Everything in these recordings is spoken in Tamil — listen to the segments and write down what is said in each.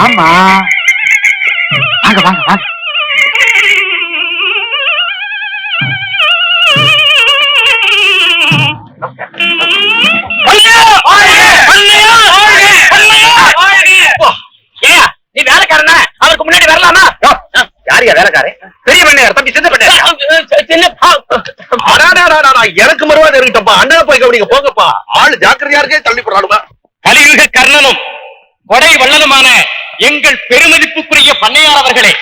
ஆமா வாங்க வாங்க வாங்க. நீ வேலைக்காரனா? அவருக்கு முன்னாடி வரலாமா? யாரியா வேலைக்காரன்? பெரிய பண்ணையார் தம்பி, சின்ன பண்ணையார். எனக்கு மறுவாத இருக்கட்டப்பா. அண்ணா போய் கவனிங்க போங்கப்பா. ஆளு ஜாக்கிரதையா இருக்கே, தள்ளி போறானுமா. கலியுக கர்ணனும் கொடை வள்ளலுமான எங்கள் பெருமதிப்புக்குரிய பண்ணையார் அவர்களே,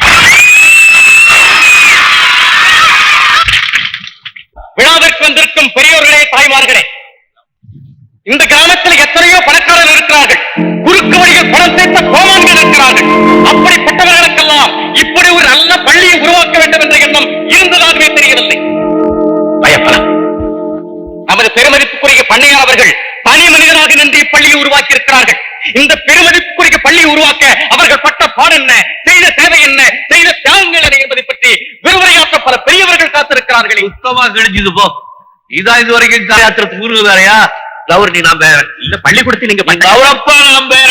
விழாவிற்கு வந்திருக்கும் பெரியோர்களே, தாய்மார்களே, இந்த கிராமத்தில் எத்தனையோ பணக்காரர்கள் இருக்கிறார்கள், குறுக்கு வழியில் பணம் சேர்த்த கோமான்கள் இருக்கிறார்கள். அப்படிப்பட்டவர்களுக்கெல்லாம் இப்படி ஒரு நல்ல பள்ளியை உருவாக்க வேண்டும் என்ற எண்ணம் இருந்ததாகவே தெரியவில்லை. பயப்படலாம். நமது பெருமதிப்புக்குரிய பண்ணையார் அவர்கள் தனி மனிதனாக நின்று இப்பள்ளியை உருவாக்கி இருக்கிறார்கள். இந்த பெருமதிப்புக்குரிய பள்ளியை உருவாக்க அவர்கள் பட்ட பாடு என்ன, செய்த சேவை என்ன, செய்த தியாகங்கள் என்ன என்பதை பற்றி விரிவுரையாற்ற பல பெரியவர்கள் காத்திருக்கிறார்கள். சுத்தமா கிழிஞ்சது போ. இதான் இது வரைக்கும் யாத்திரத்துக்கு ஊருக்கு வேறையா? கௌரவ நான் பேர இல்ல பள்ளிக்கூடத்தில் நீங்க கௌரப்பா நான் பேர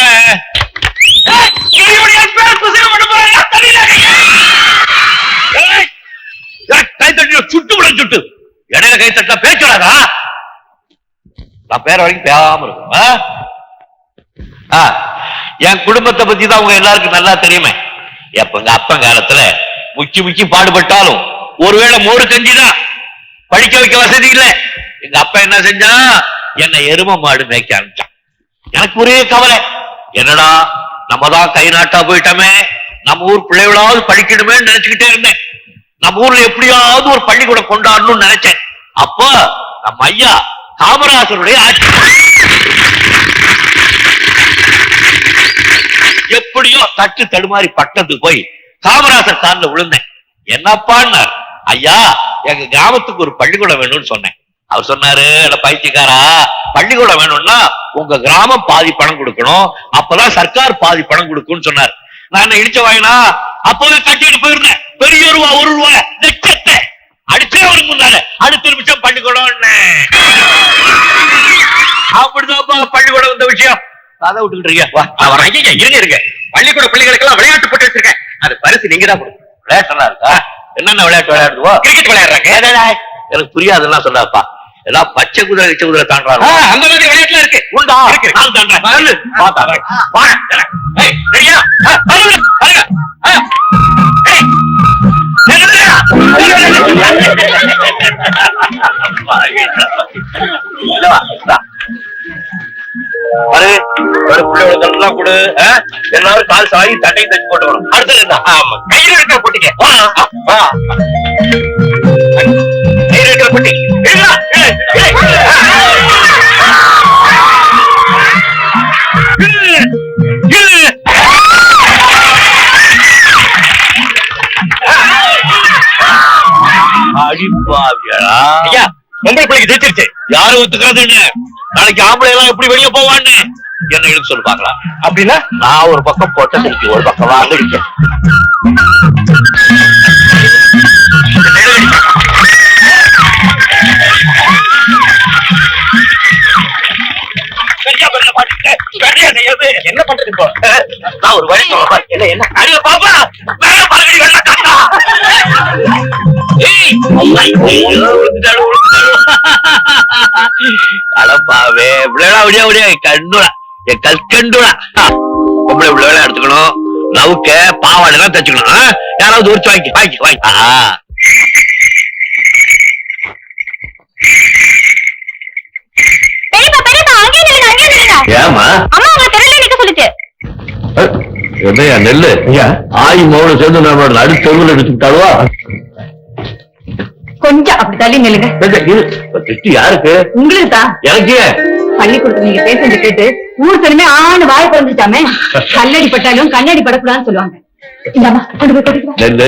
கை தட்டி சுட்டு விட சுட்டு இடையில கை தட்டா பேச்சுடாதா? நான் பேர வரைக்கும் பேசாம இருக்கும். என் குடும்பத்தை பத்தி தான் உங்க எல்லாருக்கும் நல்லா தெரியுமே. எப்ப எங்க அப்பன் காலத்துல முக்கி பாடுபட்டாலும் ஒருவேளை மோடு கஞ்சிதான், படிக்க வைக்க வசதி இல்ல. எங்க அப்பா என்ன செஞ்சா, என்னை எரும மாடு மேய்க்க ஆரம்பிச்சான். எனக்கு ஒரே கவலை, என்னடா நம்ம தான் கை நாட்டா போயிட்டோமே, நம்ம ஊர் பிள்ளைகளாவது படிக்கணுமே நினைச்சுக்கிட்டே இருந்தேன். நம்ம ஊர்ல எப்படியாவது ஒரு பள்ளிக்கூடம் கொண்டாடணும்னு நினைச்சேன். அப்ப நம்ம ஐயா காமராசருடைய ஆட்சி. எப்படியோ தட்டு தடுமாறி பட்டது போய் காமராசர் காலில் விழுந்தேன். என்னப்பான்னு, ஐயா எங்க கிராமத்துக்கு ஒரு பள்ளிக்கூடம் வேணும்னு சொன்னேன். அவர் சொன்னாரு, பைத்தியக்காரா, பள்ளிக்கூடம் வேணும்னா உங்க கிராமம் பாதி பணம் கொடுக்கணும், அப்பதான் சர்க்கார் பாதி பணம் கொடுக்கும்னு சொன்னார். நான் என்ன இடிச்ச வாங்கினா அப்பவே கட்டிட்டு போயிருந்தேன். பெரிய ரூபா, ஒரு ரூபா லட்சத்தை அடிச்சே ஒரு முன்னால அடுத்த நிமிஷம் பள்ளிக்கூடம். அப்படிதான் பள்ளிக்கூடம் வந்த விஷயம். அதை விட்டுக்கிட்டு இருங்க. பள்ளிக்கூட பிள்ளைகளுக்கு எல்லாம் விளையாட்டு போட்டு வச்சிருக்கேன். அது பரிசு நீங்க தான் கொடுக்கணும். விளையாட்டு இருக்கா? என்னென்ன விளையாட்டு விளையாடுவோம்? கிரிக்கெட் விளையாடுறாங்க. எனக்கு புரியாதுலாம் சொல்லாப்பா. எல்லாம் பச்சை குதிரை இச்ச குதிரை தாண்டாங்க. அந்த மாதிரி விளையாட்டுல இருக்கு. உண்டா? நான் தாண்டேன். கொடு. எல்லாரும் கால் சாயி தட்டையும் தச்சு போட்டு வரும். அடுத்தது என்ன? ஆமா, கையில் இருக்கிற பொட்டிக்க. கையில் இருக்கிற பொட்டி ஐயா, பொம்பளை பிள்ளைக்கு ஜெயிச்சிருச்சு. யாரும் ஒத்துக்கிறது இல்ல. நாளைக்கு ஆம்பளை எல்லாம் எப்படி வெளியே போவான்னு என்ன எழுத்து சொல்லி பாக்கலாம். அப்படின்னா நான் ஒரு பக்கம் போட்ட திருப்பி ஒரு பக்கம் வாங்க. என்ன பண்றது இப்போ? நான் ஒரு வழி சொல்றேன். என்ன என்ன அடிய பாப்பா, மேல பாருங்க, வெள்ள கண்ணா. அடப்பாவே, விளையாட விடியா விடியா கண்டுடா, என் கல்கண்டுடா. பொம்பளை விளையாட எடுத்துக்கணும். நவுக்க பாவாடை எல்லாம் தச்சுக்கணும். யாராவது உரிச்சு வாங்கி வாங்கி வாங்கி. ஏமா அம்மா உங்க தெருல நிக்க சொல்லுச்சு. என்னையா நெல்லு ஆயி மோன சேர்ந்து நம்ம நடு தெருவில் எடுத்துக்கிட்டாலுவா? கொஞ்சம் அப்படி தள்ளி நில்லுங்க. திட்டி யாருக்கு? உங்களுக்கு தான். எனக்கு பள்ளிக்கூடத்துல நீங்க பேசுறது கேட்டு ஊர் தனிமே ஆணு வாய குறைஞ்சிட்டாமே. கல்லடி பட்டாலும் கண்ணாடி படக்கூடாதுன்னு சொல்லுவாங்க. இந்தாமா கொண்டு போய் கொட்டிட்டு நெல்லு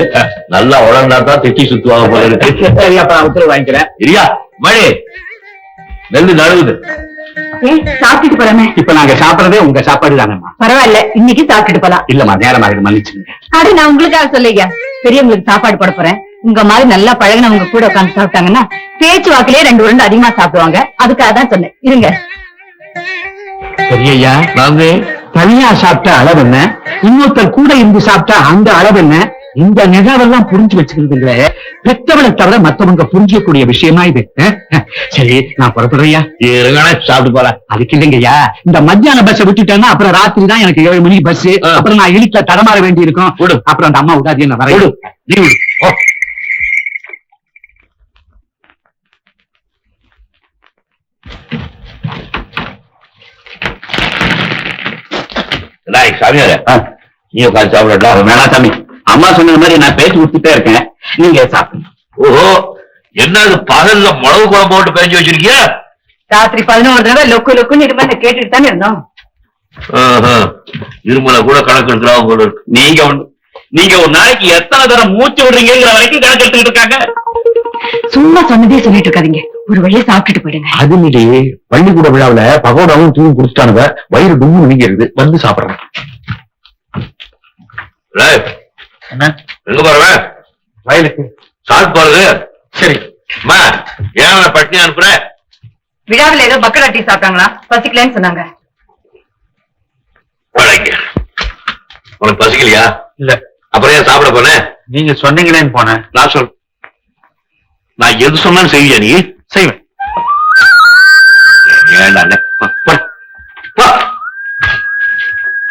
நல்லா உடம்பா தான் திட்டி சுத்துவாங்க போல இருக்கு. சரி, அப்ப நான் உத்தரவு வாங்கிக்கிறேன். இல்லையா மணி நெல்லு நடுவுது. சாப்பிட்டுட்டு போறமே. இப்ப நாங்க சாப்பிடறதே உங்க சாப்பாடு தானேம்மா. பரவாயில்ல, இன்னைக்கு சாப்பிட்டுட்டு போலாம். இல்லம்மா, நேரமாகுது, மன்னிச்சுங்க. அது நான் உங்களுக்காக சொல்லிங்க. பெரியவங்களுக்கு சாப்பாடு போட போறேன். உங்க மாதிரி நல்லா பழகினவங்க கூட உட்காந்து சாப்பிட்டாங்கன்னா பேச்சு வாக்கிலே 2 உருண்டை அதிகமா சாப்பிடுவாங்க. அதுக்காக தான் சொன்னேன். இருங்க. பெரியய்யா, நாங்க தனியா சாப்பிட்டா அளவு என்ன, இன்னொருத்தர் கூட இருந்து சாப்பிட்டா அந்த அளவு என்ன, இந்த நிகழ்வெல்லாம் புரிஞ்சு வச்சுக்கிறதுங்களே பெற்றவளை தவிர மத்தவங்க புரிஞ்சக்கூடிய விஷயமா இது. சரி, நான் புறப்படுறையா. சாப்பிட்டு போறேன். அதுக்கு இல்லைங்கய்யா, இந்த மத்தியான பஸ் விட்டுட்டேன்னா அப்புறம் ராத்திரி தான் எனக்கு 7 மணிக்கு பஸ். அப்புறம் நான் இழுக்க தடமாற வேண்டி இருக்கும். அப்புறம் அந்த அம்மா விடாது என்ன வர. நீ விடு. சாமியார நீ உட்காந்து சாப்பிடா. வேணாம் சாமி, அம்மா சொன்ன மாதிரி நான் பேச்சு கொடுத்துட்டே இருக்கேன். நீங்க சாப்பிடுங்க. ஓஹோ, என்ன பகல்ல மிளகு குழம்பு போட்டு பேஞ்சு வச்சிருக்கிய? ராத்திரி 11 தடவை லொக்கு லொக்குன்னு இருமல கேட்டுட்டு தானே இருந்தோம். இருமலை கூட கணக்கு எடுக்கிறவங்க போல இருக்கு. நீங்க ஒரு நாளைக்கு எத்தனை தரம் மூச்சு விடுறீங்கிற வரைக்கும் கணக்கு எடுத்துக்கிட்டு இருக்காங்க. சும்மா சொன்னதே சொல்லிட்டு இருக்காதீங்க. ஒரு வழியா சாப்பிட்டுட்டு போயிடுங்க. அது மீறி பள்ளிக்கூட விழாவில பகோடாவும் தூங்கி குடிச்சிட்டானுங்க. வயிறு டும்மு நீங்கிறது. வந்து சாப்பிடுறேன். எங்க போறவன்? வயலுக்கு. சாப்பிட்டு போறது. சரி அம்மா, ஏன் பட்டினி அனுப்புற? விழாவில் ஏதோ பக்கடா டீ சாப்பிட்டாங்களா? பசிக்கலன்னு சொன்னாங்க. உனக்கு பசிக்கலையா? இல்ல. அப்புறம் ஏன் சாப்பிட போனேன்? நீங்க சொன்னீங்களேன்னு போனேன். நான் எது சொன்னாலும் செய்வியா நீ? செய்வேன்.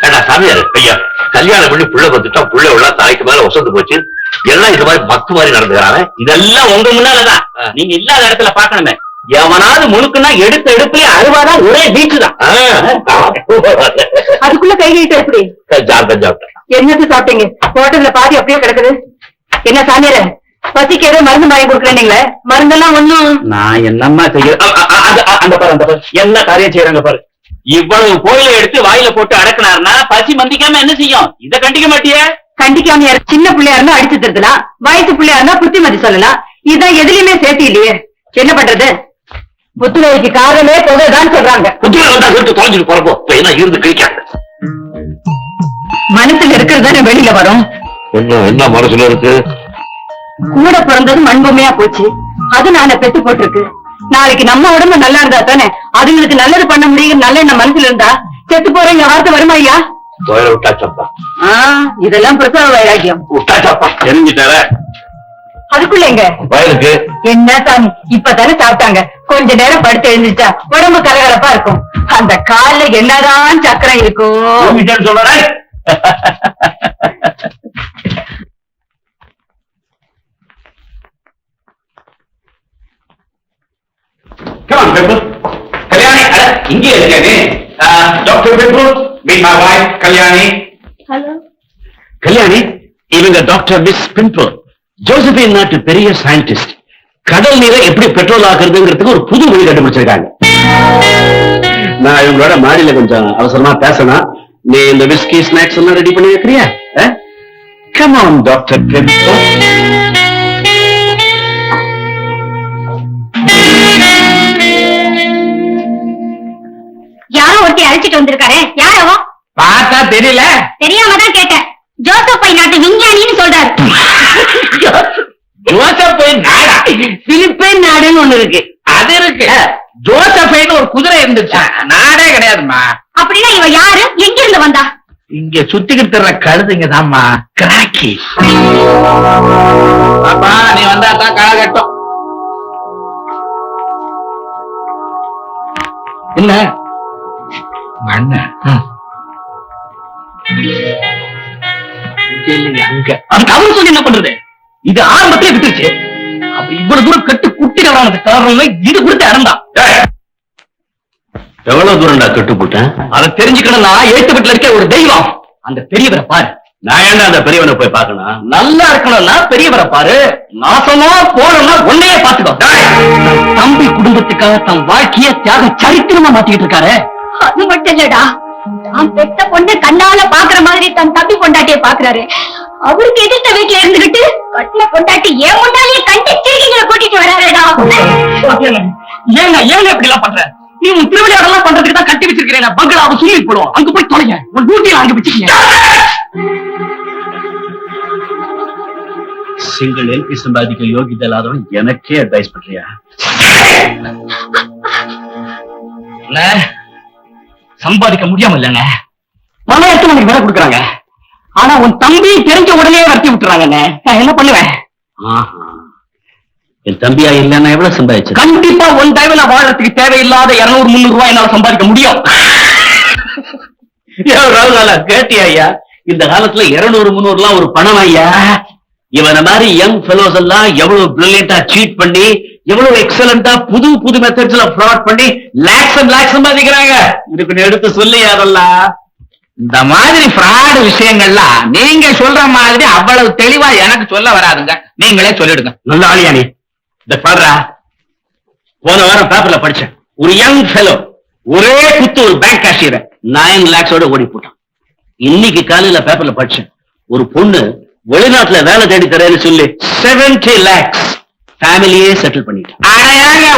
ஏண்டா சாமியாரு ஐயா, கல்யாணம் பண்ணி புள்ள வந்துட்டா புள்ள உள்ள தலைக்கு மேல வசந்து போச்சு. எல்லாம் இது மாதிரி மத்து மாதிரி நடந்துக்கிறாங்க. இதெல்லாம் உங்க முன்னாலதான். நீங்க இல்லாத இடத்துல பாக்கணுமே. எவனாவது முழுக்குன்னா எடுத்த எடுப்புலயே அறுவாதான் ஒரே வீச்சு தான். அதுக்குள்ள கை நீட்டு எப்படி? என்னது சாப்பிட்டீங்க? ஹோட்டல்ல பாதி அப்படியே கிடக்குது. என்ன சாமியார, பசிக்கு ஏதோ மருந்து வாங்கி கொடுக்குறீங்களே, மருந்தெல்லாம் ஒண்ணும். நான் என்னம்மா செய்ய? அந்த பாரு என்ன காரியம் செய்யறாங்க பாரு. இவ்வளவு கோயிலை எடுத்து வாயில போட்டு அடக்கினாருன்னா பசி மந்திக்காம என்ன செய்யும்? இத கண்டிக்க மாட்டியே? கண்டிக்காம யாரு? சின்ன பிள்ளையா இருந்தா அடிச்சு தருக்கலாம், வயசு பிள்ளையா இருந்தா புத்திமதி சொல்லலாம். இதான் எதுலயுமே சேர்த்து இல்லையே. என்ன பண்றது? புத்துணர்ச்சிக்கு காரணமே தொகைதான் சொல்றாங்க. தொலைஞ்சிட்டு போறப்போ என்ன இருந்து கிடைக்காது. மனசுல இருக்கிறது தானே வெளியில வரும். என்ன மனசுல இருக்கு? கூட பிறந்தது மண்பொம்மையா போச்சு. அது நானே பெத்து போட்டிருக்கு. நாளைக்கு நம்ம உடம்பு நல்லா இருந்தா தானே அதுங்களுக்கு நல்லது பண்ண முடியும். நல்ல எண்ணம் மனசுல இருந்தா செத்து போறீங்க வார்த்தை வருமா ஐயா? விட்டாச்சப்பா. இதெல்லாம் பிரசவ வைராக்கியம். விட்டாச்சப்பா, தெரிஞ்சுட்டார. அதுக்குள்ள எங்க வயலுக்கு என்ன சாமி? இப்பதானே சாப்பிட்டாங்க. கொஞ்ச நேரம் படுத்து எழுந்துச்சா உடம்பு கலகலப்பா இருக்கும். அந்த கால்ல என்னதான் சக்கரம் இருக்கும். சொல்றேன். Come on, Pipple. கல்யாணி, இங்கே இருக்கானே. Doctor Pipple, meet my wife, Kalyani. Hello. Kalyani, இவங்க டாக்டர் மிஸ் பிம்பிள். ஜோசபின் நாட்டு பெரிய சயின்டிஸ்ட். கடல் நீரை எப்படி பெட்ரோல் ஆக்குறதுங்கிறதுக்கு ஒரு புது வழி கண்டுபிடிச்சிருக்காங்க. நான் இவங்களோட மாடியில கொஞ்சம் அவசரமா பேசணும். நீ இந்த விஸ்கி ஸ்நாக்ஸ் எல்லாம் ரெடி பண்ணி வைக்கிறியா? Come on, doctor pimple. யாரோ ஒருத்தி அழைச்சிட்டு வந்திருக்காரு. யாரோ? பார்த்தா தெரியல. தெரியாம தான் கேட்டேன். ஜோசப்பை நாட்டு விஞ்ஞானின்னு சொல்றாரு. ஜோசப்பைன் நாடா? பிலிப்பைன் நாடுன்னு ஒண்ணு இருக்கு. அது இருக்கு. ஜோசப்பைன்னு ஒரு குதிரை இருந்துச்சு. நாடே கிடையாதுமா. அப்படின்னா இவ யாரு? எங்க இருந்து வந்தா? இங்க சுத்திக்கிட்டு தர்ற கழுதுங்க தான்மா. கிராக்கி. பாப்பா நீ வந்தா தான் காலகட்டம். இல்ல அண்ணன் அங்க அதுக்கு அவரு சொல்லி என்ன பண்றது? இது ஆரம்பத்திலே விட்டுருச்சு. அப்ப இவ்வளவு தூரம் கட்டு குட்டினது காரணம் இது கொடுத்து அறந்தா. எவ்வளவு தூரம்டா கட்டு போட்டேன்? அதை தெரிஞ்சுக்கணும்னா எழுத்து வீட்டுல இருக்க ஒரு தெய்வம் அந்த பெரியவரை பாரு. நான் ஏன்டா அந்த பெரியவனை போய் பார்க்கணும்? நல்லா இருக்கணும்னா பெரியவரை பாரு. நாசமா போனோம்னா உன்னையே பாத்துக்கோ. தம்பி குடும்பத்துக்காக தன் வாழ்க்கைய தியாக சரித்திரமா மாத்திக்கிட்டு இருக்காரு. அது மட்டும் இல்லடா, நான் பெத்த பொண்ணு கண்ணால பாக்குற மாதிரி தன் தம்பி பொண்டாட்டிய பாக்குறாரு. அவருக்கு எதிர்த்த வீட்டுல இருந்துகிட்டு கட்டில பொண்டாட்டி ஏன் முன்னாலேயே கண்டி சிறுகிங்களை கூட்டிட்டு வராருடா. ஏங்க இப்படி எல்லாம் பண்ற? நீ உன் திருவிளையாடெல்லாம் பண்றதுக்கு தான் கட்டி வச்சிருக்கிறேன் பங்களாவை சொல்லி போடுவோம். அங்க போய் தொலைங்க. உன் டியூட்டியை அங்க வச்சுக்கீங்க. சிங்கிள் எல்பி சம்பாதிக்க யோகிதை இல்லாதவன் எனக்கே அட்வைஸ் பண்றியா? சம்பாதிக்க முடியாம இல்லங்க. பல இடத்துல எனக்கு வேலை கொடுக்குறாங்க. ஆனா உன் தம்பி தெரிஞ்ச உடனே வரட்டி விட்டுறாங்க. நான் என்ன பண்ணுவேன்? என் தம்பியா இல்லன்னா எவ்வளவு சம்பாதிச்சு? கண்டிப்பா உன் டைம்ல வாழறதுக்கு தேவையில்லாத 200-300 ரூபாய் என்னால சம்பாதிக்க முடியும். கேட்டியா ஐயா? இந்த காலத்துல 200-300 எல்லாம் ஒரு பணம் ஐயா. இவன மாதிரி யங் ஃபெலோஸ் எல்லாம் எவ்வளவு பிரில்லியண்டா சீட் பண்ணி எவ்வளவு எக்ஸலண்டா புது புது மெத்தட்ஸ்ல ஃப்ராட் பண்ணி லாக்ஸ் அண்ட் லாக்ஸ் சம்பாதிக்கிறாங்க. இதுக்கு எடுத்து சொல்லி அதெல்லாம் இந்த மாதிரி ஃப்ராட் விஷயங்கள்லாம் நீங்க சொல்ற மாதிரி அவ்வளவு தெளிவா எனக்கு சொல்ல வராதுங்க. நீங்களே சொல்லிடுங்க. நல்ல ஆளியானி இந்த பாடுறா. போன வாரம் பேப்பர்ல படிச்சேன். ஒரு யங் ஃபெலோ ஒரே குத்து ஒரு பேங்க் கேஷியரை 9 lakhs ஓடி போட்டான். இன்னைக்கு காலையில பேப்பர்ல படிச்சேன். ஒரு பொண்ணு வெளிநாட்டுல வேலை தேடி தரேன்னு சொல்லி 70 lakhs ஃபேமிலியே செட்டில் பண்ணிட்டேன்.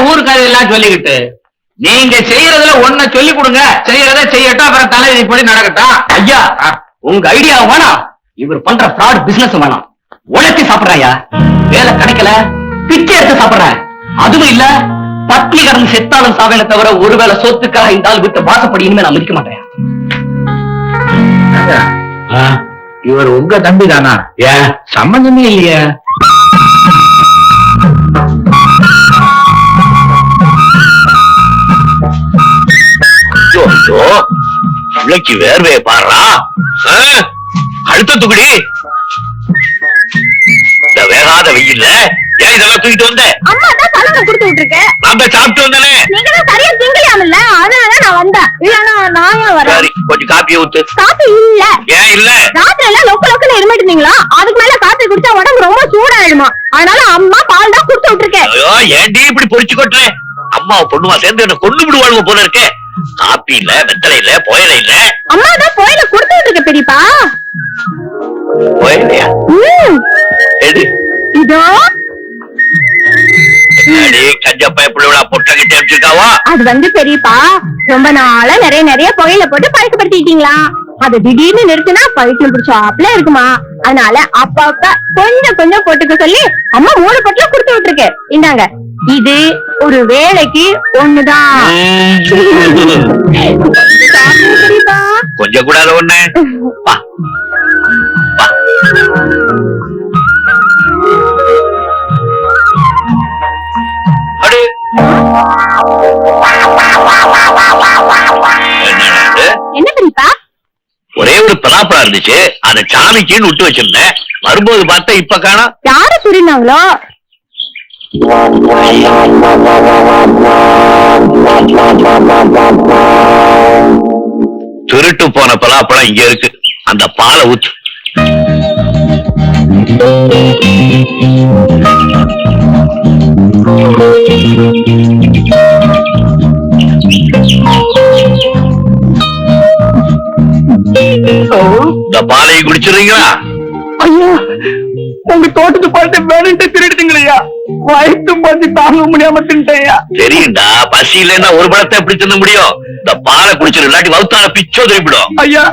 ஊர் கதையெல்லாம் சொல்லிக்கிட்டு நீங்க செய்யறதுல ஒன்ன சொல்லி கொடுங்க. செய்யறத செய்யட்டும், அப்புறம் தலைவிதி படி நடக்கட்டும். ஐயா உங்க ஐடியா வேணாம். இவர் பண்ற ஃப்ராட் பிசினஸ் வேணாம். உழைச்சி சாப்பிடுறாயா? வேலை கிடைக்கல பிச்சை எடுத்து சாப்பிடுறேன். அதுவும் இல்ல பட்னி கடந்து செத்தாலும் சாவேன தவிர ஒருவேளை சொத்துக்காக இந்த ஆள் விட்டு வாசப்படி இனிமே நான் மதிக்க மாட்டேன். இவர் உங்க தம்பி தானா? ஏன் சம்பந்தமே இல்லையா? பிள்ளைக்கு வேர்வையை பாடுறா. அழுத்த தூக்குடி. இந்த வேகாத வெயில்ல ஏன் இதெல்லாம் தூக்கிட்டு வந்த? அம்மா தான் பழக்கம் கொடுத்து விட்டுருக்கேன். நம்ம சாப்பிட்டு வந்தானே. நீங்க தான் சரியா திங்கலையாமல்ல, அதனால நான் வந்தேன். இல்லன்னா நான் ஏன் வரேன்? சரி கொஞ்சம் காப்பியை ஊத்து. காப்பி இல்ல. ஏன் இல்ல? ராத்திரி எல்லாம் லொக்கு இருமிட்டு இருந்தீங்களா? அதுக்கு மேல காப்பி குடிச்சா உடம்பு ரொம்ப சூடாயிடுமா. அதனால அம்மா பால் தான் கொடுத்து விட்டுருக்கேன். ஐயோ ஏன்டி இப்படி பொறிச்சு கொட்டுற? அம்மாவை பொண்ணுமா சேர்ந்து என்ன கொண்டு விடுவாளுங்க போல இருக்கு. காப்பி இல்ல, வெத்தலை இல்ல, புயலை இல்ல. அம்மா தான் புயல கொடுத்து விட்டுருக்க பெரியப்பா. புயலையா? எது? இதோ கஞ்சப்பா எப்படி பொட்டகிட்டு வச்சிருக்காவா? அது பெரியப்பா ரொம்ப நாளா நிறைய புயல போட்டு பழக்கப்படுத்திட்டீங்களா? அது திடீர்னு நிறுத்தினா பைத்தியம் பிடிச்சாப்ல இருக்குமா. அதனால அப்பப்ப கொஞ்சம் கொஞ்சம் போட்டுக்க சொல்லி அம்மா 3 பொட்டலம் கொடுத்து விட்டுருக்கு. இந்தாங்க, இது ஒரு வேலைக்கு ஒண்ணுதான். பெரியப்பா கொஞ்சம் கூடாத ஒண்ணு. என்ன பெரியப்பா? ஒரே ஒரே ஒரு பலாப்பழம் இருந்துச்சு, அதை சாமிக்குன்னு விட்டு வச்சிருந்தேன். வரும்போது பார்த்தா இப்ப காணோம். யாரு திருநாங்களோ? திருட்டு போன பலாப்பழம் இங்க இருக்கு. அந்த பாலை ஊத்து. இந்த பாலையை குடிச்சிருக்கீங்களா? ஐயா, உங்க தோட்டத்து பாட்டு வேணுன்ட்டு திருடுத்தீங்களையா? வயிற்று பசி தாங்க முடியாம தின்ட்டேயா. தெரியுண்டா, பசி இல்லைன்னா ஒரு பழத்தை எப்படி தின்ன முடியும்? இந்த பாலை குடிச்சிரு, இல்லாட்டி வவுத்தால பிச்சோ திருப்பிடும். ஐயா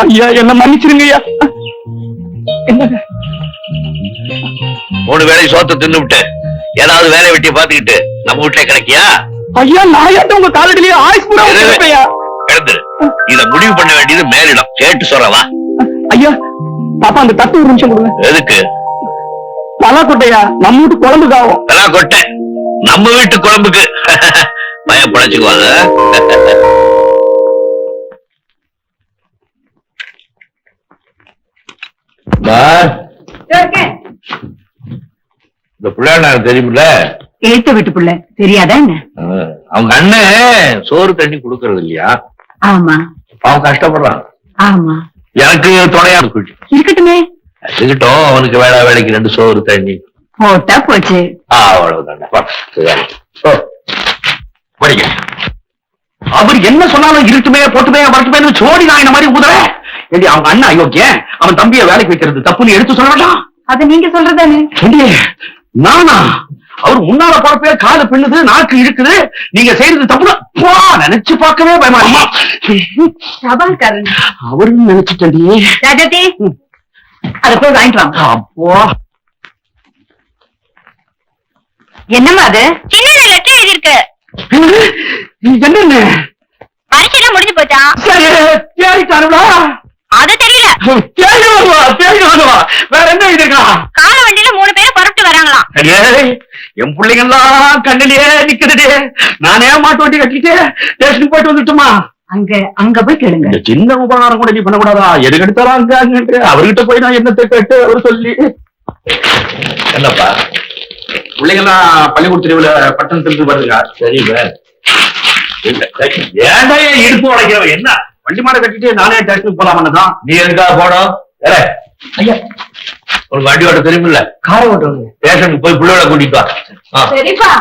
ஐயா, என்ன மன்னிச்சிருங்கய்யா. என்னங்க 3 வேளை சோத்த தின்னு விட்டு ஏதாவது வேலை வெட்டிய பாத்துக்கிட்டு நம்ம வீட்டுல கிடைக்கியா? ஐயா, நான் உங்க காலடியிலேயே ஆயுஸ் பூரா வச்சிருப்பேயா. எழுந்துரு. இத முடிவு பண்ண வேண்டியது மேலிடம். கேட்டு சொல்றவா. ஐயா, பாப்பா அந்த தட்டு ஒரு நிமிஷம் கொடுங்க. எதுக்கு? பலா கொட்டையா, நம்ம வீட்டு குழம்புக்கு ஆகும். பலா கொட்டை நம்ம வீட்டு குழம்புக்கு. பயம் பழச்சுக்குவாங்க. இந்த பிள்ளை தெரியுமில்ல? எழுத்த வீட்டு புள்ள தெரியாதா என்ன? அவங்க அண்ணன் சோறு தண்ணி குடுக்கறது இல்லையா? ஆமா. அவன் கஷ்டப்படுறான். ஆமா. எனக்கு துணையா இருக்கட்டுமே. இருக்கட்டும். அவனுக்கு வேலைக்கு 2 சோறு தண்ணி போட்டா போச்சு. அவ்வளவுதான். அவர் என்ன சொன்னாலும் இருக்குமே போட்டுமே வரட்டுமே சோடி நான் இந்த மாதிரி ஊதுற. ஏண்டி, அவங்க அண்ணன் அயோக்கியன், அவன் தம்பிய வேலைக்கு வைக்கிறது தப்புன்னு எடுத்து சொல்ல வேண்டாம். அத நீங்க சொல்றதானே? நானா? அவர் முன்னால போறப்பே கால பின்னுது, நாக்கு இருக்குது. நீங்க செய்யறது தப்பு நினைச்சு பார்க்கவே பயமா. அவரும் நினைச்சுட்டே. ராஜாத்தி, அத போய் வாங்கிட்டு வாங்க. அப்போ என்னம்மா அது? சின்ன லெட்டர் எழுதி இருக்கு. என்ன பரீட்சை முடிஞ்சு போச்சா? சரி, தேடிட்டாருங்களா? அது தெரியல. தேடி வருவா. வேற என்ன இருக்கா? கால வண்டியில 3 பேரை புறப்பட்டு வராங்களாம். என் பிள்ளைங்கெல்லாம் கண்ணிலேயே நிக்குது. நானே மாட்டு வண்டி கட்டிட்டு ஸ்டேஷனுக்கு போயிட்டு வந்துட்டுமா? அங்க போய் கேளுங்க. இந்த சின்ன உபகாரம் கூட நீ பண்ணக்கூடாதா? எதுக்கு எடுத்தாலும் அங்க அவர்கிட்ட போய் நான் என்னத்தை கேட்டு அவர் சொல்லி. என்னப்பா பிள்ளைங்கெல்லாம் பள்ளிக்கூடத்துல பட்டணத்திலிருந்து வருதுங்க. சரி, ஏன்டா இடுப்பு உடைக்கிறவன்? என்ன வண்டி மாடை கட்டிட்டு நானே ஸ்டேஷனுக்கு போலாமான்னுதான். நீ எதுக்காக போனோம்? ஐயா, உனக்கு வண்டி ஓட்ட தெரியுமில்ல? காரை ஓட்டுவாங்க. ஸ்டேஷனுக்கு போய் பிள்ளையோட கூட்டிட்டு வா. பெரியப்பா,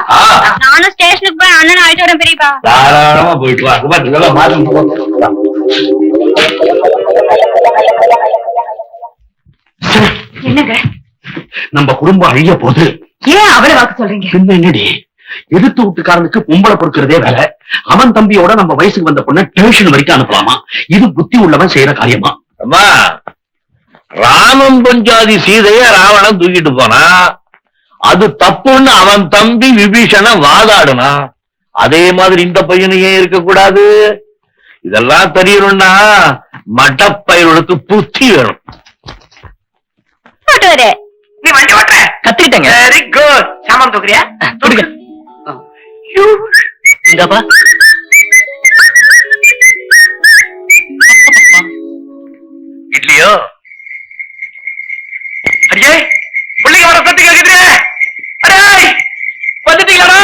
நானும் ஸ்டேஷனுக்கு போய் அண்ணன் ஆயிட்டு வரேன். பெரியப்பா, தாராளமா போயிட்டு வா. என்னங்க நம்ம குடும்பம் அழிய போகுது. ஏன் அவளை வாக்கு சொல்றீங்க? என்னடி, எதிர்த்து வீட்டுக்காரனுக்கு பொம்பளை பொறுக்கிறதே வேலை. அவன் தம்பியோட நம்ம வயசுக்கு வந்த பொண்ணை டியூஷன் வரைக்கும் அனுப்பலாமா? இது புத்தி உள்ளவன் செய்யற காரியமா? அம்மா, ராமன் பஞ்சாதி சீதைய ராவணன் தூக்கிட்டு போனா அது தப்புன்னு அவன் தம்பி விபீஷணன் வாதாடுனா, அதே மாதிரி இந்த பையனையே இருக்க கூடாது. இதெல்லாம் தெரியணும்னா மட்டப்பயிர்களுக்கு புத்தி வேணும். நீ வண்டி ஓட்டுற கத்துக்கிட்டேங்க. Very good. சாமான் தூக்குறியா? தூக்குங்க. இங்கப்பா இட்லியோ? அடியே, பிள்ளைங்க வர சத்து கேக்குது. அடே, வந்துட்டீங்களா?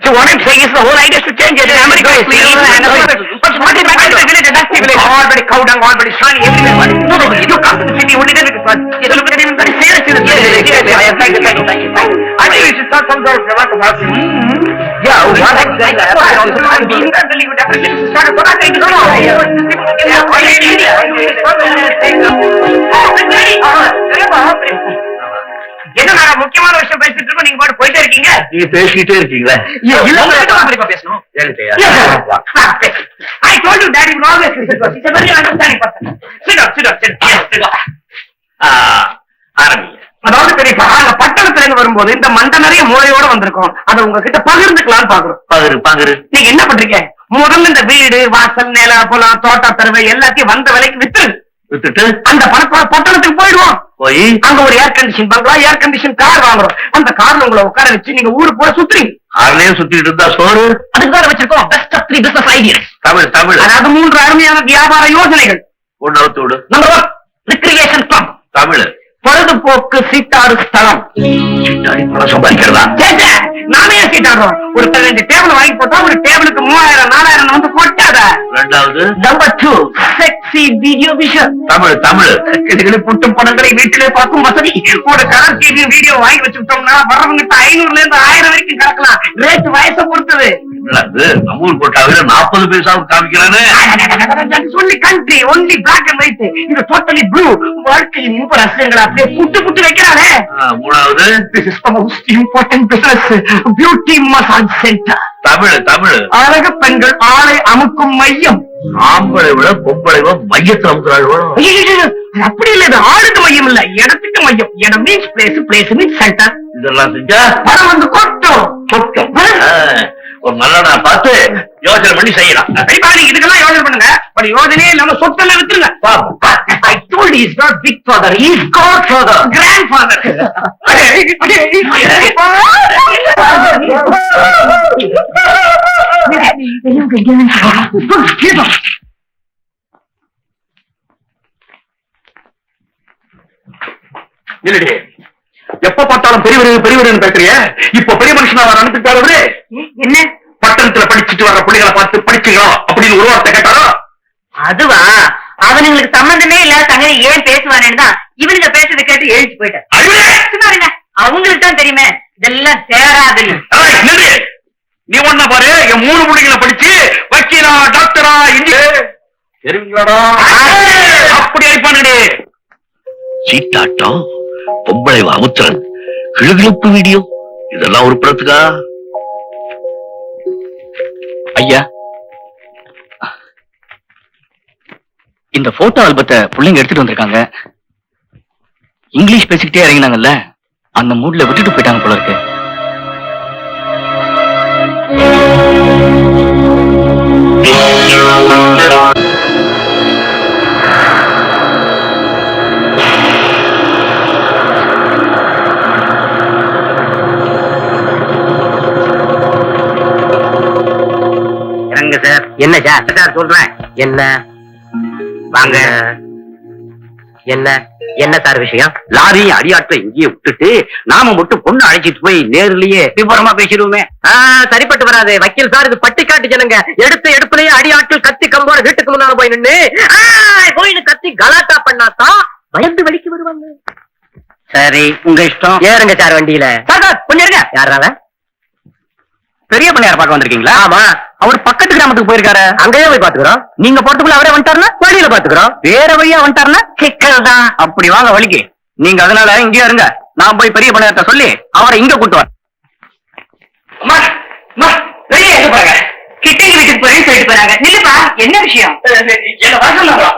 So what I'm saying is the whole idea is to change it. America is but what is back to the village and that's the village. Already cow dung, already shiny everywhere. No, you come to the city only then it is fun. You look at it very seriously. Yes, thank you. I think we should start some sort of dramatic house. Yeah, what exactly? I'm being telling you that we should start what I'm saying. என்ன நான் முக்கியமான விஷயம் பேசிட்டு இருக்கோம், நீங்க பாட்டு போயிட்டே இருக்கீங்க. நீங்க பேசிட்டே இருக்கீங்களா? பேசணும். I told you daddy will always listen to us. He's a very understanding person. Sit down. ஆரம்பிங்க. அதாவது பெரியப்பா நாங்க பட்டணத்துல இருந்து வரும்போது இந்த மண்டை நிறைய மூளையோட வந்திருக்கோம். அதை உங்ககிட்ட பகிர்ந்துக்கலாம்னு பாக்குறோம். பகிரு நீங்க என்ன பண்றீங்க? முதல்ல இந்த வீடு வாசல் நில புலம் தோட்ட தருவை எல்லாத்தையும் வந்த விலைக்கு வித்துட்டு அந்த பணத்தோட பட்டணத்துக்கு போயிடுவோம். போய் அங்க ஒரு ஏர் கண்டிஷன் பங்களா ஏர் கண்டிஷன் கார் வாங்குறோம். அந்த கார்ல உங்களை உட்கார வச்சு நீங்க ஊரு பூரா சுத்துறீங்க. கார்லயே சுத்திட்டு இருந்தா சோறு. அதுக்கு தான் வச்சிருக்கோம் பெஸ்ட் ஆஃப் 3 பிசினஸ் ஐடியாஸ். தமிழ் அதாவது 3 அருமையான வியாபார யோசனைகள். ஒன்னு அவுத்து விடு. Number 1 recreation club. தமிழ் பொழுதுபோக்கு சீட்டாடு ஸ்தலம். சீட்டாடி பணம் சம்பாதிக்கிறதா? நாமே சீட்டாடுறோம். ஒரு 15 டேபிள் வாங்கி போட்டா ஒரு டேபிளுக்கு 3000 4000 வந்து கொட்டாத. ரெண்டாவது number 2 sexy video vision. Tamil இதுகளை புட்டும் பணங்களை வீட்டிலே பார்க்கும் வசதி. ஒரு கலர் டிவி வீடியோ வாங்கி வச்சுட்டோம்னா வரவங்க 500 இருந்து 1000 வரைக்கும் கறக்கலாம். ரேட் வயசை பொறுத்தது. அமூல் போட்டாவில 40 பைசாவுக்கு காமிக்கிறானே. சொல்லி country only black and white. இது டோட்டலி ப்ளூ. வாழ்க்கையின் இன்ப ரசங்களை அப்படியே புட்டு வைக்கிறானே. மூணாவது this is the most important business beauty massage centre. தமிழ் அழகு பெண்கள் ஆளை அமுக்கும் மையம். ஆம்பளை விட பொம்பளை மையத்தை அமுக்கிறாள். அப்படி இல்ல, இது ஆளுக்கு மையம் இல்ல, இடத்துக்கு மையம். இடம் means place, place means centre. இதெல்லாம் செஞ்சா பணம் வந்து கொட்டும். ஒரு நல்ல பார்த்து யோசனை பண்ணி செய்யலாம். நீங்க இதுக்கெல்லாம் யோசனை பண்ணுங்க. பட் யோசனையே இல்லாம சொத்தெல்லாம் வித்துருங்க. I told you he's not big father, he's godfather, grandfather. இல்லடி, எப்ப பார்த்தாலும் பெரியவரு பேசுறிய. இப்ப பெரிய மனுஷனா வர அனுப்பிட்டாரு. என்ன பட்டணத்துல படிச்சுட்டு வர பிள்ளைகளை பார்த்து படிச்சுங்களா அப்படின்னு ஒரு வார்த்தை கேட்டாரோ? அதுவா, அவனுங்களுக்கு சம்பந்தமே இல்லாத தங்கை ஏன் பேசுவானேன்னு தான் இவனுங்க பேசுறதை கேட்டு எழுச்சி போயிட்டேன். அவங்களுக்கு தான் தெரியுமே இதெல்லாம் சேராது. நீ ஒண்ணா பாரு, என் 3 பிள்ளைங்களை படிச்சு வக்கீலா டாக்டரா இன்ஜினியர் தெரியுங்களாடா அப்படி அழிப்பானுடே. சீட்டாட்டம், பொம்பளை அமுத்திரன், கிளுகிழப்பு வீடியோ, இதெல்லாம் ஒரு புறத்துக்கா? ஐயா, இந்த போட்டோ ஆல்பத்தை பிள்ளைங்க எடுத்துட்டு வந்திருக்காங்க. இங்கிலீஷ் பேசிக்கிட்டே இறங்கினாங்கல்ல, அந்த மூட்ல விட்டுட்டு போயிட்டாங்க போல இருக்கு. சார் என்ன சார் சொல்றேன். என்ன வாங்க, என்ன சார் விஷயம்? லாரியும் அடியாற்ற இங்கேயே விட்டுட்டு நாம மட்டும் பொண்ணு அழைச்சிட்டு போய் நேர்லயே விவரமா பேசிடுவோமே. சரிப்பட்டு வராது வக்கீல் சார். இது பட்டிக்காட்டு ஜனங்க. எடுப்புலயே அடியாட்கள் கத்தி கம்போட வீட்டுக்கு முன்னால போய் நின்று போயின்னு கத்தி கலாட்டா பண்ணாதான் பயந்து வலிக்கு வருவாங்க. சரி, உங்க இஷ்டம். ஏறுங்க சார் வண்டியில. கொஞ்சம் இருங்க. யாரால? பெரிய பண்ணையார் பார்க்க வந்திருக்கீங்களா? ஆமா. அவர் பக்கத்து கிராமத்துக்கு போயிருக்காரு. அங்கேயே போய் பாத்துக்கிறோம். நீங்க போறதுக்குள்ள அவரே வந்துட்டாருன்னா வழியில பாத்துக்கிறோம். வேற வழியா வந்துட்டாருன்னா சிக்கல் தான். அப்படி வாங்க வழிக்கு. நீங்க அதனால இங்கே இருங்க, நான் போய் பெரிய பண்ணையார்ட்ட சொல்லி அவரை இங்க கூட்டு வரேன். வெளியே எங்க போறாங்க? கிட்டங்க வீட்டுக்கு போய் சொல்லிட்டு போறாங்க. நில்லுப்பா, என்ன விஷயம்? என்ன வரணும்?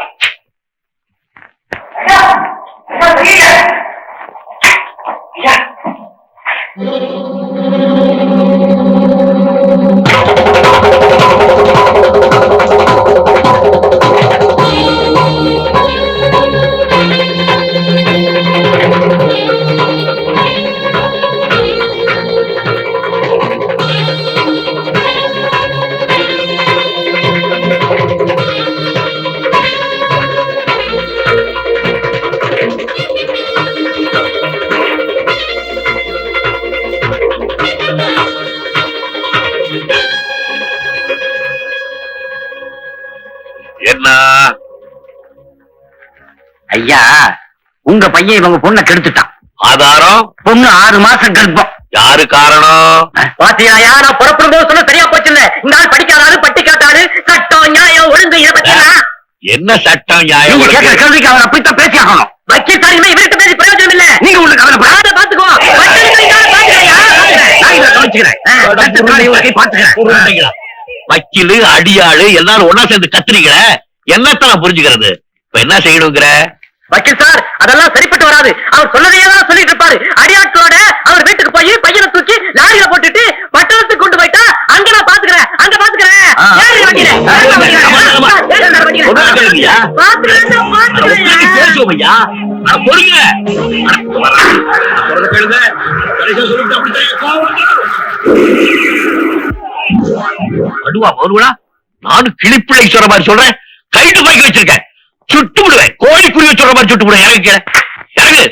என்ன ஐயா, உங்க பையன் இவங்க பொண்ணை கெடுத்துட்டான். ஆதாரம்? பொண்ணு 6 மாசம் கர்ப்பம். யாரு காரணம்? பாத்தியா, நான் புறப்படும் போது சொன்ன சரியா போச்சு. இல்ல இந்த ஆள் படிக்காதாரு, பட்டி காட்டாரு, சட்டம் நியாயம் ஒழுங்கு இதை பத்தி என்ன சட்டம் நியாயம்? நீங்க கேட்கிற கேள்விக்கு அவன் அப்படித்தான் பேசி ஆகணும். வக்கீல் சார், இவர்கிட்ட பேசி பிரயோஜனம் இல்ல. நீங்க உங்களுக்கு அவனை பாத்துக்கோ. வக்கீலு அடியாளு எல்லாரும் ஒன்னா சேர்ந்து கத்துறீங்களே, என்னத்தான் புரிஞ்சுக்கிறது? இப்ப என்ன செய்யணுங்கிற? வக்கீல் சார் அதெல்லாம் சரிப்பட்டு வராது. அவர் சொன்னதையே தான் சொல்லிட்டு இருப்பாரு. அடியாட்களோட அவர் வீட்டுக்கு போய் பையனை தூக்கி லாரியில போட்டுட்டு பட்டணத்துக்கு கொண்டு போயிட்டா அங்க நான் பாத்துக்கிறேன், அங்க பாத்துக்கிறேன். ஏறு வக்கீலே, ஏறு வக்கீலே. ஏறு வக்கீலே. பாத்துக்கிறேன், பாத்துக்கிறேன். நானும் கிளிப்பிள்ளை சொல்ற மாதிரி சொல்றேன். கைட்டு பைக்க வச்சிருக்கேன், சுட்டு விடுவேன். கோழிக்குரிய சொல்ற மாதிரி சுட்டு விடுவேன். இறங்கு இறங்கு,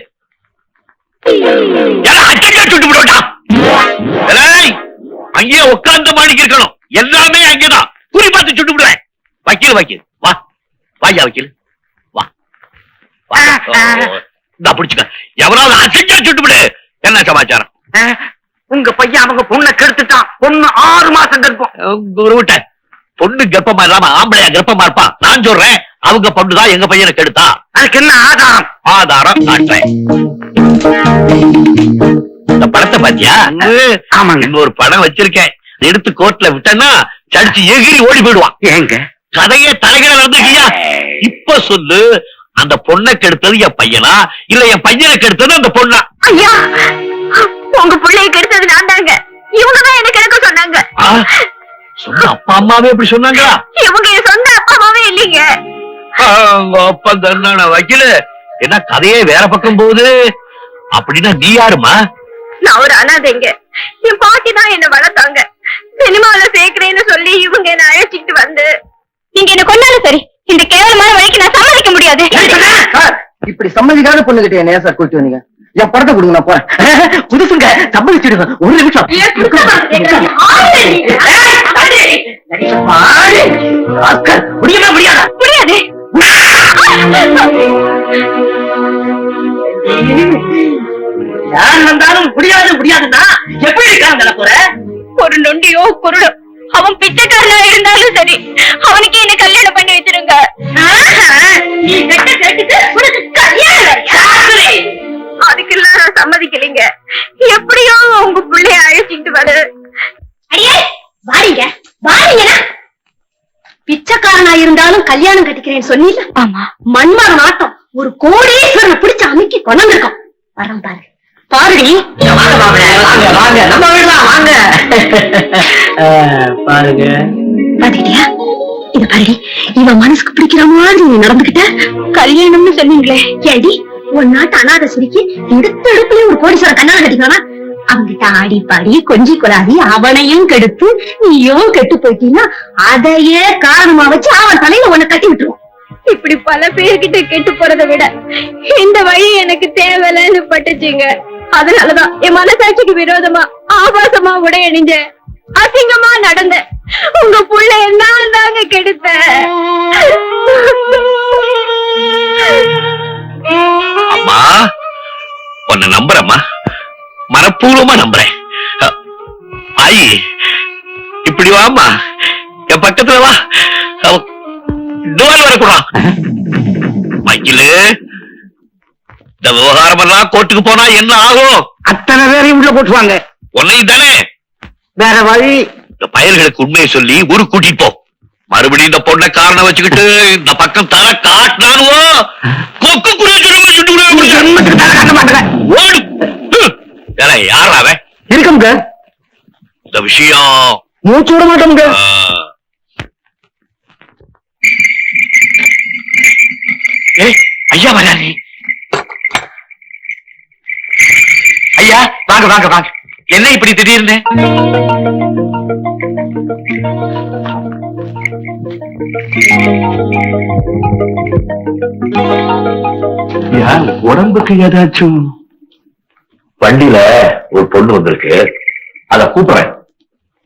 சுட்டு விடுவேன். அங்கேயே உட்கார்ந்து மாணிக்க இருக்கணும். எல்லாமே அங்கேதான். குறி பார்த்து சுட்டு விடுவேன். வக்கீல் வக்கீல் வா, வாயா வக்கீல் வா. பிடிச்சுக்க. எவனாவது அசைஞ்சா சுட்டு விடு. என்ன சமாச்சாரம்? உங்க பையன் அவங்க பொண்ணை கெடுத்துட்டான். பொண்ணு 6 மாசம் கர்ப்பம். பொண்ணு கர்ப்பமா இல்லாம ஆம்பளையா கர்ப்பமா இருப்பான். நான் சொல்றேன், அவங்க பொண்ணுதான் எங்க பையனை கெடுத்தா. அதுக்கு என்ன ஆதாரம்? ஆதாரம் காட்டுறேன். இந்த படத்தை பாத்தியா? ஆமாங்க. இன்னொரு படம் வச்சிருக்கேன். எடுத்து கோர்ட்ல விட்டேன்னா சடிச்சு எகிரி ஓடி போயிடுவான். ஏங்க கதையே தலைகளை நடந்துக்கியா? இப்ப சொல்லு, அந்த பொண்ணை கெடுத்தது என் பையனா இல்ல என் பையனை கெடுத்தது அந்த பொண்ணா? ஐயா, உங்க பிள்ளைய கெடுத்தது நான் தாங்க. இவங்கதான் எனக்கு எடுக்க சொன்னாங்க. சொந்த அப்பா அம்மாவே இப்படி சொன்னாங்களா? இவங்க என் சொந்த அப்பா அம்மாவே இல்லைங்க. அப்பா தண்ணா வக்கீல என்ன கதையே வேற பக்கம் போகுது. அப்படின்னா நீ யாருமா? நான் ஒரு அனாதைங்க. என் பாட்டி தான் என்ன வளர்த்தாங்க. சினிமாவில சேர்க்கிறேன்னு சொல்லி இவங்க என்ன அழைச்சிட்டு வந்து, நீங்க என்ன கொண்டாலும் சரி, இந்த கேவலமான வழிக்கு நான் சம்மதிக்க முடியாது. இப்படி சம்மதிக்காத பொண்ணுகிட்ட என்ன சார் கூட்டி வந்தீங்க? என் படத்தை கொடுங்க, நான் போறேன். புதுசுங்க, சம்மதிச்சிடுங்க. ஒரு நிமிஷம். முடியுமா? முடியாதா? முடியாது. யார் வந்தாலும் முடியாது முடியாதுன்னா எப்படி இருக்காங்க போற? ஒரு நொண்டியோ குருடோ அவன் பிச்சைக்காரனா இருந்தாலும் சரி, அவனுக்கு என்ன கல்யாணம் பண்ணி வச்சிருங்க. நீ கட்ட கேட்டுட்டு உனக்கு கல்யாணம் அதுக்கெல்லாம் நான் சம்மதிக்கலைங்க. எப்படியோ உங்க பிள்ளைய அழைச்சிட்டு வர. அடியே வாரிங்க, வாரிங்க. பிச்சைக்காரனா இருந்தாலும் கல்யாணம் கட்டிக்கிறேன்னு சொன்னீங்க. ஆமா, மண்மர நாட்டம் ஒரு கோடீஸ்வரனை பிடிச்சு அமைக்கி கொண்டிருக்கோம். வரம் பாரு, பாருடி. வாங்க, நம்ம வீடலாம் வாங்க. பாருங்க, பாத்துக்கிட்டியா? இத பாருடி, இவன் மனசுக்கு பிடிக்கிற மாதிரி நீ நடந்துகிட்ட. கல்யாணம்னு சொன்னீங்களே, ஏடி உன் நாட்டு அநாத சிரிக்கு எடுத்த எடுப்புல ஒரு கோடீஸ்வரன் கல்யாணம் கட்டிக்கானா? அவங்கிட்ட ஆடி பாடி கொஞ்சி கொலாதி அவனையும் கெடுத்து நீயும் கெட்டு போயிட்டீங்கன்னா அதையே காரணமா வச்சு அவன் தலையில உன்னை கட்டி விட்டுருவான். இப்படி பல பேர்கிட்ட கெட்டு போறதை விட இந்த வழி எனக்கு தேவையில்லைன்னு பட்டுச்சுங்க. அதனாலதான் என் மனசாட்சிக்கு விரோதமா ஆபாசமா உடை அணிஞ்ச, அசிங்கமா நடந்த உங்க புள்ள என்ன தாங்க கெடுத்த. அம்மா, உன்னை நம்புறேம்மா, மனப்பூர்வமா நம்புறேன். ஆயி, இப்படி வாமா, என் பக்கத்துல வா. வரக்கூடாது வக்கீலு. இந்த விவகாரம் எல்லாம் கோர்ட்டுக்கு போனா என்ன ஆகும்? அத்தனை பேரையும் உள்ள போட்டுவாங்க. உன்னையும் தானே. வேற வழி. இந்த பயல்களுக்கு உண்மையை சொல்லி ஊருக்கு கூட்டிட்டு போ. மறுபடியும் இந்த பொண்ணை காரணம் வச்சுக்கிட்டு இந்த பக்கம் தர காட்டினானுவோ கொக்கு ஓடு. வேற யார் அவன்? இருக்கமுங்க, இந்த விஷயம் மூச்சு விட மாட்டோமுங்க. ஐயா வராரு. ஐயா வாங்க வாங்க வாங்க. என்ன இப்படி திடீர்னு? உடம்புக்கு ஏதாச்சும்? வண்டியில ஒரு பொண்ணு வந்திருக்கு, அத கூப்பிடுறேன்.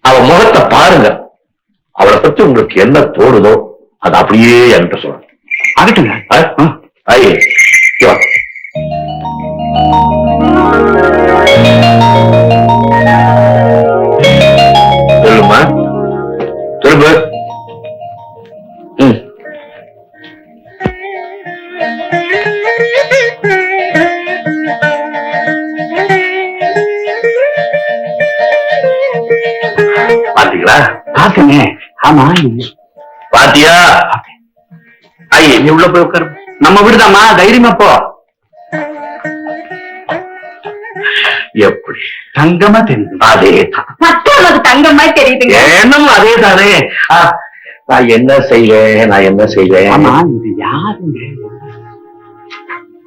அவ முகத்தை பாருங்க. அவளை பத்தி உங்களுக்கு என்ன தோணுதோ அது அப்படியே என்கிட்ட சொல்லுங்க. ஆகட்டுங்க. சொல்லுமா, திரும்ப. பாத்தீங்களா? பாக்கங்க. ஆமா, பாத்தியா? ஐயே, நீ உள்ள போய் உட்காரு. நம்ம வீடுதாம்மா, தைரியமா போ. எப்படி தங்கமா தெரியுது? அதேதான். மத்தவங்களுக்கு தங்கம் மாதிரி தெரியுதுங்க. என்னமோ அதேதானே. நான் என்ன செய்வேன், நான் என்ன செய்வேன்? ஆமா, இது யாருங்க?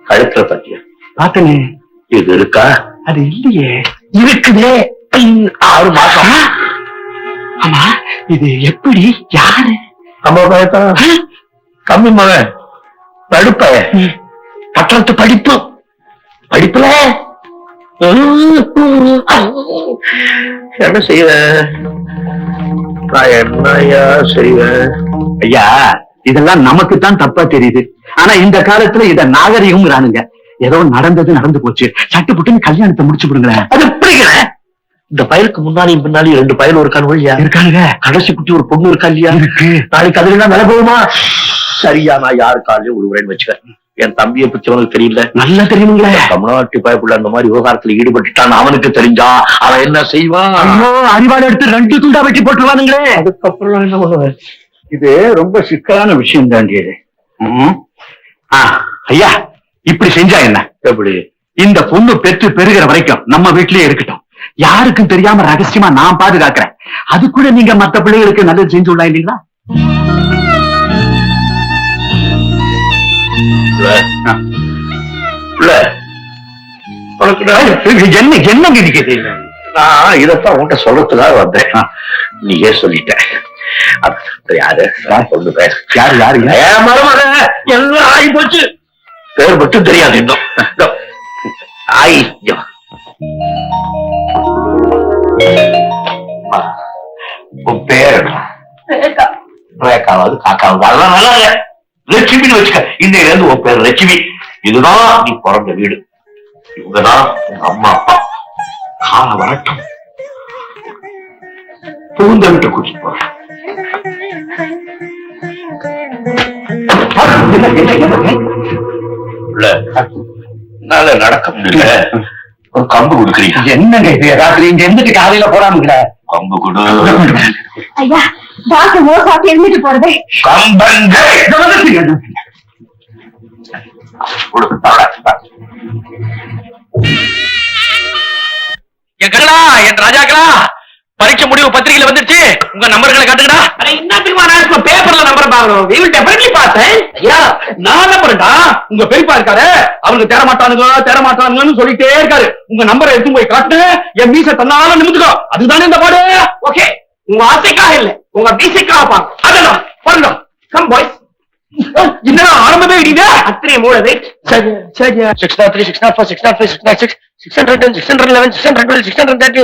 கழுத்துல பத்தியா பாத்தனே? இது இருக்கா? அது இல்லையே. இருக்குதே. 6 மாசம். ஆமா, இது எப்படி? யாரு? நம்ம பயத்தான். கம்மி மகன் படிப்ப பட்டணத்து படிப்பு. படிப்புல என்ன செய்வேன்? நான் என்னையா செய்வேன்? ஐயா, இதெல்லாம் நமக்கு தான் தப்பா தெரியுது. ஆனா இந்த காலத்துல இத நாகரிகம்ங்கிறானுங்க. ஏதோ நடந்தது நடந்து போச்சு, சட்டு புட்டுன்னு கல்யாணத்தை முடிச்சு விடுங்களேன். அது எப்படிங்க? இந்த பயலுக்கு முன்னாடியும் பின்னாடி 2 பயல் இருக்கானு இருக்கானுங்க. கடைசி குட்டி ஒரு பொண்ணு இருக்கா இல்லையா? இருக்கு. நாளைக்கு அதுல விலை போகுமா? சரியா, நான் யாரு காலையும் விடுறேன்னு வச்சுக்க. என் தம்பியை பத்தி அவனுக்கு தெரியல. நல்லா தெரியுங்களே. தமிழ்நாட்டு பயப்புள்ள அந்த மாதிரி விவகாரத்துல ஈடுபட்டுட்டான். அவனுக்கு தெரிஞ்சா அவன் என்ன செய்வான்? அறிவாளை எடுத்து 2 துண்டா வெட்டி போட்டுருவானுங்களே. அதுக்கப்புறம் என்ன பண்ணுவேன்? இது ரொம்ப சிக்கலான விஷயம் தாண்டி. ஐயா, இப்படி செஞ்சா என்ன? எப்படி? இந்த பொண்ணு பெற்று பெறுகிற வரைக்கும் நம்ம வீட்லயே இருக்கட்டும். யாருக்கும் தெரியாம ரகசியமா நான் பாதுகாக்கிறேன். அது கூட நீங்க மத்த பிள்ளைகளுக்கு நல்லது செஞ்சு விடலாம் இல்லீங்களா? என்ன என்ன கிடைக்குது? நான் இதத்தான் உன்கிட்ட சொல்றதுக்காக வந்தேன். நீயே சொல்லிட்ட. யாரு சொல்லுங்க? யாரு யாருங்க? எல்லாம் ஆகி போச்சு. பேர் மட்டும் தெரியாது இன்னும். உன் பேர் ரேகாவது காக்காவது அதெல்லாம் நல்லா இல்ல. லட்சுமின்னு வச்சுக்க. இன்னையில இருந்து உன் பேர் லட்சுமி. இதுதான் நீ பிறந்த வீடு. இவங்கதான் உங்க அம்மா அப்பா. கால வரட்டும், பூந்த விட்டு கூட்டிட்டு போறேன். நடக்க முடியல. ஒரு கம்பு கொடுக்குறீங்க. என்னங்க இது? ராத்திரி இங்க இருந்துட்டு காலையில போறாமுங்க. கம்பு கொடு. ஐயா, டாக்டர் மோசாக்கு இருந்துட்டு போறது. கம்பங்க என் கண்ணா, என் ராஜாக்களா, பரீட்சை முடிவு பத்திரிகையில வந்துருச்சு. உங்க நம்பர்களை காட்டுங்கடா. பேப்பர்ல நம்பர் பார்த்தேன். ஐயா, நான் நம்புறேன்டா. உங்க பெரியப்பா இருக்காரு, அவங்க தேரமாட்டானுங்கன்னு சொல்லிட்டே இருக்காரு. உங்க நம்பரை எடுத்து போய் காட்டு. என் மீச தன்னால நிமித்துக்கோ. அதுதானே இந்த பாடு. ஓகே, உங்க ஆசைக்காக இல்ல, உங்க மீசைக்காக பாங்க. அதெல்லாம் பாருங்க. Come boys. என்ன ஆரம்பமே இடிதா? அத்தனை மூளை வெயிட். சரி சரி. 603 604 605 696 610 611 612 613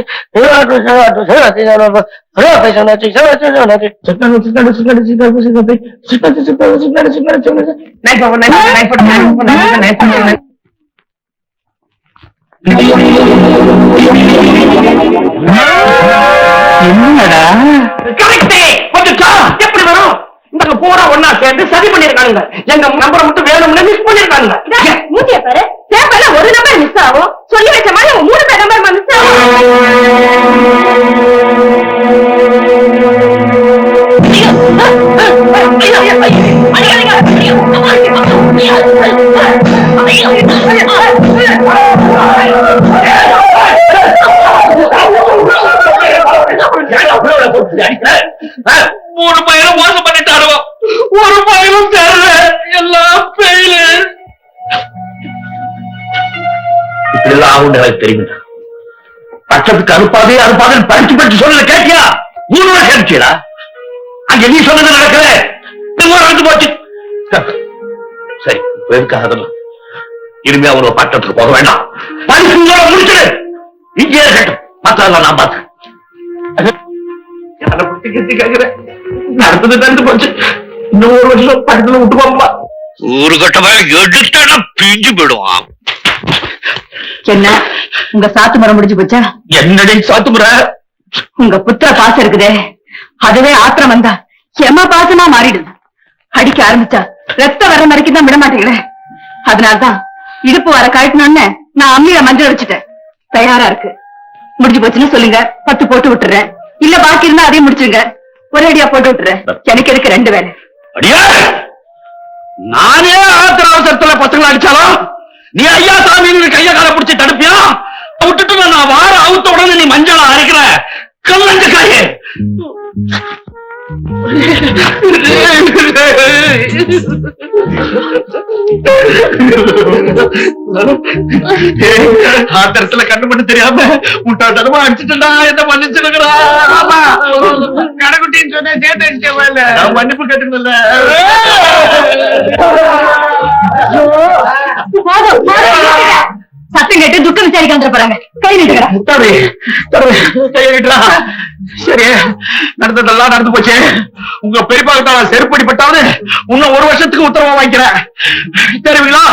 என்னடா கரெக்டே. எப்படி வரும்? இந்த பூரா ஒன்னா சேர்ந்து சதி பண்ணிருக்கானுங்க. எங்க நம்பரை மட்டும் வேணும்னு மிஸ் பண்ணிருக்கானுங்க. மூட்டிய பாரு, பேப்பர்ல ஒரு நம்பர் மிஸ் ஆகும். சொல்லி வச்ச மாதிரி 3 பேர் நம்பர் மிஸ் மூணு பையனும் மோசம் பண்ணிட்டாருவோ. ஒரு பையனும் தெரியல. எல்லாம் பெயில. இப்படி எல்லாம் ஆகும் எனக்கு தெரியுங்க. பட்சத்துக்கு அனுப்பாதே அனுப்பாதே படிச்சு படிச்சு சொல்ல கேட்டியா? 3 வருஷம் கேட்டீங்களா? அங்க நீ சொன்னது நடக்கல. நடந்து போச்சு. சரி, எதுக்காக இனிமே அவங்க பட்டத்துக்கு போக வேண்டாம். படிப்பு முடிச்சிடு. இங்கே இருக்கட்டும். மற்றதெல்லாம் நான் பார்த்தேன். நடந்தது நடந்து போச்சு. இன்னும் 1 வருஷம் பக்கத்துல விட்டுப்போம்பா. ஒரு கட்டமா எடுத்தா பிஞ்சு போயிடுவான். என்ன உங்க சாத்து மரம் முடிஞ்சு போச்சா? என்னடி சாத்து மரம்? உங்க புத்திர பாசம் இருக்குதே, அதுவே ஆத்திரம் வந்தா எம்ம பாசமா மாறிடுது. அடிக்க ஆரம்பிச்சா ரத்தம் வர மாதிரிக்கு தான் விட மாட்டேங்கிறேன். அதனால்தான் இடுப்பு வர கழட்டணும்னு நான் அம்மியில மஞ்சள் வச்சுட்டேன். தயாரா இருக்கு. முடிஞ்சு போச்சுன்னு சொல்லுங்க, 10 போட்டு விட்டுறேன். இல்ல பாக்கி இருந்தா அதையும் முடிச்சுங்க. ஒரே அடியா போட்டு விட்டுறேன். எனக்கு எதுக்கு 2 வேலை? அடியா, நானே ஆத்திர அவசரத்துல பசங்களை அடிச்சாலும் நீ ஐயா சாமி கைய கால பிடிச்சி தடுப்பியா? விட்டுட்டு நான் வார அவுத்த உடனே நீ மஞ்சளா அரைக்கிற கல்லஞ்ச காயே. ஆத்திரத்துல கண்ணு மட்டும் தெரியாம முட்டாட்டமா அடிச்சுட்டா என்ன மன்னிச்சிருக்கிறா? கடைக்குட்டின்னு சொன்ன சேர்த்து அடிச்சேன் மன்னிப்பு கேட்டுக்கல. சத்தம் கேட்டு துக்கம் விசாரிக்க வந்துட போறாங்க. கை நீட்டுறா. சரி, நடந்ததெல்லாம் நடந்து போச்சு. உங்க பெரியப்பா கிட்ட செருப்படிப்பட்டாவது இன்னும் 1 வருஷத்துக்கு உத்தரவா வாங்கிக்கிறேன். தெரியுங்களா?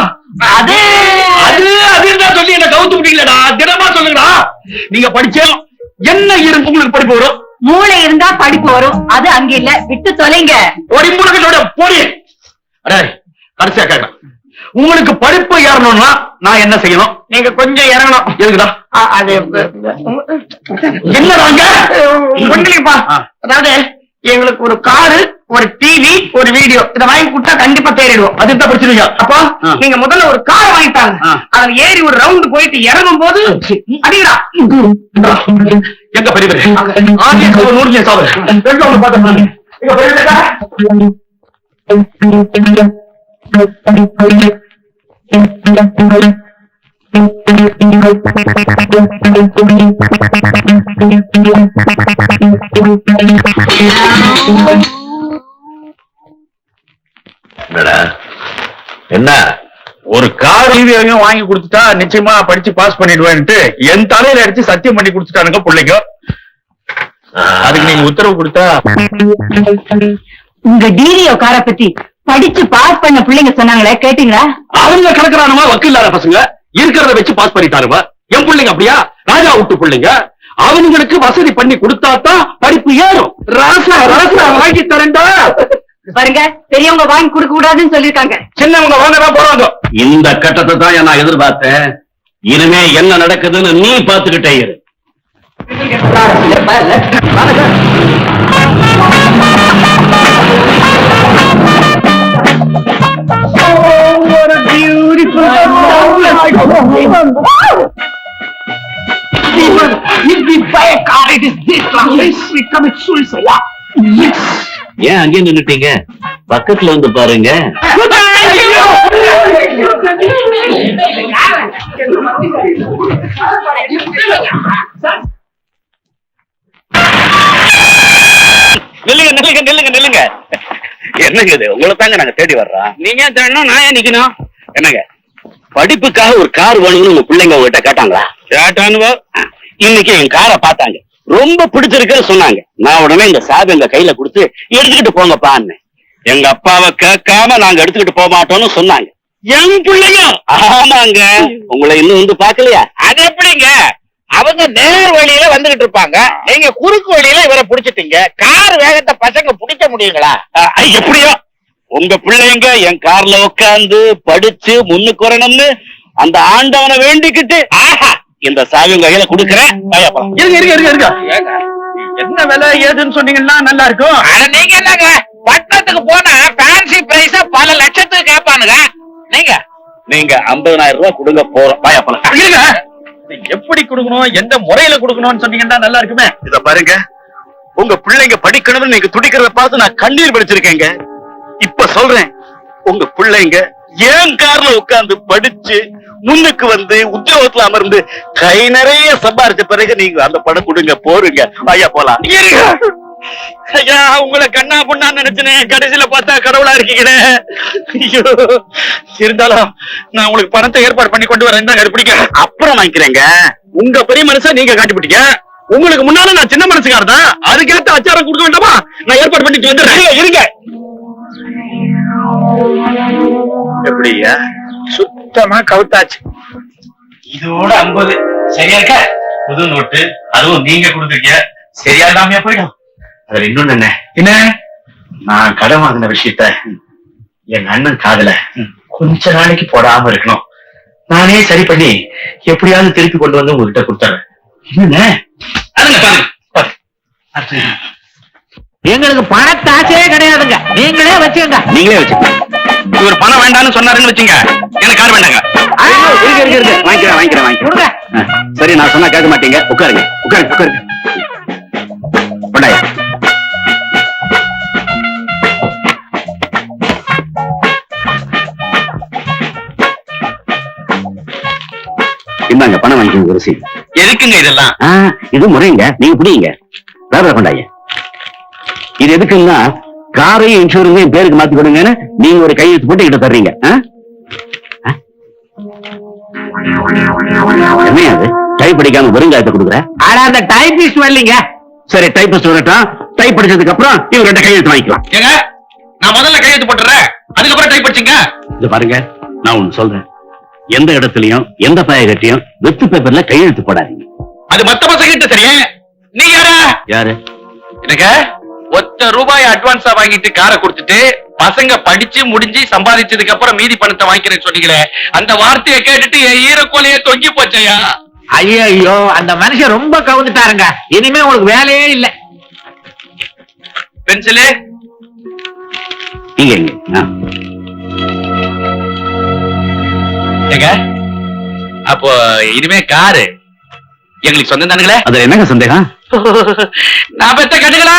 அது அது அதுதான் சொல்லி என்ன கவுத்து விட்டீங்களா? தினமா சொல்லுங்கடா. நீங்க படிச்சே என்ன இருக்கு உங்களுக்கு படிப்பு வரும்? மூளை இருந்தா படிப்பு வரும். அது அங்க இல்ல, விட்டு தொலைங்க. ஒரு மூலகளோட போடி. அடே, கடைசியா கேட்க, உங்களுக்கு படிப்பு ஏறணும்னா நான் என்ன செய்யணும்? நீங்க கொஞ்சம் இறங்கணும். எதுக்குடா? அது என்னடாங்க? ஒண்ணுப்பா, அதாவது எங்களுக்கு ஒரு காரு, ஒரு டிவி, ஒரு வீடியோ இதை வாங்கி கொடுத்தா கண்டிப்பா தேறிடுவோம். அதுதான் படிச்சிருக்கீங்க. அப்பா நீங்க முதல்ல ஒரு கார் வாங்கிட்டாங்க. அதுல ஏறி ஒரு ரவுண்ட் போயிட்டு இறங்கும் போது அடிடா எங்க பெரிய பெரிய நூறு சாவு பார்த்தேன். என்ன ஒரு கார் டிவியையும் வாங்கி கொடுத்துட்டா நிச்சயமா படிச்சு பாஸ் பண்ணிடுவேன்ட்டு என் தலையில அடிச்சு சத்தியம் பண்ணி கொடுத்துட்டானுங்க பிள்ளைங்க. அதுக்கு நீங்க உத்தரவு கொடுத்தா உங்க டிவியோ காரை பத்தி படிச்சு பாஸ் பண்ண பிள்ளைங்க சொன்னாங்களே, கேட்டீங்களா? அவங்க கிடக்குறானுமா வக்கீல்லாத பசங்க இருக்கிறத வச்சு பாஸ் பண்ணிட்டாருமா. என் பிள்ளைங்க அப்படியா? ராஜா விட்டு பிள்ளைங்க. அவனுங்களுக்கு வசதி பண்ணி கொடுத்தாதான் படிப்பு ஏறும். ராசா ராசா வாங்கி தரேன்டா. பாருங்க, பெரியவங்க வாங்கி கொடுக்க கூடாதுன்னு சொல்லிருக்காங்க. சின்னவங்க வாங்கதான் போறாங்க. இந்த கட்டத்தை தான் நான் எதிர்பார்த்தேன். இனிமே என்ன நடக்குதுன்னு நீ பாத்துக்கிட்டே இரு. ஏன் அங்கே நின்னுட்டீங்க? பக்கத்துல வந்து பாருங்க. நில்லுங்க நில்லுங்க நில்லுங்க நில்லுங்க. என்னங்க இது? உங்களை தாங்க நாங்க தேடி வர்றோம். நீங்க ஏன் தேடணும், நான் ஏன் நிக்கணும்? என்னங்க, படிப்புக்காக ஒரு கார் வேணும்னு உங்க பிள்ளைங்க உங்ககிட்ட கேட்டாங்களா? கேட்டானுவோ. இன்னைக்கு என் காரை பார்த்தாங்க, ரொம்ப பிடிச்சிருக்குன்னு சொன்னாங்க. நான் உடனே இந்த சாவி எங்க கையில கொடுத்து எடுத்துக்கிட்டு போங்கப்பான்னு. எங்க அப்பாவை கேட்காம நாங்க எடுத்துக்கிட்டு போக மாட்டோம்னு சொன்னாங்க. என் பிள்ளைங்க? ஆமாங்க. உங்களை இன்னும் வந்து பாக்கலையா? அது எப்படிங்க? அவங்க நேர் வழியில வந்துகிட்டு இருப்பாங்க, நீங்க குறுக்கு வழியில இவரை புடிச்சிட்டீங்க. கார் வேகத்தை பசங்க பிடிக்க முடியுங்களா? எப்படியோ உங்க பிள்ளைங்க என் கார்ல உட்கார்ந்து படிச்சு முன்னுக்கு வரணும்னு அந்த ஆண்டவனை வேண்டிக்கிட்டு இந்த சாவி உங்க கையில கொடுக்குறேன். என்ன விலை ஏதுன்னு சொன்னீங்கன்னா நல்லா இருக்கும். நீங்க என்னங்க, பட்டணத்துக்கு போனா ஃபேன்சி பிரைஸ் பல லட்சத்துக்கு கேட்பானுங்க. நீங்க நீங்க 50,000 ரூபாய் கொடுங்க போறோம். எப்படி கொடுக்கணும், எந்த முறையில கொடுக்கணும்னு சொன்னீங்கன்னா நல்லா இருக்குமே. இத பாருங்க, உங்க பிள்ளைங்க படிக்கணும்னு நீங்க துடிக்கிறத பார்த்து நான் கண்ணீர் படிச்சிருக்கேங்க. இப்ப சொல்றேன், உங்க பிள்ளைங்க ஏன் கார்ல உட்கார்ந்து படிச்சு முன்னுக்கு வந்து உத்தியோகத்துல அமர்ந்து கை நிறைய சம்பாரிச்ச பிறகு நீங்க அந்த பணம் கொடுங்க. போருங்க, ஐயா போலாம். ஐயா, உங்களை கண்ணா பொண்ணா நினைச்சேன், கடைசியில பார்த்தா கடவுளா இருக்கீங்களே. ஐயோ, இருந்தாலும் நான் உங்களுக்கு பணத்தை ஏற்பாடு பண்ணி கொண்டு வரேன். பிடிக்க அப்புறம் வாங்கிக்கிறேங்க. உங்க பெரிய மனுஷன் நீங்க காட்டிவிட்டீங்க. உங்களுக்கு முன்னால நான் சின்ன மனசுக்காரர் தான். அதுக்கேற்ற அச்சாரம் கொடுக்க வேண்டாமா? நான் ஏற்பாடு பண்ணிட்டு வந்துடுறேன். இருங்க. எப்படியா? சுத்தமா கவுத்தாச்சு. இதோட 50 சரியா இருக்க? புது நோட்டு, அதுவும் நீங்க கொடுத்துருக்கீங்க. சரியா இல்லாமையா போயிடும். அதுல இன்னொன்னு என்ன, நான் கடன் வாங்கின விஷயத்த என் அண்ணன் காதுல கொஞ்ச நாளைக்கு போடாம இருக்கணும். நானே சரி பண்ணி எப்படியாவது திருப்பி கொண்டு வந்து உங்ககிட்ட கொடுத்துறேன். என்ன எங்களுக்கு பணத்தாசையே கிடையாதுங்க, நீங்களே வச்சுக்கோங்க. நீங்களே வச்சுக்கோங்க. இவர் பணம் வேண்டாம்னு சொன்னாருன்னு வச்சுங்க எனக்கு கார் வேண்டாங்க. இருக்கு வாங்கிக்கிறேன். சரி, நான் சொன்னா கேட்க மாட்டீங்க. உட்காருங்க. கொண்டாயா. இந்தாங்க பணம் வாங்கிக்கோங்க. ஒரு சீட். எதுக்குங்க இதெல்லாம்? இது முறைங்க. நீங்க புடிங்க. வேற கொண்டாய. இது எதுக்குன்னா காரையும் இன்சூரன்ஸையும் பேருக்கு மாத்தி கொடுங்கன்னு நீங்க ஒரு கையெழுத்து போட்டு கிட்ட தர்றீங்க. என்ன அது டைப் படிக்காம வெறுங்காயத்தை கொடுக்குற? ஆனா அந்த டைபிஸ்ட் வரலீங்க. சரி, டைப்பிஸ்ட் வரட்டும். டைப் படிச்சதுக்கு அப்புறம் இவங்க கையெழுத்து வாங்கிக்கலாம். ஏங்க, நான் முதல்ல கையெழுத்து போட்டுறேன், அதுக்கப்புறம் டைப் படிச்சுங்க. இது பாருங்க, நான் ஒண்ணு சொல்றேன். எந்த இடத்துலயும் எந்த பாயகத்தையும் வெத்து பேப்பர்ல கையெழுத்து போடாதீங்க. அது மத்த பசங்க கிட்ட சரியே. நீங்க யாரு? எனக்கு ₹1 அட்வான்ஸா வாங்கிட்டு காரை கொடுத்துட்டு பசங்க படிச்சு முடிஞ்சு சம்பாதிச்சதுக்கு அப்புறம் மீதி பணத்தை வாங்கிக்கிறேன்னு சொன்னீங்களே, அந்த வார்த்தையை கேட்டுட்டு என் ஈரக்கோலையே தொங்கி போச்சையா. ஐயோ, அந்த மனுஷன் ரொம்ப கவுந்துட்டாருங்க. இனிமே உங்களுக்கு வேலையே இல்ல. பென்சிலு இங்க ஏங்க, அப்போ இனிமே காரு எங்களுக்கு சொந்தம் தானுங்களே? அது என்னங்க சந்தேகம்? நான் பெத்த கட்டுகளா?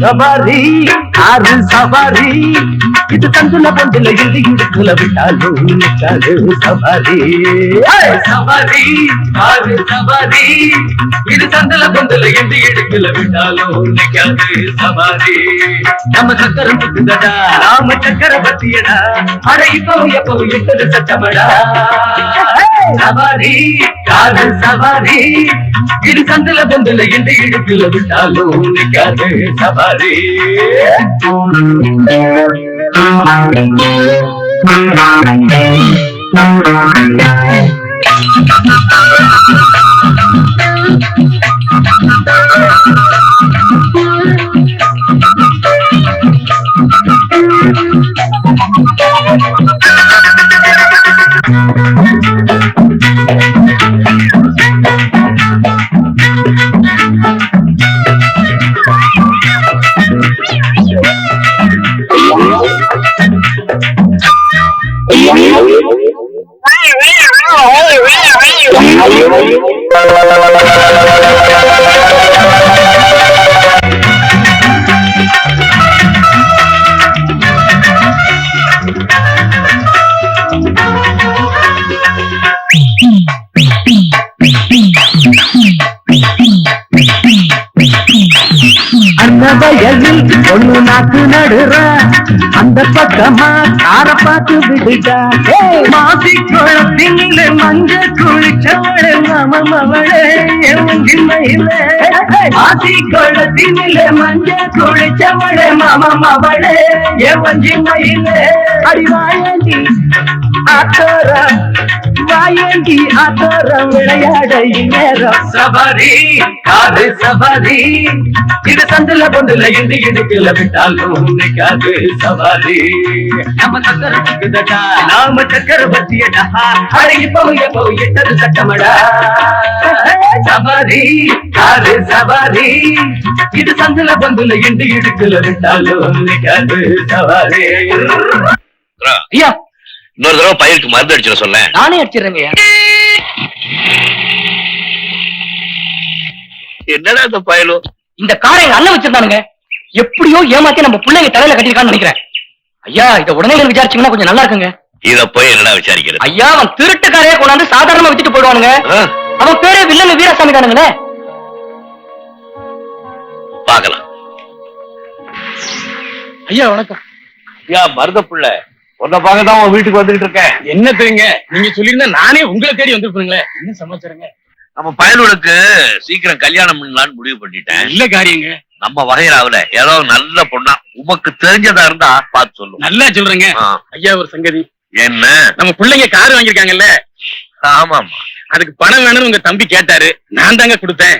சவாரி ஆறு சவாரி இது தந்துல பொந்துல இருந்து இடுக்குல விட்டாலும் நிற்காது. சவாரி சவாரி ஆறு சவாரி இது தந்துல பொந்துல இருந்து இடுக்குல விட்டாலும் நிற்காது. சவாரி நம்ம சக்கரம் புத்துதடா, நாம சக்கர பத்தியடா. அட இப்பவும் எப்பவும் இட்டது சட்டமடா. சவாரி ஆறு சவாரி இது தந்துல பொந்துல இருந்து இடுக்குல விட்டாலும் நிற்காது. சவாரி வயலில் ஒண்ணு நாக்கு நடுற அந்த பக்கமா கார பார்த்து விடுடா. மாசி குளத்தில மஞ்ச குளிச்சவளே மாமவளே எவங்கின்மையில. மாசி குளத்தில மஞ்ச குளிச்சவளே மாமவளே எவங்கின்மையில. அடிவாயண்டி ஆத்தோரா வாயண்டி ஆத்தோரம் விளையாட நேரம். சவாரி காது சவாரி இது சந்துல பொந்துல இருந்து இடுக்குல விட்டாலும் நிக்காது. சவாரி நம்ம சக்கர புக்குதடா, நாம சக்கர பத்தியடா. அட இப்பவும் எப்பவும் இட்டது சட்டமடா. சவாரி காது சவாரி இது சந்துல பொந்துல இருந்து இடுக்குல விட்டாலும் நிக்காது. சவாரி. ஐயா, இன்னொரு தடவை பயிருக்கு மருந்து அடிச்சிட சொல்ல. நானே அடிச்சிடுறேங்க. என்னடா இந்த பயலும்? இந்த காரை எங்க அண்ணன் வச்சிருந்தானுங்க. எப்படியோ ஏமாத்தி நம்ம பிள்ளைங்க தலையில கட்டிருக்கான்னு நினைக்கிறேன். ஐயா, இத உடனே விசாரிச்சீங்கன்னா கொஞ்சம் நல்லா இருக்குங்க. இத போய் என்னடா விசாரிக்கிறது? ஐயா, அவன் திருட்டுக்காரையே கொண்டாந்து சாதாரணமா வித்துட்டு போயிடுவானுங்க. அவன் பேரே வில்லன் வீரசாமி தானுங்களே. பாக்கலாம். ஐயா வணக்கம். ஐயா மருத புள்ள, உன்னை பார்க்கதான் உன் வீட்டுக்கு வந்துகிட்டு இருக்கேன். என்ன தெரியுங்க, நீங்க சொல்லியிருந்தா நானே உங்களை தேடி வந்துருப்பீங்களே. என்ன சமாச்சாரங்க? நம்ம பயலுக்கு சீக்கிரம் கல்யாணம் பண்ணலான்னு முடிவு பண்ணிட்டேன். இல்ல காரியங்க. நம்ம வகையிலாவுல ஏதாவது நல்ல பொண்ணா உமக்கு தெரிஞ்சதா இருந்தா பார்த்து சொல்லுங்க. நல்லா சொல்றேங்க. ஐயா ஒரு சங்கதி. என்ன? நம்ம பிள்ளைங்க கார் வாங்கிருக்காங்கல்ல. ஆமா. அதுக்கு பணம் வேணும்னு உங்க தம்பி கேட்டாரு. நான் தாங்க கொடுத்தேன்.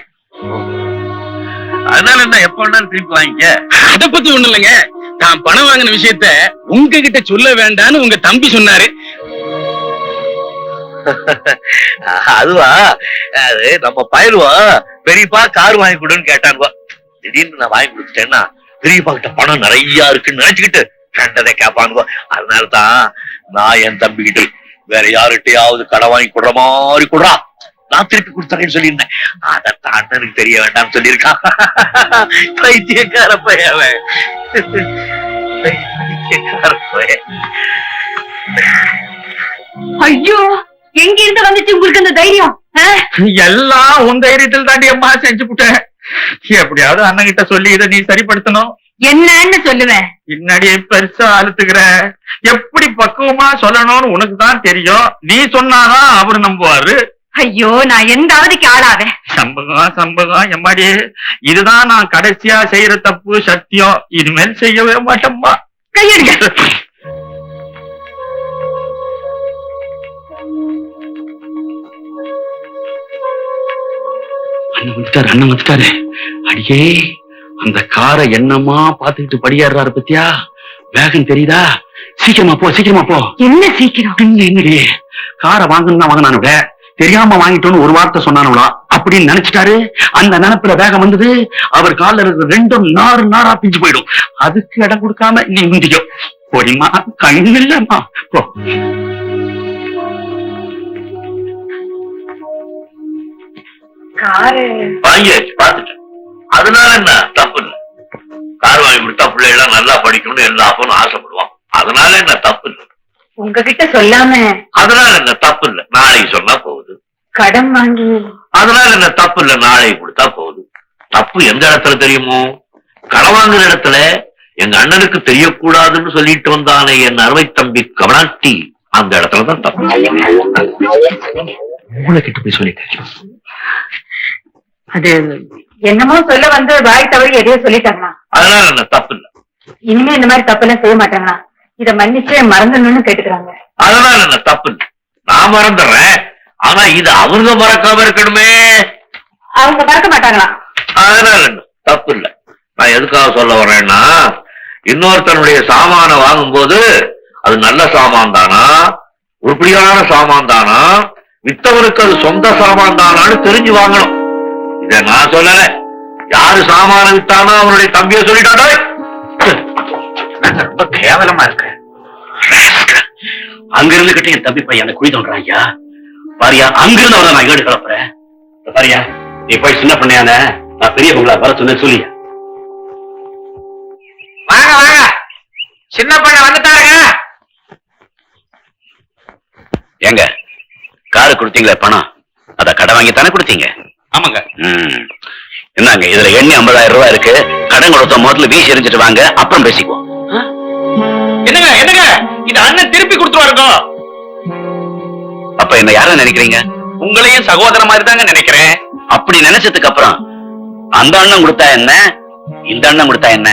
அதனால என்ன, எப்ப வேணாலும் திருப்பி வாங்கிக்க. அத பத்தி ஒண்ணு இல்லைங்க. நான் பணம் வாங்கின விஷயத்த உங்ககிட்ட சொல்ல வேண்டாம்னு உங்க தம்பி சொன்னாரு. அதுவா, அது நம்ம பயலுவா பெரியப்பா கார் வாங்கி கொடுன்னு கேட்டாங்க. திடீர்னு நான் வாங்கி கொடுத்துட்டேன்னா பெரியப்பா கிட்ட பணம் நிறைய இருக்குன்னு நினைச்சுக்கிட்டு கண்டதை கேட்பானுங்க. அதனாலதான் நான் என் தம்பி கிட்ட வேற யாருகிட்டயாவது கடை வாங்கி கொடுற மாதிரி கொடுறா, நான் திருப்பி கொடுத்தேன்னு சொல்லியிருந்தேன். அத அண்ணனுக்கு தெரிய வேண்டாம்னு சொல்லியிருக்கான். பைத்தியக்கார பையன். பைத்தியக்கார பையன். ஐயோ, எங்க இருந்து வந்துச்சு உங்களுக்கு அந்த தைரியம்? எல்லாம் உன் தைரியத்தில் தாண்டி அம்மா செஞ்சு விட்டேன். எப்படியாவது அண்ணன் கிட்ட சொல்லி இதை நீ சரிப்படுத்தணும். என்னன்னு சொல்லுவேன்? பின்னாடியே பெருசா அழுத்துக்கிற. எப்படி பக்குவமா சொல்லணும்னு உனக்கு தான் தெரியும். நீ சொன்னாதான் அவரு நம்புவாரு. ஐயோ, நான் எந்தாவது ஆளாவேன். சம்பகம் எம்மாடி, இதுதான் நான் கடைசியா செய்யற தப்பு. சத்தியம், இனிமேல் செய்யவே மாட்டேம்மா. கையெடுங்க. அண்ணன் வந்துட்டாரு. அடியே, அந்த காரை என்னமா பாத்துக்கிட்டு படியேறாரு பத்தியா? வேகம் தெரியுதா? சீக்கிரமா போ. என்ன சீக்கிரம்? என்னடி, காரை வாங்கணும் வாங்கினானுட, தெரியாம வாங்கிட்டோன்னு ஒரு வார்த்தை சொன்னானுங்களா அப்படின்னு நினைச்சிட்டாரு. அந்த நினைப்புல வேகம் வந்தது. அவர் காலில் இருக்கிற ரெண்டும் நாரா பிஞ்சு போயிடும். அதுக்கு இடம் கொடுக்காம நீ முந்திக்கோ. போடிமா, கண்ணு இல்லம்மா, போ. வாங்கியாச்சு, பாத்துட்டேன். அதனால என்ன தப்பு இல்லை. கார் வாங்கி கொடுத்தா பிள்ளைகள் நல்லா படிக்கணும்னு எல்லா அப்பனும் ஆசைப்படுவான். அதனால என்ன தப்பு இல்லை. உங்ககிட்ட சொல்லாம அதனால என்ன தப்பு இல்லை. நாளைக்கு சொன்னா போகுது. கடன் வாங்கி அதனால என்ன தப்பு இல்லை. நாளைக்கு கொடுத்தா போகுது. தப்பு எந்த இடத்துல தெரியுமோ? கடன் வாங்குற இடத்துல. எங்க அண்ணனுக்கு தெரியக்கூடாதுன்னு சொல்லிட்டு வந்தானே என் அருமை தம்பி கவனாட்டி, அந்த இடத்துலதான் தப்பு. உங்களை கிட்ட போய் சொல்லிட்டேன். அது என்னமோ சொல்ல வந்து வாய் தவறி எதையோ சொல்லிட்டாங்களா? அதனால என்ன தப்பு இல்லை. இனிமே இந்த மாதிரி தப்பு எல்லாம் செய்ய மாட்டாங்களா? இத மன்னிச்சே மறந்துடணும்னு கேட்டுக்கிறாங்க. அதனால என்ன தப்பு இல்லை. நான் மறந்துடுறேன். ஆனா இது அவங்க மறக்காம இருக்கணுமே. அவங்க மறக்க மாட்டாங்களா? அதனால என்ன தப்பு இல்லை. நான் எதுக்காக சொல்ல வர்றேன்னா, இன்னொருத்தனுடைய சாமான வாங்கும் போது அது நல்ல சாமான் தானா, உருப்படியான சாமான் தானா, வித்தவனுக்கு அது சொந்த சாமான் தானான்னு தெரிஞ்சு வாங்கணும். இத நான் சொல்லல. யாரு சாமான வித்தானோ அவனுடைய தம்பிய சொல்லிட்டாடோ. ரொம்ப கேவலமா இருக்கு. அங்கிருந்து கிட்ட என் தம்பி பையன் அந்த குழி தோன்றான். ஐயா பாரியா, அங்கிருந்து அவரை நான் ஏடு கலப்புறேன். பாரியா, நீ போய் சின்ன பண்ணையான நான் பெரிய பொங்கலா வர சொன்ன சொல்லியா. வாங்க, சின்ன பண்ண வந்துட்டாருங்க. ஏங்க, காரு கொடுத்தீங்களே பணம், அத கடை வாங்கித்தானே கொடுத்தீங்க? ஆமாங்க. என்னங்க, இதுல எண்ணி 50,000 ரூபாய் இருக்கு. கடன் கொடுத்த முதல்ல வீசி எரிஞ்சிட்டு வாங்க, அப்புறம் பேசிக்குவோம். என்னங்க இது அண்ணன் திருப்பி கொடுத்துருவாருங்க. அப்ப என்ன யார நினைக்கிறீங்க? உங்களையும் சகோதர மாதிரி தாங்க நினைக்கிறேன். அப்படி நினைச்சதுக்கு அப்புறம் அந்த அண்ணன் கொடுத்தா என்ன, இந்த அண்ணன் கொடுத்தா என்ன?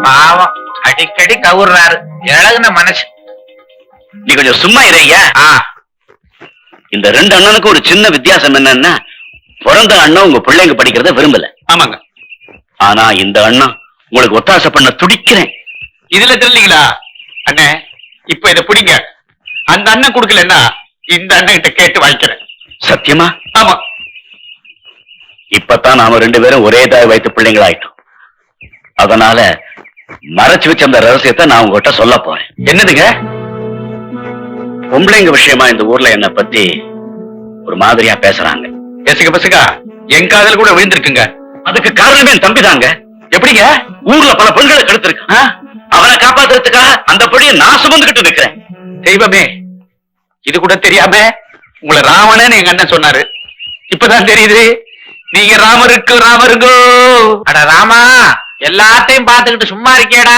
பாவம், அடிக்கடி கவுறாரு. இழகுன மனசு. நீ கொஞ்சம் சும்மா இறையா. இந்த ரெண்டு அண்ணனுக்கு ஒரு சின்ன வித்தியாசம் என்னன்னா, பிறந்த அண்ணன் உங்க பிள்ளைங்க படிக்கிறத விரும்பல. ஆமாங்க. ஆனா இந்த அண்ணன் உங்களுக்கு ஒத்தாசை பண்ண துடிக்கிறேன். இதுல தெரியலீங்களா அண்ணே? இப்ப இத பிடிங்க. அந்த அண்ணன் கொடுக்கலன்னா இந்த அண்ணன் கிட்ட கேட்டு வாங்கிக்கிறேன். சத்தியமா? ஆமா. இப்பதான் நாம ரெண்டு பேரும் ஒரே தாய் வைத்த பிள்ளைங்களாயிட்டோம். அதனால மறைச்சு வச்ச அந்த ரகசியத்தை நான் உங்ககிட்ட சொல்ல போறேன். என்னதுங்க? பொம்பளைங்க விஷயமா இந்த ஊர்ல என்ன பத்தி ஒரு மாதிரியா பேசுறாங்க. பேசுக என் காதல் கூட விழுந்திருக்குங்க. அதுக்கு காரணமே என் தம்பிதாங்க. எப்படிங்க? ஊர்ல பல பெண்களை கெடுத்திருக்கு. அவனை காப்பாத்துறதுக்காக அந்த படியை நான் சுமந்துகிட்டு நிக்கிறேன். தெய்வமே, இது கூட தெரியாம உங்களை ராவணன்னு எங்க அண்ணன் சொன்னாரு. இப்பதான் தெரியுது நீங்க ராமருங்கோ. அட ராமா, எல்லாத்தையும் பாத்துக்கிட்டு சும்மா இருக்கேடா.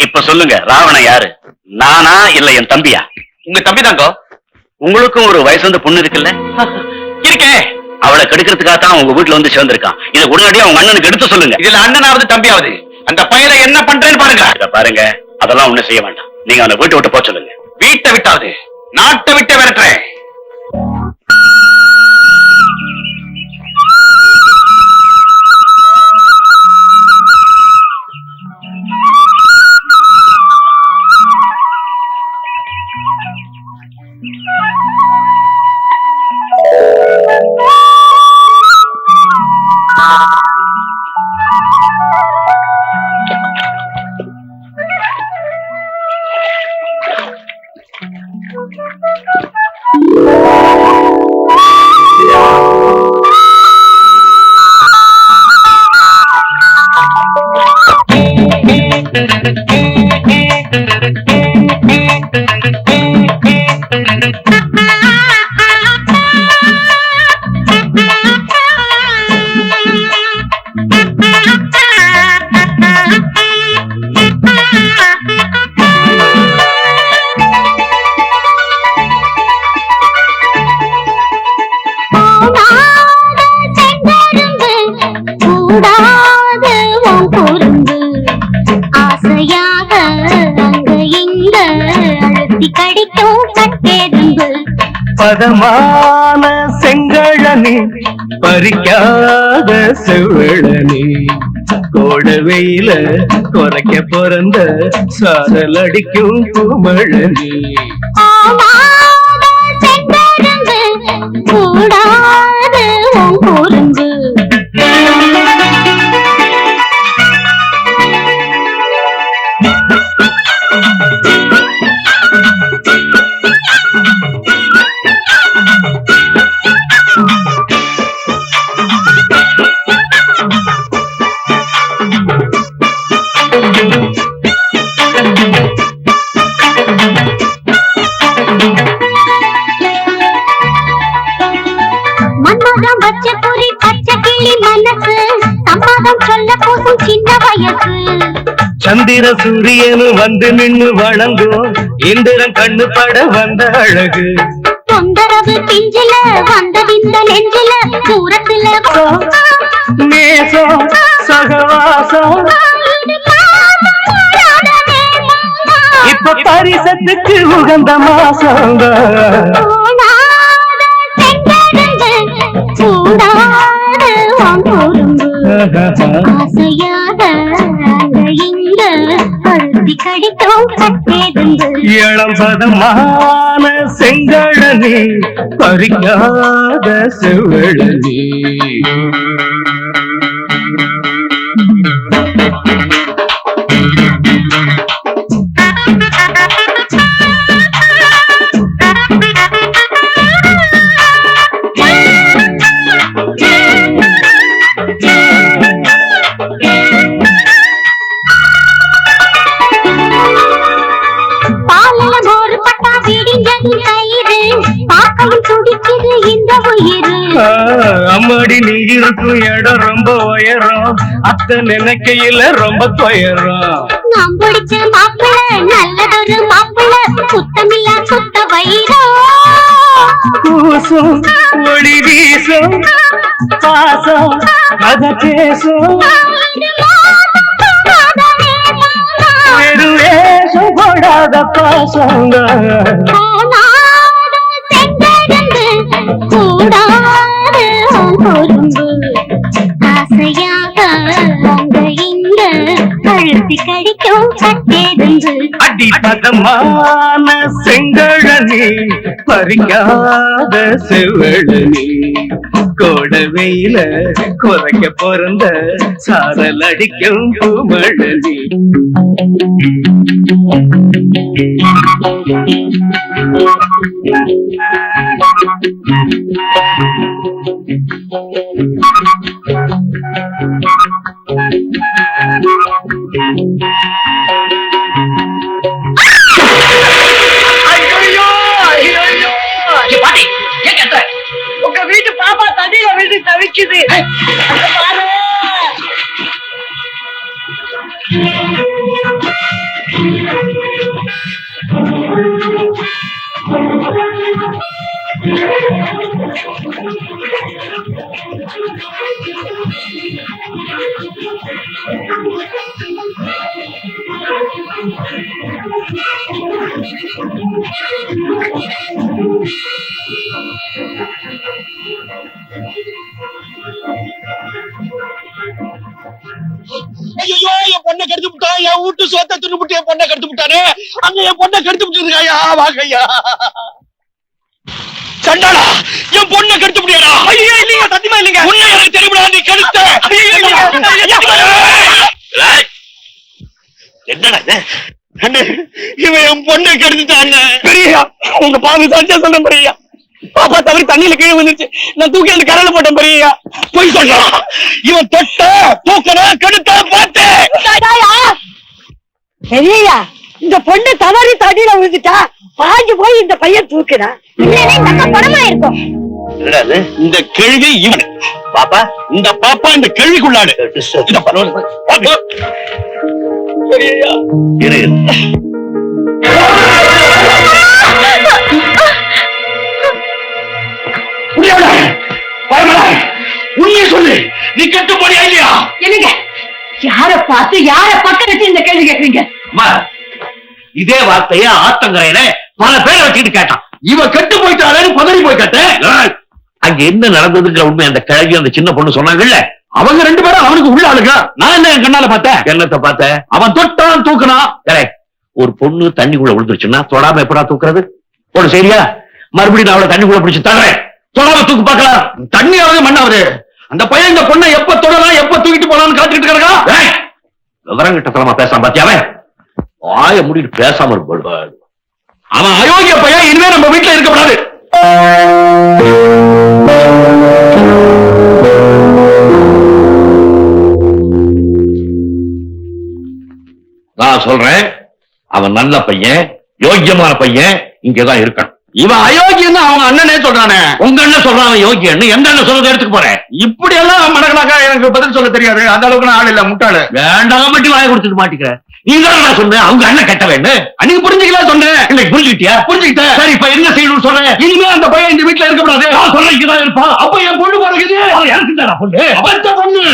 இப்ப சொல்லுங்க, ராவணன் யாரு? நானா இல்ல என் தம்பியா? உங்க தம்பி தாங்க. உங்களுக்கும் ஒரு வயசு வந்த பொண்ணு இருக்குல்ல? இருக்கே. அவளை கெடுக்கிறதுக்காக தான் உங்க வீட்டுல வந்து சேர்ந்திருக்கான். இதை உடனடியா உங்க அண்ணனுக்கு எடுத்து சொல்லுங்க. இதுல அண்ணனாவது தம்பியாவது அந்த பையனை என்ன பண்றேன்னு பாருங்க. இத பாருங்க, அதெல்லாம் ஒண்ணும் செய்ய வேண்டாம். நீங்க அவனை வீட்டை விட்டு போக சொல்லுங்க. வீட்டை விட்டாவது நாட்டை விட்டு விரட்டுறேன். பதமான செங்கழனி பறிக்காத செவ்வழனி கோடவையில குறைக்க பிறந்த சாரல் அடிக்கும் பூமழனி சந்திர சூரியனு வந்து நின்னு வணங்கும் இந்திரன் கண்ணு பட வந்த அழகு தொந்தரவு பிஞ்சில வந்ததிந்த நெஞ்சில தூரத்துல நேசம் சகவாசம் இப்ப பரிசத்துக்கு உகந்த மாசம் இளம் பதமான செங்கழனி பறிக்காத செவ்வழனி அம்மாடி நீ இருக்கும் இடம் ரொம்ப உயரம் அத்தை நினைக்கையில ரொம்ப துயரம் நாம் பிடிச்ச மாப்பிள்ள நல்லதொரு மாப்பிள்ள சுத்தமில்ல சுத்த வைரம் பூசும் ஒளி வீசும் பாசம் அத பேசும் வெறு வேஷம் போடாத பாசங்க அடிபதமான செங்கழனி பறிக்காத செவ்வழனி கோடவையில குறைக்க பிறந்த சாரல் அடிக்கும் பூமழனி உங்க வீட்டு பாப்பா தண்ணியில விழுந்து தவிக்குது பாரு. ஐயோ என் பொண்ணை கெடுத்து விட்டான், என் வீட்டு சொத்தை துணுபிட்டு என் பொண்ணை கெடுத்து விட்டானே, அங்க என் பொண்ணை கெடுத்து விட்டு இருக்காயா, வாங்கய்யா. சண்டாளா, என் பொண்ணை கெடுத்து விட்டியாடா? ஐயோ இல்லைங்க, சத்தியமா இல்லைங்க, உன்னை எனக்கு தெரியுமா, நீ கெடுத்த. என்னடா இது? அண்ணே, இவன் என் பொண்ணை கெடுத்துட்டான். பெரியா, உங்க பாவி சாட்சியா சொல்றேன் பெரியா. பாப்பா தவறி தண்ணியில கீழே வந்துச்சு, நான் தூக்கி அந்த கரையில போட்டேன் பெரியா. போய் சொல்றான், இவன் தொட்ட தூக்கன கெடுத்த பார்த்தேன். பெரியயா, இந்த பொண்ணு தவறி தண்ணியில விழுந்துட்டா, பாஞ்சு போய் இந்த பையன் தூக்குறா. படமா இருக்கும். என்னடா இது? இந்த கேள்வி இவன் பாப்பா இந்த பாப்பா இந்த கேள்விக்குள்ளாடு. இந்த பரவாயில்ல. பெரியயா, இரு உண்மையை சொல்லு, நீ கெட்டு போனியா இல்லையா? என்னங்க, யார பார்த்து யார பக்கம் வச்சு இந்த கேள்வி கேக்குறீங்க? அம்மா, இதே வார்த்தைய ஆத்தங்கரையில பல பேரை வச்சுக்கிட்டு கேட்டான். இவ கெட்டு போயிட்டாளேன்னு பதறி போய் கேட்டேன். அங்க என்ன நடந்ததுங்கிற உண்மை அந்த கிழவி அந்த சின்ன பொண்ணு சொன்னாங்கல்ல, அவங்க ரெண்டு பேரும் அவனுக்கு உள்ள ஆளுங்க. நான் என்ன என் கண்ணால பார்த்தேன்? என்னத்தை பார்த்த? அவன் தொட்டான் தூக்குனான். ஒரு பொண்ணு தண்ணிக்குள்ள விழுந்துருச்சுன்னா தொடாம எப்படா தூக்குறது? ஒண்ணு சரியா, மறுபடியும் நான் அவளை தண்ணிக்குள்ள பிடிச்சு தர்றேன், தொடாம தூக்கு பார்க்கலாம். தண்ணி ஆகுது மண்ணாவது. அந்த பையன் இந்த பொண்ணை எப்ப தொடலாம் எப்ப தூக்கிட்டு போலான்னு காத்துக்கிட்டு கிடக்கா. விவரம் கிட்ட சொல்லமா பேசாம பாத்தியாவே, ஆய முடிட்டு பேசாம இருப்பாடு. அவன் அயோக்கிய பையன், இனிமே நம்ம வீட்டுல இருக்கக்கூடாது. நான் சொல்றேன், அவன் நல்ல பையன், யோக்கியமான பையன், இங்கதான் இருக்கான். இவன் அயோக்கியன்னு அவங்க அண்ணனே சொல்றானே. உங்க அண்ணன் சொல்றான் அவன் யோக்கியன்னு, எந்த அண்ணன் சொல்றதை எடுத்துக்க போறேன். இப்படி எல்லாம் மடக்கலாக்கா எனக்கு பதில் சொல்ல தெரியாது. அந்த அளவுக்கு நான் ஆள் இல்ல, முட்டாளு. வேண்டாம் மட்டும் வாய கொடுத்துட்டு மாட்டிக்கிறேன். நீங்க நான் சொன்னேன் அவங்க அண்ணன் கெட்ட வேணும். அன்னைக்கு புரிஞ்சுக்கலாம் சொன்னேன். இன்னைக்கு புரிஞ்சுக்கிட்டியா? புரிஞ்சுக்கிட்டேன். சரி, இப்ப என்ன செய்யணும்னு சொல்றேன். இனிமே அந்த பையன் இந்த வீட்டுல இருக்கக்கூடாது. நான் சொல்ல இங்கதான் இருப்பான். அப்ப என் பொண்ணு பிறகுது. அவன் எனக்கு தானா பொண்ணு? அவத்த பொண்ணு.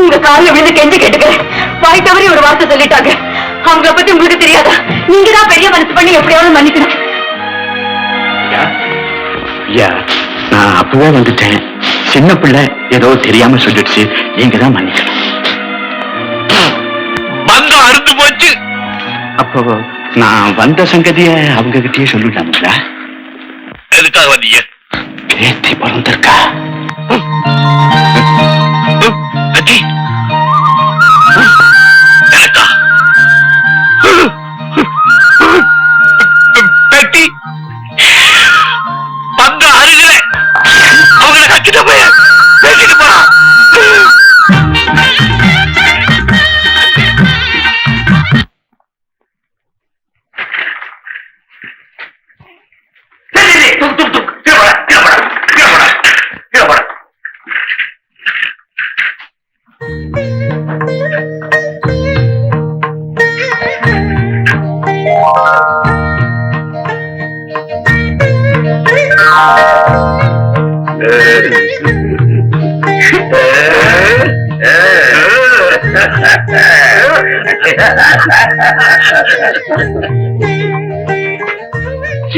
உங்க காலில் விழுந்து கெஞ்சி கேட்டுக்கிறேன். வாய் தவறி ஒரு வார்த்தை சொல்லிட்டாங்க. அவங்கள பத்தி உங்களுக்கு தெரியாதா? நீங்க தான் பெரிய மனசு பண்ணி எப்படியாவது மன்னிக்கணும். நான் அப்பவே வந்துட்டேன். சின்ன பிள்ளை ஏதோ தெரியாம சொல்லிடுச்சு, நீங்க தான் மன்னிக்கணும். பந்தம் அறுத்து போச்சு. அப்போ நான் வந்த சங்கதிய அவங்க கிட்டயே சொல்லிடலாங்களா? எதுக்காக வந்தீங்க? பேத்தி பிறந்திருக்கா. எனக்கா? பெட்டி பந்தம் அருகல அவங்களை கட்டிட்டு போய் பேசிட்டு போறான்.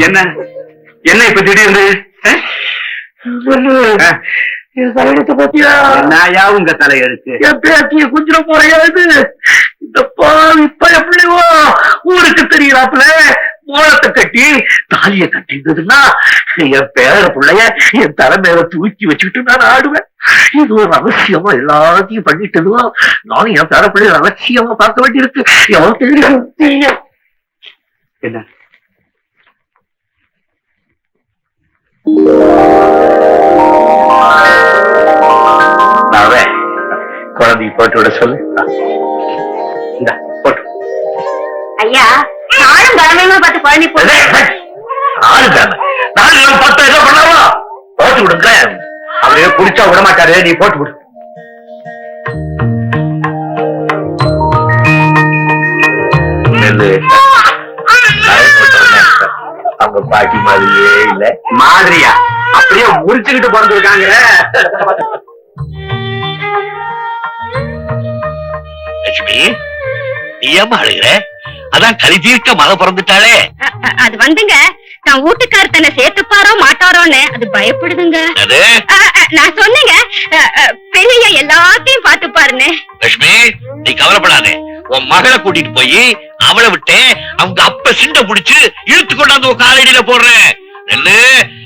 என்ன என்ன இப்ப திடீர்னு தலையெழுத்து பத்தியா? நாயா உங்க தலையெழுத்து? என் பேத்திய குஞ்சிட போறையா இது? இந்த பாவி பயப்பிள்ளைவோ ஊருக்கு தெரியறாப்புல ஊழத்தை கட்டி தாலிய கட்டிருந்ததுன்னா என் பேர பிள்ளைய என் தலைமையில தூக்கி வச்சுக்கிட்டு நான் ஆடுவேன். இது ஒரு ரகசியமா எல்லாத்தையும் பண்ணிட்டதும் நானும் என் பேர பிள்ளைய ரகசியமா பார்க்க வேண்டியிருக்கு. எவ்வளவு தெரியும் என்ன குழந்தை போட்டு விட சொல்லு. இந்த போட்டு ஐயா நானும் கவனமா பார்த்து குழந்தை போட்டு நாலு பார்த்தா என்ன பண்ணாவா போட்டு விடுங்க. அவரே குடிச்சா விட மாட்டாரு, நீ போட்டு விடு. அவங்க பாட்டி மாதிரியே இல்ல. மாதிரியா? அப்படியே முறிச்சுக்கிட்டு பிறந்திருக்காங்க. லட்சுமி, நீ ஏமா அழுகிற? அதான் களி தீர்க்க மழை பிறந்துட்டாளே. அது வந்துங்க நான் வீட்டுக்காரர் தன்னை சேர்த்துப்பாரோ மாட்டாரோன்னு அது பயப்படுதுங்க. அது நான் சொன்னேங்க பெரிய எல்லாத்தையும் பார்த்து பாருன்னு. லட்சுமி, நீ கவலைப்படாதே. உன் மகளை கூட்டிட்டு போய் அவளை விட்டு அவங்க அப்ப சிண்ட புடிச்சு இழுத்து கொண்டாந்து உன் காலடியில போடுறேன். நெல்லு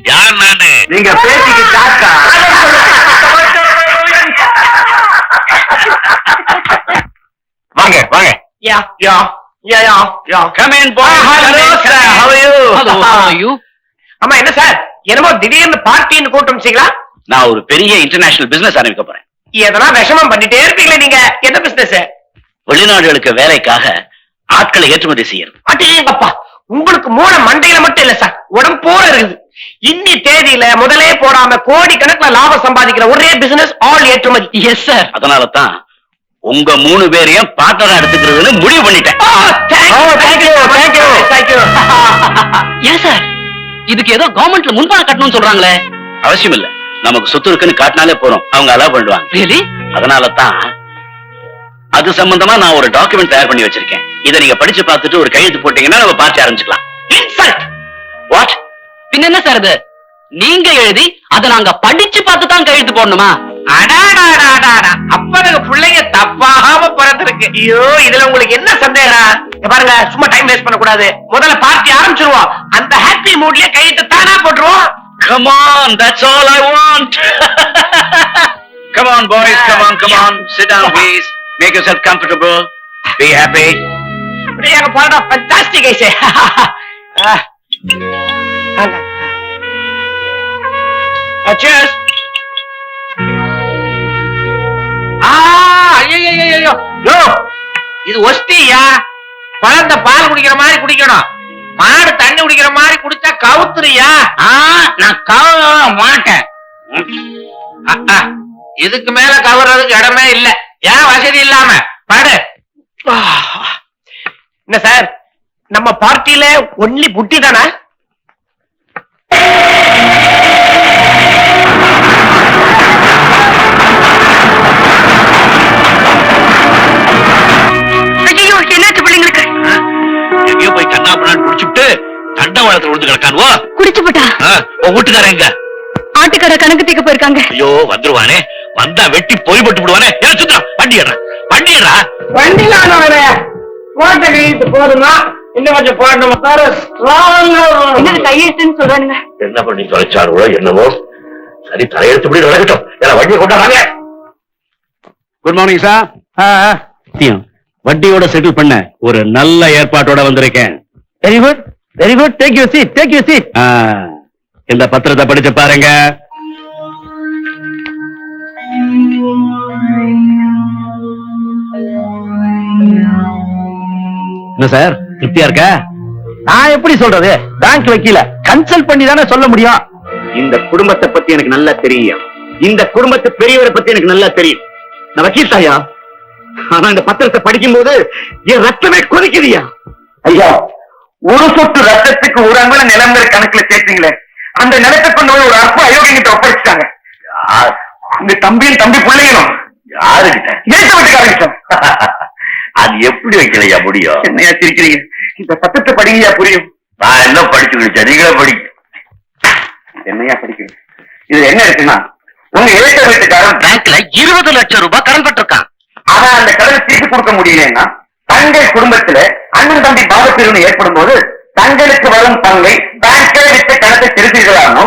யார் நானு? நீங்க பேசிக்கு தாத்தா. வாங்க வாங்க. Come in, boy. Hello, sir. How are you? Hello, how are you? ஆமா என்ன சார் என்னமோ திடீர்னு பார்ட்டின்னு கூட்டமிச்சீங்களா? நான் ஒரு பெரிய இன்டர்நேஷனல் பிசினஸ் ஆரம்பிக்க போறேன். எதனா விஷமம் பண்ணிட்டே இருப்பீங்களே நீங்க. என்ன பிசினஸ்? வெளிநாடுகளுக்கு வேலைக்காக ஆட்களை ஏற்றுமதி செய்யறது. அட்டேங்கப்பா, உங்களுக்கு மூளை மண்டையில மட்டும் இல்ல சார், உடம்பு போல இருக்குது. இன்னி தேதியில முதலே போடாம கோடி கணக்குல லாபம் சம்பாதிக்கிற ஒரே பிசினஸ் ஆல் ஏற்றுமதி. Yes sir. அதனால தான் உங்க 3 பேரையும் பார்ட்னரா எடுத்துக்கிறதுன்னு முடிவு பண்ணிட்டேன். ஏன் சார் இதுக்கு ஏதோ கவர்மெண்ட்ல முன்பணம் கட்டணும்னு சொல்றாங்களே? அவசியம் இல்ல, நமக்கு சொத்து இருக்குன்னு காட்டினாலே போறோம், அவங்க அலோவ் பண்ணிடுவாங்க. Really? அதனால தான் அது சம்பந்தமா நான் ஒரு டாக்குமெண்ட் தயார் பண்ணி வச்சிருக்கேன். இதை நீங்க படிச்சு பார்த்துட்டு ஒரு கையெழுத்து போட்டீங்கன்னா நம்ம பார்ட்டி ஆரம்பிச்சுக்கலாம். இன்சல்ட். வாட்? பின்ன என்ன சார் இது? நீங்க எழுதி அதை நாங்க படிச்சு பார்த்து தான் கையெழுத்து போடணுமா? அடாடாடாடாடா, அப்பனுக்கு பிள்ளைங்க தப்பாகாம பிறந்திருக்கு. ஐயோ, இதுல உங்களுக்கு என்ன சந்தேகம்? இங்க பாருங்க, சும்மா டைம் வேஸ்ட் பண்ண கூடாது. முதல்ல பார்ட்டி ஆரம்பிச்சிருவோம். அந்த ஹாப்பி மூட்லயே கையிட்டு தானா போட்டுருவோம். Come on, that's all I want. Come on, boys, come on. Sit down, please. Make yourself comfortable. Be happy. அப்படியே பாடா, ஃபண்டாஸ்டிக் ஐசே. Cheers. ஐயோ, இது ஒஸ்தியா? குழந்தை பால் குடிக்கிற மாதிரி குடிக்கணும். மாடு தண்ணி குடிக்கிற மாதிரி குடிச்சா கவுத்துறியா? நான் கவர மாட்டேன். இதுக்கு மேல கவர்றதுக்கு இடமே இல்ல. ஏன் வசதி இல்லாம பாடு. என்ன சார், நம்ம பார்ட்டியில ஒன்லி புட்டி தானே? எங்கேயோ போய் கண்ணா பண்ணான்னு குடிச்சுட்டு தண்டவாளத்துல விழுந்து கிடக்கானுவோ. குடிச்சு போட்டா உன் வீட்டுக்காரன் எங்க? ஆட்டுக்கடை கணக்கு தீக்க போயிருக்காங்க. ஐயோ, வந்துருவானே. வந்தா வெட்டி போய் போட்டு விடுவானே. சுத்தம் வண்டி ஏறா. வண்டியில போட்ட கையெழுத்து போதுமா? இன்னும் கொஞ்சம் போடணும் சார். கையெழுத்துன்னு சொல்றானுங்க. என்ன பண்ணி தொலைச்சாருவோ என்னவோ. சரி, தலையெழுத்து நடக்கட்டும். வண்டியை கொண்டாடுறாங்க. Good morning sir. வட்டியோட செட்டில் பண்ண ஒரு நல்ல ஏற்பாட்டோட வந்திருக்கேன். Very good, very good. Take you seat, take you seat. இந்த பத்திரத்தை படிச்சு பாருங்க. என்ன சார், திருப்தியா இருக்கா? நான் எப்படி சொல்றது? பேங்க் வக்கீல கன்சல்ட் பண்ணி தானே சொல்ல முடியும். இந்த குடும்பத்தை பத்தி எனக்கு நல்லா தெரியும். இந்த குடும்பத்து பெரியவரை பத்தி எனக்கு நல்லா தெரியும். நான் வக்கீல் தாயா. ஆனா இந்த பத்திரத்தை படிக்கும் போது என் ரத்தமே கொதிக்குதியா. ஐயா, ஒரு சொட்டு ரத்தத்துக்கு ஒரு அங்குல நிலங்கிற கணக்குல சேர்த்தீங்களே, அந்த நிலத்தை கொண்டு போய் ஒரு அற்ப அயோக்கியங்கிட்ட ஒப்படைச்சிட்டாங்க. உங்க தம்பியும் தம்பி பிள்ளைங்களும் யாருகிட்ட? ஏற்ற விட்டுக்காரங்க. அது எப்படி வைக்கலையா முடியும்? என்னையா சிரிக்கிறீங்க? இந்த பத்திரத்தை படிங்கயா புரியும். நான் என்ன படிச்சு கொடுத்தேன், நீங்களே படிக்க. என்னையா படிக்கிறீங்க? இது என்ன இருக்குன்னா, உங்க ஏற்ற வீட்டுக்காரன் பேங்க்ல 20 லட்சம் ரூபாய் கடன் பட்டிருக்கான். ஆனா அந்த கடனை திருப்பி கொடுக்க முடியலன்னா தங்கள் குடும்பத்துல அண்ணன் தம்பி பாவப்பிரிவினை ஏற்படும் போது தங்களுக்கு வரும் பங்கை பேங்கை விட்டு கணக்கை திருத்தீர்களானோ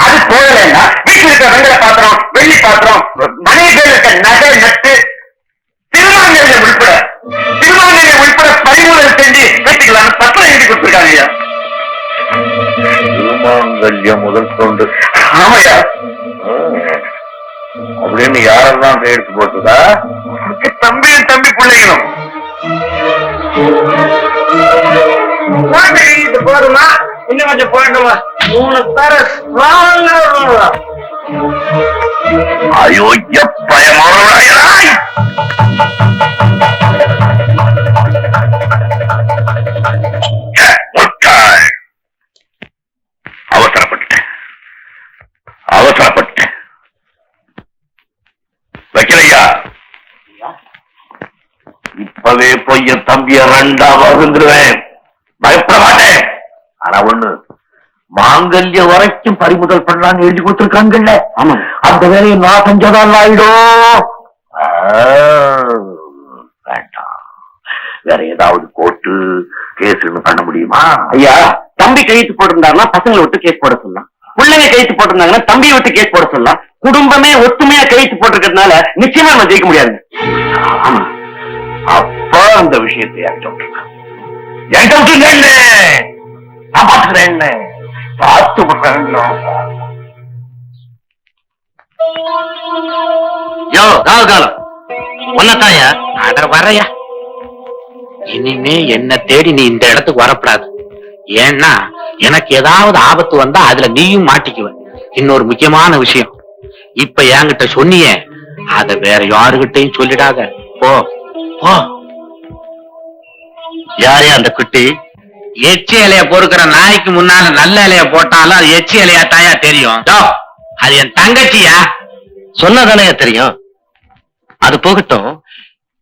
அது போகலைன்னா வீட்டில் இருக்கிற வெங்கல பாத்திரம் வெள்ளி பாத்திரம் மனைவிகள் இருக்க நகை நட்டு திருமாங்கல்யம் உட்பட பறிமுதல் செஞ்சு கட்டிக்கலாம் பத்திரம் எழுதி கொடுத்துருக்காங்க ஐயா. திருமாங்கல்யம் முதல் கொண்டு ஆமையா அப்படின்னு யாரெல்லாம் கையெழுத்து போட்டுதா? தம்பியும் தம்பி பிள்ளைகளும் இது போதுமா? இன்னும் கொஞ்சம் போயிட்டுமா? 3 பேர அயோக்கிய பயமானவராய் அவசரப்பட்டேன் வைக்கலையா? இப்பவே போய் என் தம்பிய 2ஆ வந்துருவேன். பயப்பட மாட்டேன். ஆனா ஒண்ணு, மாங்கல்ய வரைக்கும் பறிமுதல் பண்ணலான்னு எழுதி கொடுத்திருக்காங்கல்ல, ஆமா, அந்த வேலையை நான் செஞ்சதால் ஆயிடும். வேண்டாம், வேற ஏதாவது கோர்ட்டு கேஸ்ன்னு பண்ண முடியுமா? ஐயா, தம்பி கையெழுத்து போட்டிருந்தாருன்னா பசங்களை விட்டு கேஸ் போட சொல்லலாம். பிள்ளைங்க கையெழுத்து போட்டிருந்தாங்கன்னா தம்பியை விட்டு கேஸ் போட சொல்லலாம். குடும்பமே ஒத்துமையா கையெழுத்து போட்டிருக்கிறதுனால நிச்சயமா நம்ம ஜெயிக்க முடியாது. ஆமா, அப்ப அந்த விஷயத்தை என்கிட்ட விட்டுருங்க. நான் பாத்துக்கிறேன், பார்த்து விடுறேன். யோ காலம் ஒன்னதாயா? அட வரையா, இனிமே என்ன தேடி நீ இந்த இடத்துக்கு வரப்படாது. ஏன்னா எனக்கு ஏதாவது ஆபத்து வந்தா அதுல நீயும் மாட்டிக்குவ. இன்னொரு முக்கியமான விஷயம், இப்ப என்கிட்ட சொன்னியே அத வேற யாருகிட்டையும் சொல்லிடாத. போ போ. யாரே அந்த குட்டி? எச்சி இலைய பொறுக்கிற நாய்க்கு முன்னால நல்ல இலைய போட்டாலும் அது எச்சி இலையா தாயா தெரியும். அது என் தங்கச்சியா? சொன்னதானே தெரியும். அது போகட்டும்,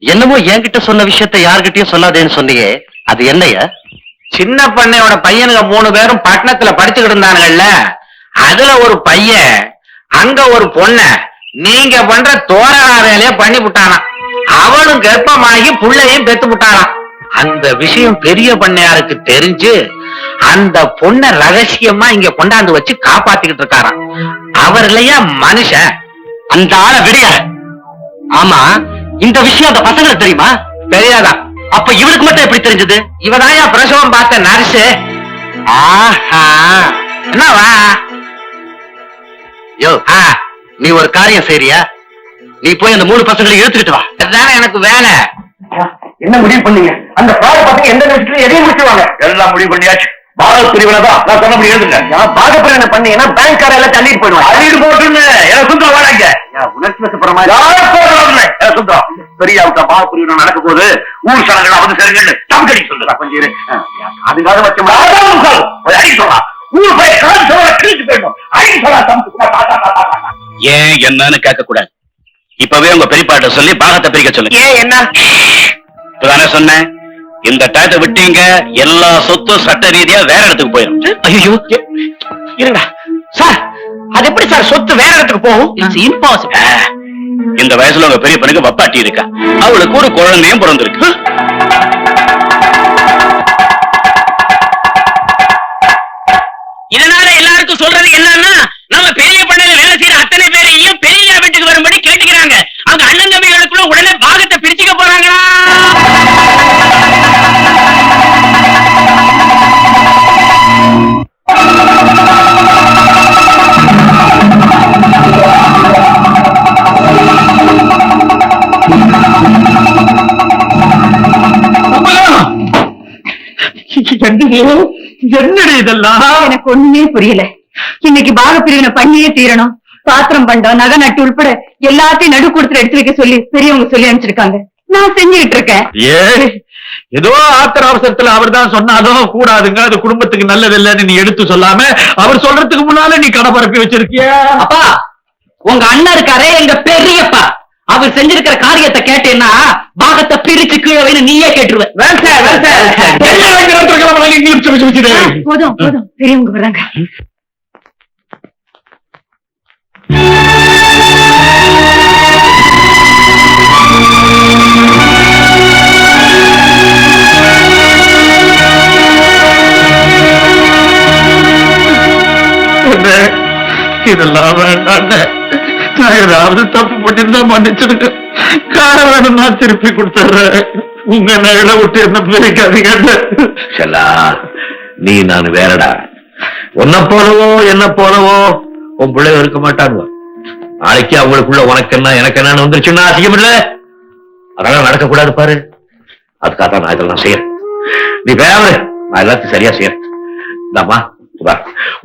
என்னமோ என்கிட்ட சொன்ன விஷயத்த யார்கிட்டயும் சொல்லாதேன்னு சொன்னீங்க, அது என்னையா? சின்ன பண்ணையோட பையனுங்க 3 பேரும் பட்டணத்துல படிச்சுக்கிட்டு இருந்தானுங்கல்ல, அதுல ஒரு பையன் அங்க ஒரு பொண்ண நீங்க பண்ற தோரணா வேலைய பண்ணி விட்டானா. அவனும் கர்ப்பமாகி புள்ளையும் பெத்து விட்டானாம். அந்த விஷயம் பெரிய பண்ணையாருக்கு தெரிஞ்சு அந்த பொண்ண ரகசியமா இங்க கொண்டாந்து வச்சு காப்பாத்திக்கிட்டு இருக்காராம். அவர் இல்லையா மனுஷன்? அந்த ஆளை விடிய. ஆமா, இந்த விஷயம் அந்த பசங்களுக்கு தெரியுமா? தெரியாதா? அப்ப இவனுக்கு மட்டும் எப்படி தெரிஞ்சது? இவதாயா பிரசவம் பார்த்த நர்ஸு. ஆஹா, என்னவா? யோ, நீ ஒரு காரியம் செய்றியா? நீ போய் அந்த 3 பசங்களை இழுத்துக்கிட்டு வா. அதுதானே எனக்கு வேலை. என்ன முடிவு பண்ணீங்க? அந்த பாட பசங்க எந்த நிமிஷத்துல எதையும் முடிச்சுவாங்க. எல்லாம் முடிவு பண்ணியாச்சு. பாரத் பிரிவினை தான் நான் சொன்னபடி எழுதுங்க. பாகப்பிரிவினை பண்ணீங்கன்னா பேங்க் கார எல்லாம் தள்ளிட்டு போயிடுவாங்க. அள்ளிட்டு போட்டுன்னு எனக்கு சுந்தரம் வாடாங்க. உணர்ச்சி வசப்படுற மாதிரி எனக்கு சுந்தரம் பெரியாவுக்கு பாகப்பிரிவினை நடக்க போது ஊர் சனங்களை வந்து சரிங்கன்னு தம்கடிக்க சொல்லுங்க. கொஞ்சம் இரு. அதுக்காக வச்ச அடிக்க சொல்லலாம். ஊர் போய் காது சொல்ல கிழிச்சு போயிடும். அடிக்க சொல்லலாம். ஏன் என்னன்னு கேட்க கூடாது. இப்பவே உங்க பெரியப்பாட்ட சொல்லி பாகத்தை பிரிக்க சொல்லுங்க. ஏன் என்ன? இப்பதானே சொன்னேன், இந்த டயத்தை விட்டீங்க எல்லா சொத்தும் சட்ட ரீதியா வேற இடத்துக்கு போயிடும். ஐயோ இருடா சார், அது எப்படி சார் சொத்து வேற இடத்துக்கு போகும்? It's impossible. இந்த வயசுல உங்க பெரிய பொண்ணுக்கு வப்பாட்டி இருக்கா, அவளுக்கு ஒரு குழந்தையும் பிறந்திருக்கு. இதனால எல்லாருக்கும் சொல்றது என்னன்னா, நம்ம பெரிய பண்ணையில வேலை செய்யற அத்தனை பேரையும் பெரிய வீட்டுக்கு வரும்படி கேட்டுக்கிறாங்க. அவங்க அண்ணன் தம்பிகளுக்குள்ள உடனே பாகத்தை பிரிச்சுக்க போறாங்களா? என்னடி இதெல்லாம்? எனக்கு ஒண்ணுமே புரியல. இன்னைக்கு பாகப்பிரிவினை பண்ணியே தீரணும். பாத்திரம் பண்டம் நகை நட்டு உள்பட எல்லாத்தையும் நடு கொடுத்து எடுத்து வைக்க சொல்லி பெரியவங்க சொல்லி அனுப்பிச்சிருக்காங்க. நான் செஞ்சுக்கிட்டு இருக்கேன். ஏதோ ஆத்திர அவசரத்துல அவர் தான் சொன்னாலும் கூடாதுங்க, அது குடும்பத்துக்கு நல்லது இல்லைன்னு நீ எடுத்து சொல்லாம அவர் சொல்றதுக்கு முன்னால நீ கடை பரப்பி வச்சிருக்கிய. அப்பா, உங்க அண்ணன் இருக்காரே எங்க பெரியப்பா, அவர் செஞ்சிருக்கிற காரியத்தை கேட்டேன்னா பாகத்தை பிரிச்சு கீழே வைன்னு நீயே கேட்டுருவ. போதும் போதும், பெரியவங்க வர்றாங்க. இதெல்லாம் வேண்டாம். நான் ஏதாவது தப்பு பண்ணிருந்தா மன்னிச்சிடுங்க. காரணம் நான் திருப்பி கொடுத்துறேன். உங்க நகலை விட்டு என்ன பிரிக்காதீங்க. செல்லா, நீ நான் வேறடா. உன்ன போலவோ என்ன போலவோ உன் பிள்ளைய இருக்க மாட்டானுவ. நாளைக்கு அவங்களுக்குள்ள உனக்கு என்ன எனக்கு என்னன்னு வந்துருச்சுன்னா அதிகம் இல்ல. அதெல்லாம் நடக்கக்கூடாது பாரு. அதுக்காக தான் நான் இதெல்லாம் செய்யறேன். நீ வேற, நான் எல்லாத்தையும் சரியா செய்யறேன். இந்தாமா,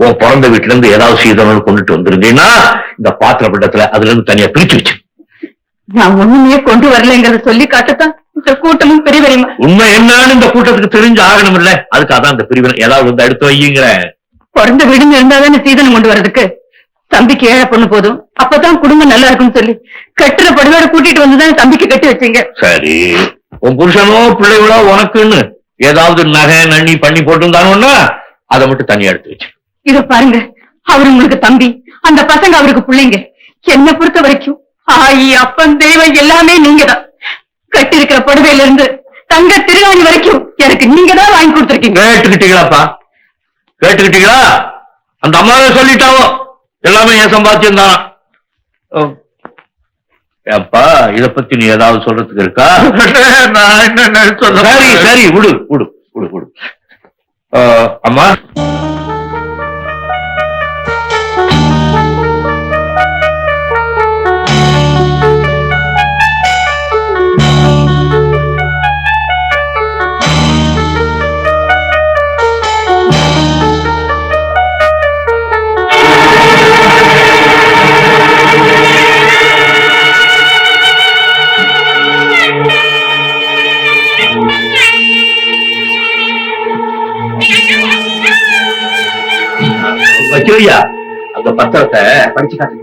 உன் பிறந்த வீட்டுல இருந்து ஏதாவது சீதனம் கொண்டுட்டு வந்துருந்தீங்கன்னா இந்த பாத்திர பண்டத்துல அதுல இருந்து தனியா பிரிச்சு வச்சு. நான் ஒண்ணுமே கொண்டு வரலைங்கிறத சொல்லி காட்டத்தான் இந்த கூட்டமும் பெரியவரையுமா. உண்மை என்னன்னு இந்த கூட்டத்துக்கு தெரிஞ்சு ஆகணும் இல்ல. அதுக்காக தான் இந்த பிரிவினை ஏதாவது வந்து எடுத்து வையுங்கிற. பிறந்த வீடுன்னு இருந்தாதானே சீதனம் கொண்டு வர்றதுக்கு. தம்பிக்கு ஏழை பொண்ணு போதும், அப்பதான் குடும்பம் நல்லா இருக்கும்னு சொல்லி கட்டுற படுவோட கூட்டிட்டு வந்துதான் தம்பிக்கு கட்டி வச்சீங்க. சரி, உன் புருஷனோ பிள்ளைகளோ உனக்குன்னு ஏதாவது நகை நண்ணி பண்ணி போட்டுருந்தானோன்னா அதை மட்டும் தனியா எடுத்து வச்சு. இத பாருங்க, அவரு உங்களுக்கு தம்பி, அந்த பசங்க அவருக்கு பிள்ளைங்க. என்ன பொறுத்த வரைக்கும் ஆயி அப்பன் தெய்வம் எல்லாமே நீங்க தான். கட்டி இருக்கிற புடவையில இருந்து தங்க திருவாணி வரைக்கும் எனக்கு நீங்க தான் வாங்கி கொடுத்துருக்கீங்க. கேட்டுக்கிட்டீங்களாப்பா? கேட்டுக்கிட்டீங்களா? அந்த அம்மாவே சொல்லிட்டாவோ எல்லாமே என் சம்பாத்தியம் தான். ஏப்பா, இத பத்தி நீ ஏதாவது சொல்றதுக்கு இருக்கா? நான் என்ன சொல்ல? சரி சரி, விடு விடு விடு விடு. அம்மா, வச்சிருயா அந்த பத்திரத்தை படிச்சு காட்டு.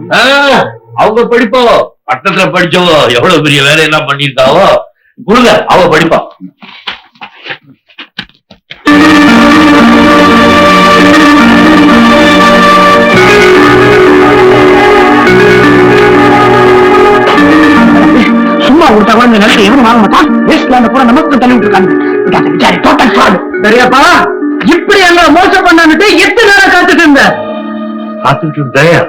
அவங்க படிப்போ, பட்டத்துல படிச்சவோ எவ்வளவு பெரிய வேலையெல்லாம் பண்ணிருக்காவோ கொடுங்க, அவ படிப்பா. சும்மா விட்டா கூட இந்த நிலத்தை எவரும் வாங்க மாட்டான். வேஸ்ட்லாண்ட கூட நமக்கு தள்ளி விட்டுருக்காங்க. சரியாப்பா, இப்படி எல்லாம் மோசம் பண்ணாங்கிட்டு எத்தனை நேரம் காத்துட்டு இருந்த? காத்துக்கிட்டு இருந்தேன்.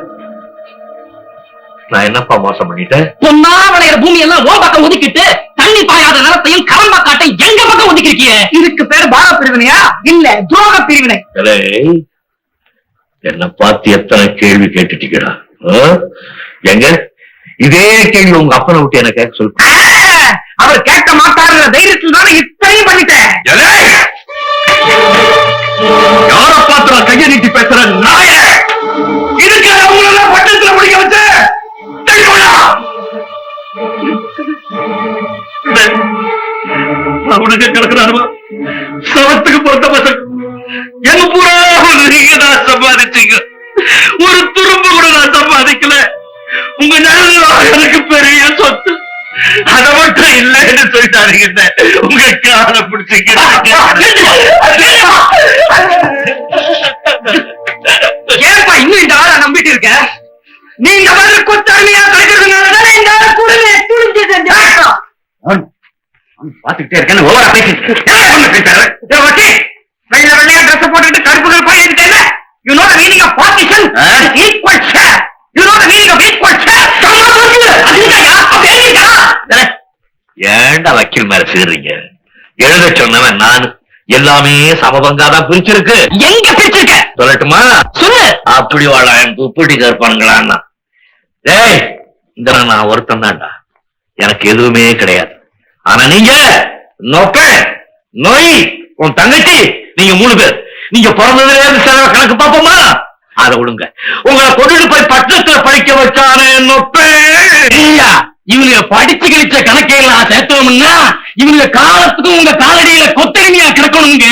நான் என்னப்பா மோசம் பண்ணிட்டேன்? பொன்னா விளையிற பூமி எல்லாம் ஓ பக்கம் ஒதுக்கிட்டு தண்ணி பாயாத நிலத்தையும் கரம்ப காட்டை எங்க பக்கம் ஒதுக்கிருக்கிய? இதுக்கு பேர் பார பிரிவினையா இல்ல துரோக பிரிவினை? என்ன பார்த்து எத்தனை கேள்வி கேட்டுட்டீங்கடா. எங்க இதே கேள்வி உங்க அப்பனை விட்டு என்ன கேட்க சொல்லு. அவர் கேட்க மாட்டாருங்கிற தைரியத்தில் தானே இத்தனையும் பண்ணிட்டேன். யார பார்த்து நான் கையை நீட்டி பேசுறேன் நாய? இதுக்கு அவங்களெல்லாம் பட்டத்துல முடிக்க வச்சு அவனுக்கு கிடக்குறாருமா சவத்துக்கு பொறுத்த பசங்க எங்க பூரா நீங்க தான் சம்பாதிச்சீங்க. ஒரு துரும்பு கூட நான் சம்பாதிக்கல. உங்க நல்ல எனக்கு பெரிய சொத்து. அதை மட்டும் இல்லைன்னு சொல்லிட்டாருங்க. உங்க காலை பிடிச்சிக்க ஏன்பா இன்னும் இந்த ஆளை நம்பிட்டு இருக்க? நீ இந்த மாதிரி கொத்தாமியா கிடைக்கிறதுனாலதான் இந்த ஆளை குடுங்க துணிஞ்சு செஞ்சா பாத்துக்கிட்டே இருக்கேன். ஓவரா பேசி வெள்ள வெள்ளையா ட்ரெஸ் போட்டுக்கிட்டு கருப்புகள் போயிருக்கேன். You know the meaning of partition equal share. You know the meaning of equal share. ஏன்டா வக்கீல் மேல சிறுறீங்க? எழுத சொன்னவன் நான். எல்லாமே சமபங்காதான் பிரிச்சிருக்கு. எங்க பிரிச்சிருக்க சொல்லட்டுமா? சொல்லு. அப்படி வாழ இப்படி கற்பானுங்களான்னா டேய், இந்த நான் ஒருத்தன் தான்டா. எனக்கு எதுவுமே கிடையாது. ஆனா நீங்க நோப்ப நோய் உன் தங்கச்சி நீங்க 3 பேர். நீங்க பிறந்ததுல இருந்து செலவு கணக்கு பாப்போமா? அதை விடுங்க. உங்களை கொண்டுட்டு போய் பட்டணத்துல படிக்க வச்சானே நொப்பே. இவங்க படிச்சு கழிச்ச கணக்கையெல்லாம் சேர்த்தோம்னா இவங்க காலத்துக்கும் உங்க காலடியில கொத்தடிமையா கிடக்கணுங்க.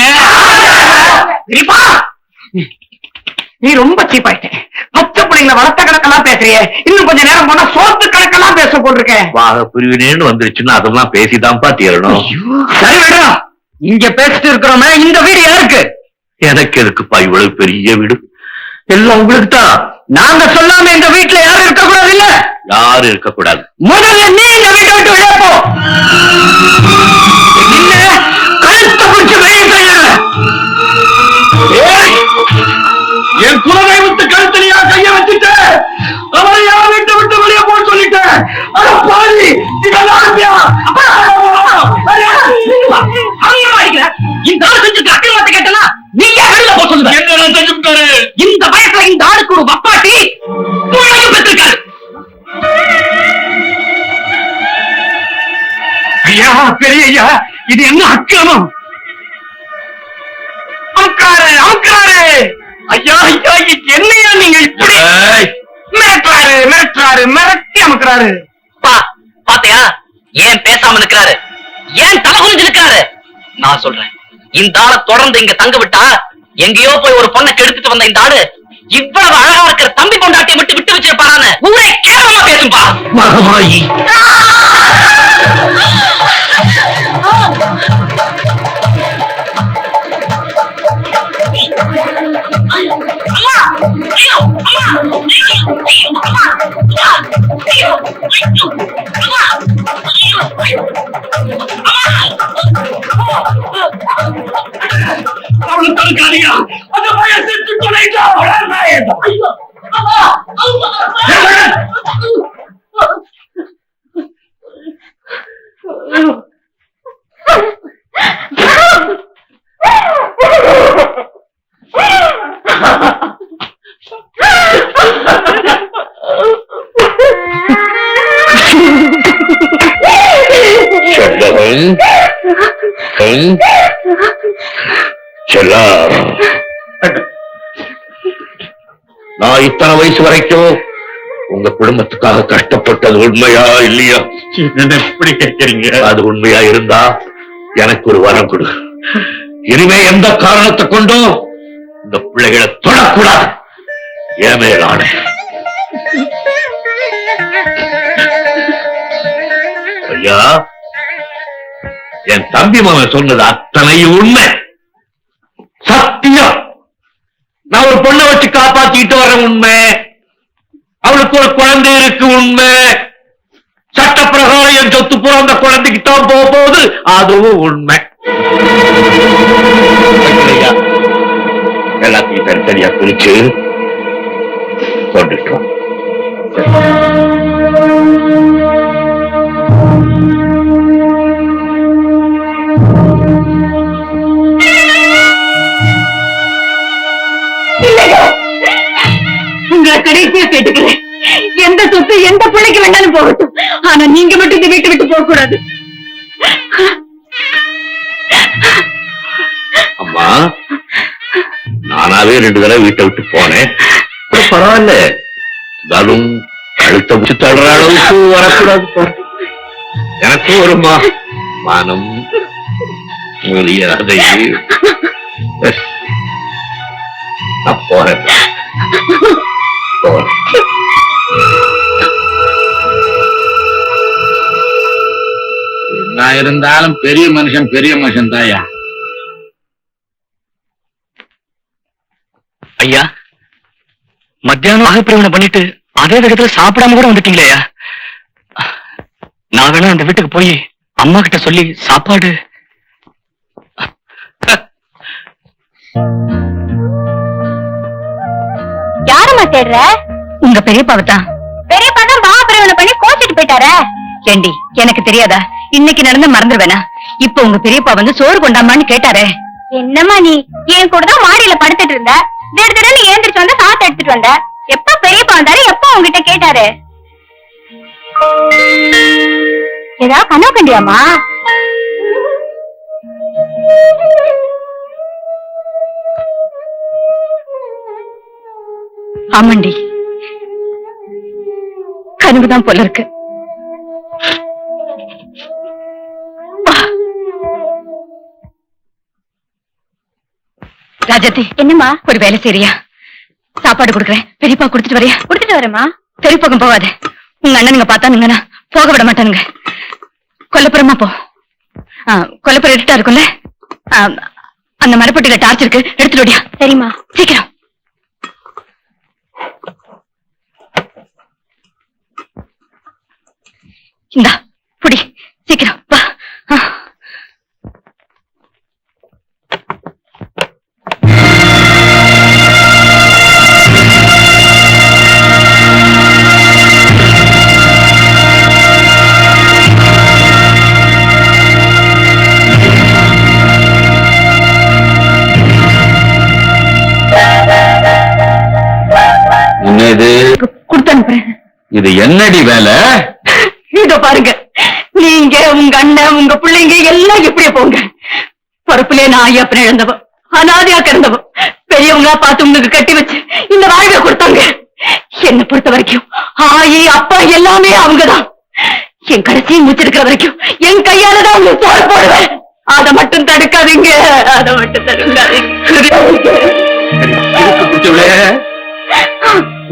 நீ ரொம்ப சீப்பாயிட்ட. பச்சை பிள்ளைங்களை வளர்த்த கணக்கெல்லாம் பேசுறிய. இன்னும் கொஞ்ச நேரம் போனா சோத்து கணக்கெல்லாம் பேச போட்டிருக்கேன். வாக பிரிவினேன்னு வந்துருச்சுன்னா அதெல்லாம் பேசிதான்ப்பா தீரணும். சரி வேண்டாம், இங்க பேசிட்டு இருக்கிறோமே, இந்த வீடு யாருக்கு? எனக்கு எதுக்குப்பா இவ்வளவு பெரிய வீடு? எல்லாம் உங்களுக்கு தான். நாங்க சொல்லாம இந்த வீட்டுல யாரும் இருக்கக்கூடாது இல்ல? யாரும் இருக்கக்கூடாது. முதல்ல நீ இந்த வீட்டை விட்டு விழப்போ. கழுத்த பிடிச்சு வெளியே தள்ளிடுற. என் குலதெய்வத்து கழுத்தலையா கைய வச்சுட்ட? ஐயா, இது என்ன அக்கிரமம்? அமுக்காரு ஐயா ஐயா, என்னையா நீங்க இப்படி மிரட்டி அமுக்குறாரு. பாத்தியா ஏன் பேசாம இருக்கிறாரு, ஏன் தலை குனிஞ்சு நிக்கிறாரு? நான் சொல்றேன், இந்த ஆளை தொடர்ந்து இங்க தங்க விட்டா எங்கேயோ போய் ஒரு பொண்ணை கெடுத்துட்டு வந்த இந்த ஆளு இவ்வளவு அழகா இருக்கிற தம்பி பொண்டாட்டியை விட்டு வச்சிருப்பாரான்னு ஊரே கேவலமா பேசும்பா. மகமாயி நான் இத்தனை வயசு வரைக்கும் உங்க குடும்பத்துக்காக கஷ்டப்பட்டது உண்மையா இல்லையா? எப்படி கேட்கறீங்க? அது உண்மையா இருந்தா எனக்கு ஒரு வரம் கொடு. இனிமே எந்த காரணத்தை கொண்டும் இந்த பிள்ளைகளை தொடக்கூடாது. ஏன் மேலான ஐயா, என் தம்பி மகன் சொன்னது அத்தனை உண்மை, சத்தியம். நான் ஒரு பொண்ணை வச்சு காப்பாத்திட்டு வர உண்மை, அவளுக்கு ஒரு குழந்தை இருக்கு உண்மை, சட்டப்பிரகாரம் என் சொத்து பூரா அந்த குழந்தைக்கு தான் போக போகுது அதுவும் உண்மை. எல்லாத்தையும் தனித்தனியா பிரிச்சு கொண்டுட்டோம். உங்களை கடைசியா கேட்டுக்கிறேன், எந்த சொத்து எந்த பிள்ளைக்கு வேண்டாலும் போகட்டும், ஆனா நீங்க மட்டும் இந்த வீட்டை விட்டு போக கூடாது. அம்மா, நானாவே 2 தடவை வீட்டை விட்டு போனேன், பரவாயில்ல. இருந்தாலும் அழுத்த முடிச்சு தடுற அளவுக்கு வரக்கூடாது பாரு. எனக்கும் வருமா மானம் மரியாதை. நான் போறேன். நான் இருந்தாலும் பெரிய மனுஷன் தாயா. ஐயா, மத்தியானம் ஆகப்பிரவனை பண்ணிட்டு அதே விதத்துல சாப்பிடாம கூட வந்துட்டீங்களே ஐயா. நான் வேணா அந்த வீட்டுக்கு போய் அம்மா கிட்ட சொல்லி சாப்பாடு. யாரம்மா தேடுற? உங்க பெரியப்பாவை தான். பெரியப்பா தான் மகாபிரவனை பண்ணி கோச்சிட்டு போயிட்டாரே. ஏண்டி, எனக்கு தெரியாதா? இன்னைக்கு நடந்த மறந்துடுவேனா? இப்ப உங்க பெரியப்பா வந்து சோறு கொண்டாமான்னு கேட்டாரே. என்னம்மா நீ என் கூட தான் மாடியில படுத்துட்டு இருந்த, திடீர்னு ஏந்திரிச்சு வந்து சாத்த எடுத்துட்டு வந்த. எப்ப பெரியப்பா வந்தாரு, எப்ப உங்ககிட்ட கேட்டாரு? ஏதாவது கனவு கண்டியாமா? ஆமாண்டி, கனவுதான் போல இருக்கு. ராஜாத்தி, என்னம்மா? ஒரு வேலை செய்றியா? சாப்பாடு கொடுக்குறேன், பெரியப்பா கொடுத்துட்டு வரையா? கொடுத்துட்டு வரேம்மா. பெரியப்பாக்கம் போகாத, உங்க அண்ணனுங்க பார்த்தானுங்கன்னா போக விட மாட்டானுங்க. கொல்லப்புறமா போ. கொல்லப்புறம் எடுத்துட்டா இருக்கும்ல, அந்த மரப்பட்டியில டார்ச் இருக்கு, எடுத்துட்டு வரியா? சரிம்மா, சீக்கிரம். இந்தா புடி, சீக்கிரம் வா. இது கொடுத்து அனுப்புறேன். இது என்னடி வேலை? இதோ பாருங்க, நீங்க உங்க அண்ணன் உங்க பிள்ளைங்க எல்லாம் எப்படியே போங்க. பொறுப்புலே நான் ஐயப்பன் இழந்தவ, அனாதையா கிடந்தவ, பெரியவங்களா பார்த்து உங்களுக்கு கட்டி வச்சு இந்த வாழ்வை கொடுத்தாங்க. என்னை பொறுத்த வரைக்கும் ஆயி அப்பா எல்லாமே அவங்கதான். என் கடைசியை முடிச்சிருக்கிற வரைக்கும் என் கையாலதான் அவங்க சோறு போடுவேன். அதை மட்டும் தடுக்காதீங்க, அதை மட்டும் தடுக்காதீங்க.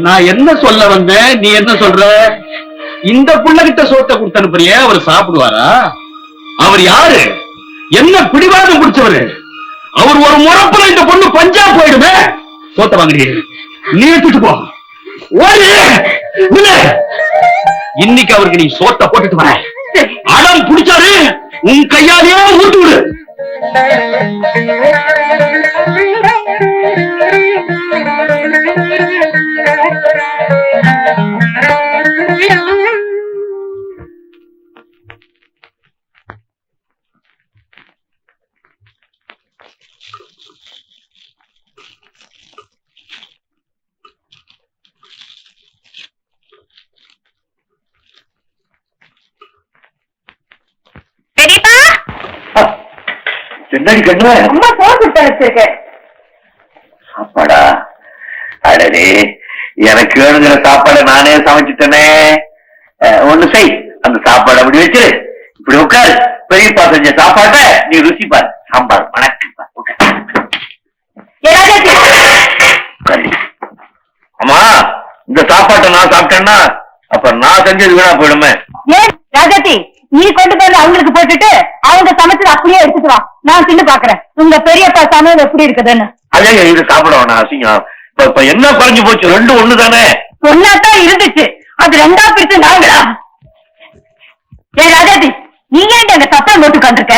நான் என்ன சொல்ல வந்தேன், நீ என்ன சொல்ற? இந்த புள்ளகிட்ட சோத்தை கொடுத்து அனுப்புறிய, அவர் சாப்பிடுவாரா? அவர் யாரு? என்ன பிடிவாதம் பிடிச்சவரு? அவர் ஒரு முறப்புல இந்த பொண்ணு பஞ்சா போயிடுமே. சோத்த வாங்குறீங்க, நீ எடுத்துட்டு போ. ஓடு, இன்னைக்கு அவருக்கு நீ சோத்த போட்டுட்டு வர. அடம் பிடிச்சாரு உன் கையாலேயே ஊட்டு விடு. என்னடி கண்ணு? அம்மா சோறு கொடுத்து வச்சிருக்கேன். சாப்பாடா? அடடே, எனக்கு வேணுங்கிற சாப்பாடை நானே சமைச்சிட்டேனே. ஒண்ணு செய், அந்த சாப்பாடு அப்படி வச்சிரு, இப்படி உட்காரு. பெரியப்பா செஞ்ச சாப்பாட்டை நீ ருசி பாரு. சாம்பார் வணக்கம். அம்மா, இந்த சாப்பாட்டை நான் சாப்பிட்டேன்னா அப்ப நான் செஞ்சது வீணா போயிடுமே. ஏன் ராஜாத்தி, நீ கொண்டு போய் அவங்களுக்கு போட்டுட்டு அவங்க சமைச்சது அப்படியே எடுத்துட்டு வா, நான் தின்னு பாக்குறேன் உங்க பெரியப்பா சமையல் எப்படி இருக்குதுன்னு. அதே இது சாப்பிட வேணாம், அசிங்கம். இப்ப என்ன குறைஞ்சு போச்சு? ரெண்டு ஒண்ணு தானே. ஒன்னாத்தான் இருந்துச்சு, அது ரெண்டா பிரிச்சு நாங்களா? ஏன் ராஜாத்தி, நீங்க ஏன் எங்க தப்பா போட்டு உட்காந்துருக்க?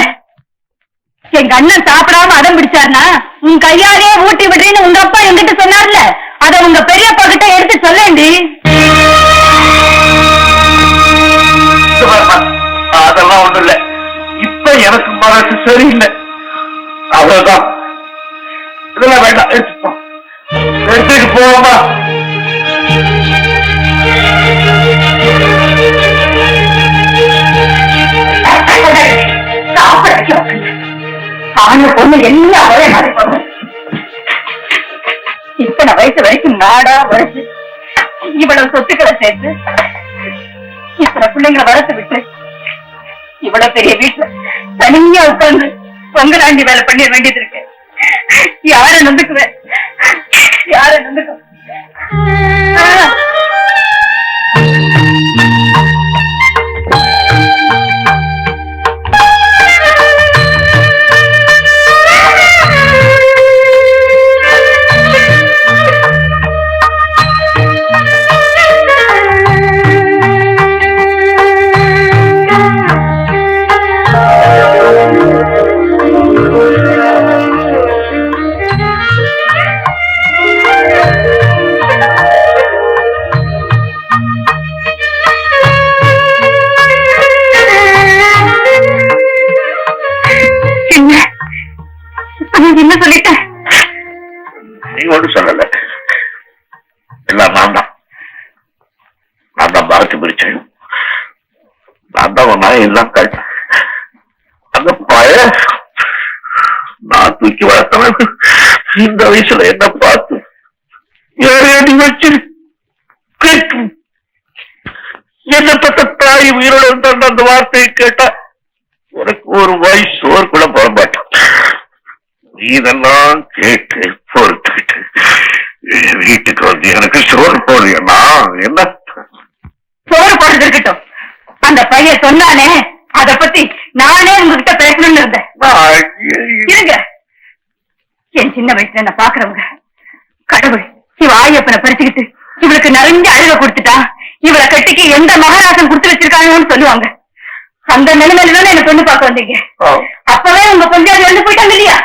எங்க அண்ணன் சாப்பிடாம அடம் பிடிச்சாருன்னா உன் கையாலேயே ஊட்டி விடுறேன்னு உங்க அப்பா என்கிட்ட சொன்னார்ல, அத உங்க பெரியப்பா கிட்ட எடுத்து சொல்லேண்டி. அதெல்லாம் ஒண்ணும் இல்ல. இப்ப எனக்கு மனசு சரியில்லை, அவ்வளவுதான். இதெல்லாம் வேண்டாம், எடுத்துட்டு போவோமா? ஆன பொண்ணு எல்லாம் ஒரே மாதிரி போங்க. இத்தனை வயசு வரைக்கும் நாடா வளர்த்து இவ்வளவு சொத்துக்களை சேர்த்து இத்தனை பிள்ளைங்களை வளர்த்து விட்டு இவ்வளவு பெரிய வீட்டுல தனியா உட்கார்ந்து பொங்கலாண்டி வேலை பண்ணிட வேண்டியது இருக்கு. யார நந்துக்குவேன், யார நந்துக்குவேன்? என்ன சொல்லிட்டேன்? நீ ஒன்றும் சொல்லல, எல்லாம் நான் தான். நான் தான் பாரதி பிரிச்சேன், நான் தான் ஒன்னா எல்லாம் கேட்டேன். அந்த பழைய நான் தூக்கி வளர்த்தவன் இந்த வயசுல என்ன பார்த்து ஏறி வச்சு என்ன பத்த தாய் உயிரோட இருந்தா அந்த வார்த்தையை கேட்டா உனக்கு ஒரு வயசு சோறு கூட போட மாட்டான். இதெல்லாம் கேட்டு பொறுத்துக்கிட்டு வீட்டுக்கு வந்து எனக்கு சோறு போடுறியா? என்ன சோறு போடுறது இருக்கட்டும், அந்த பையன் சொன்னானே அத பத்தி நானே உங்ககிட்ட பேசணும்னு இருந்தேன். இருங்க, என் சின்ன வயசுல என்ன பாக்குறவங்க கடவுள் இவ ஆயப்பனை பறிச்சுக்கிட்டு இவளுக்கு நிறைஞ்ச அழுக கொடுத்துட்டா, இவளை கட்டிக்கு எந்த மகாராசன் கொடுத்து வச்சிருக்காங்கன்னு சொல்லுவாங்க. அந்த நிலைமையில தானே என்ன பொண்ணு பார்க்க வந்தீங்க. அப்பவே உங்க பஞ்சாயத்து வந்து போயிட்டாங்க இல்லையா?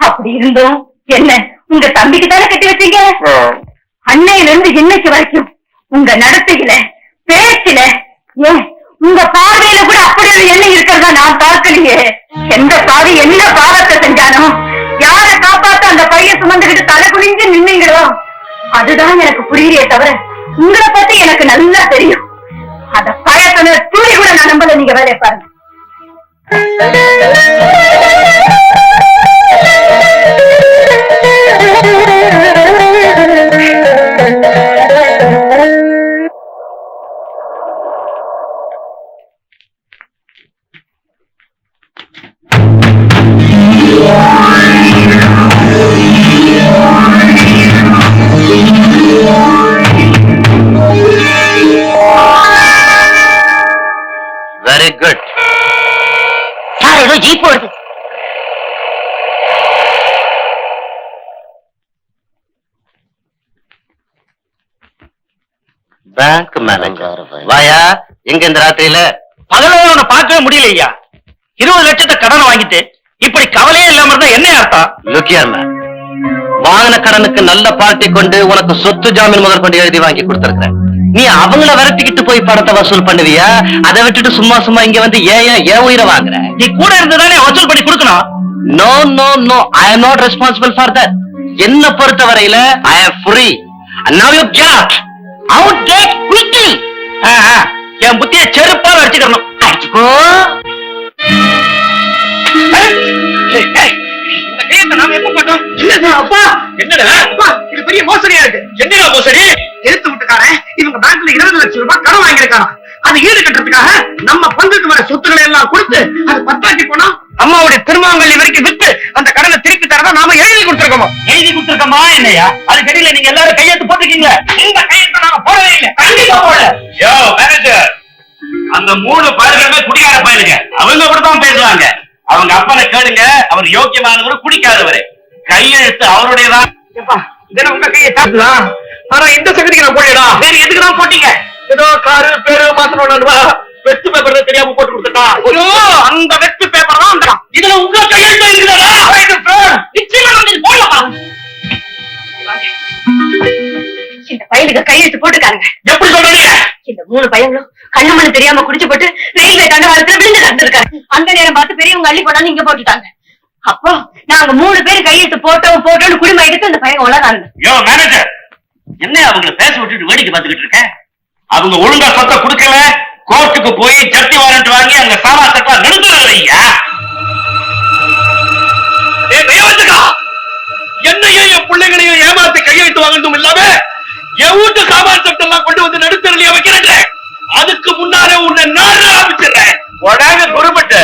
அப்படி இருந்தும் என்ன உங்க தம்பிக்கு தானே கட்டி வச்சீங்க. அன்னையில இருந்து இன்னைக்கு வரைக்கும் உங்க நடத்தையில பேச்சுல ஏன் உங்க பார்வையில கூட அப்படி ஒரு எண்ணம் இருக்கிறதா நான் பார்க்கலையே. எந்த பாவி என்ன பாவத்தை செஞ்சானோ, யார காப்பாத்த அந்த பையன் சுமந்துகிட்டு தலை குனிஞ்சு நின்னீங்களோ அதுதான் எனக்கு புரியலையே தவிர உங்களை பத்தி எனக்கு நல்லா தெரியும். அத பழக்கன துணி கூட நான் நம்பல, நீங்க வேலையை பாருங்க. Very good. சார், ஏதோ ஜீப் வருது. பேங்க் மேனேஜர் வாயா. எங்க இந்த ராத்திரியில? பகல உன்னை பார்க்கவே முடியலையா? 20 லட்சத்தை கடன் வாங்கிட்டு இப்படி கவலையே இல்லாம இருந்தா என்ன அர்த்தம்? லுக்கியாண்ணா, வாங்கின கடனுக்கு நல்ல பார்ட்டி கொண்டு உனக்கு சொத்து ஜாமீன் முதல் கொண்டு எழுதி வாங்கி கொடுத்திருக்கிறேன். நீ அவங்கள விரட்டிக்கிட்டு போய் பணத்தை வசூல் பண்ணுவியா? அதை விட்டுட்டு சும்மா சும்மா இங்க வந்து ஏன் உயிரை வாங்குற? நீ கூட இருந்துதானே வசூல் பண்ணி கொடுக்கணும். No no no, I am not responsible for that. என்ன பொறுத்த வரையில I am free. Now you get out gate quickly. என் புத்திய செருப்பால அடிச்சுக்கணும். அடிச்சுக்கோ. இந்த கையத்தை நாம எப்ப பார்த்தோம்? அப்பா, என்னடா அப்பா, இது பெரிய மோசடியா இருக்கு. என்னடா மோசடி? எடுத்து விட்டுக்காரன் இவங்க பேங்க்ல 20 லட்சம் ரூபாய் கடன் வாங்கியிருக்காங்க. அது ஈடு கட்டுறதுக்காக நம்ம பங்குக்கு வர சொத்துக்களை எல்லாம் கொடுத்து அது பத்தாக்கி போனா அம்மாவுடைய திருமாங்கல்யம் வரைக்கும் வித்து அந்த கடனை திருப்பி தரதா நாம எழுதி கொடுத்திருக்கோமா? எழுதி கொடுத்திருக்கோமா இல்லையா? அதுக்கு இடையில நீங்க எல்லாரும் கையெழுத்து போட்டுக்கீங்க. இந்த கையெழுத்தை நாம போடவே இல்லை. கண்டிப்பா போட. யோ மேனேஜர், அந்த 3 பயலுமே குடிகார பயலுங்க. அவங்க கூட தான் பேசுவாங்க. அவங்க அப்பனை கேளுங்க, அவர் யோக்கியமானவர், குடிக்காதவரு. கையெழுத்து அவருடையதான். இதெல்லாம் உங்க கையை தாக்கலாம். ஆனா இந்த சங்கதிக்கு நான் போடா. வேற எதுக்கு தான் போட்டீங்க? ஏதோ காரு பேரு மாத்தணும்னா வெத்து பேப்பர் தெரியாம போட்டு கொடுத்துட்டான். ஐயோ, அந்த வெத்து பேப்பர் தான் அந்த இதுல உங்க கையெழுத்து இருக்குதா? நிச்சயமா நான் இது போடலாம். இந்த பையனுக்கு கையெழுத்து போட்டுக்காருங்க. எப்படி சொல்றீங்க? இந்த 3 பையங்களும் கண்ணு மண்ணு தெரியாம குடிச்சு போட்டு ரயில்வே தண்டவாளத்துல விழுந்து நடந்திருக்காரு. அந்த நேரம் பார்த்து பெரியவங்க அள்ளி போடான்னு இங்க போட்டுட்டாங்க. அப்போ நாங்க 3 பேர் கையெழுத்து போட்டோம்னு குடிமை எடுத்து அந்த பையன் உலகாங்க. யோ மேனேஜர், என்ன அவங்களை பேச விட்டுட்டு வேடிக்கை பார்த்துக்கிட்டு இருக்க? அவங்க ஒழுங்கா சொத்தை கொடுக்கல, கோர்ட்டுக்கு போய் ஜப்தி வாரண்ட் வாங்கி அங்க சாமாசத்தா நிறுத்துறீங்க. என்னையும் என் பிள்ளைகளையும் ஏமாத்தி கையெழுத்து வாங்கணும் இல்லாம என் வீட்டு சாமான் சட்டெல்லாம் கொண்டு வந்து நடுத்தரலையா வைக்கிறேன். அதுக்கு முன்னாலே உன்னை நான் ஆரம்பிச்சிடுறேன். உடனே குருபட்டு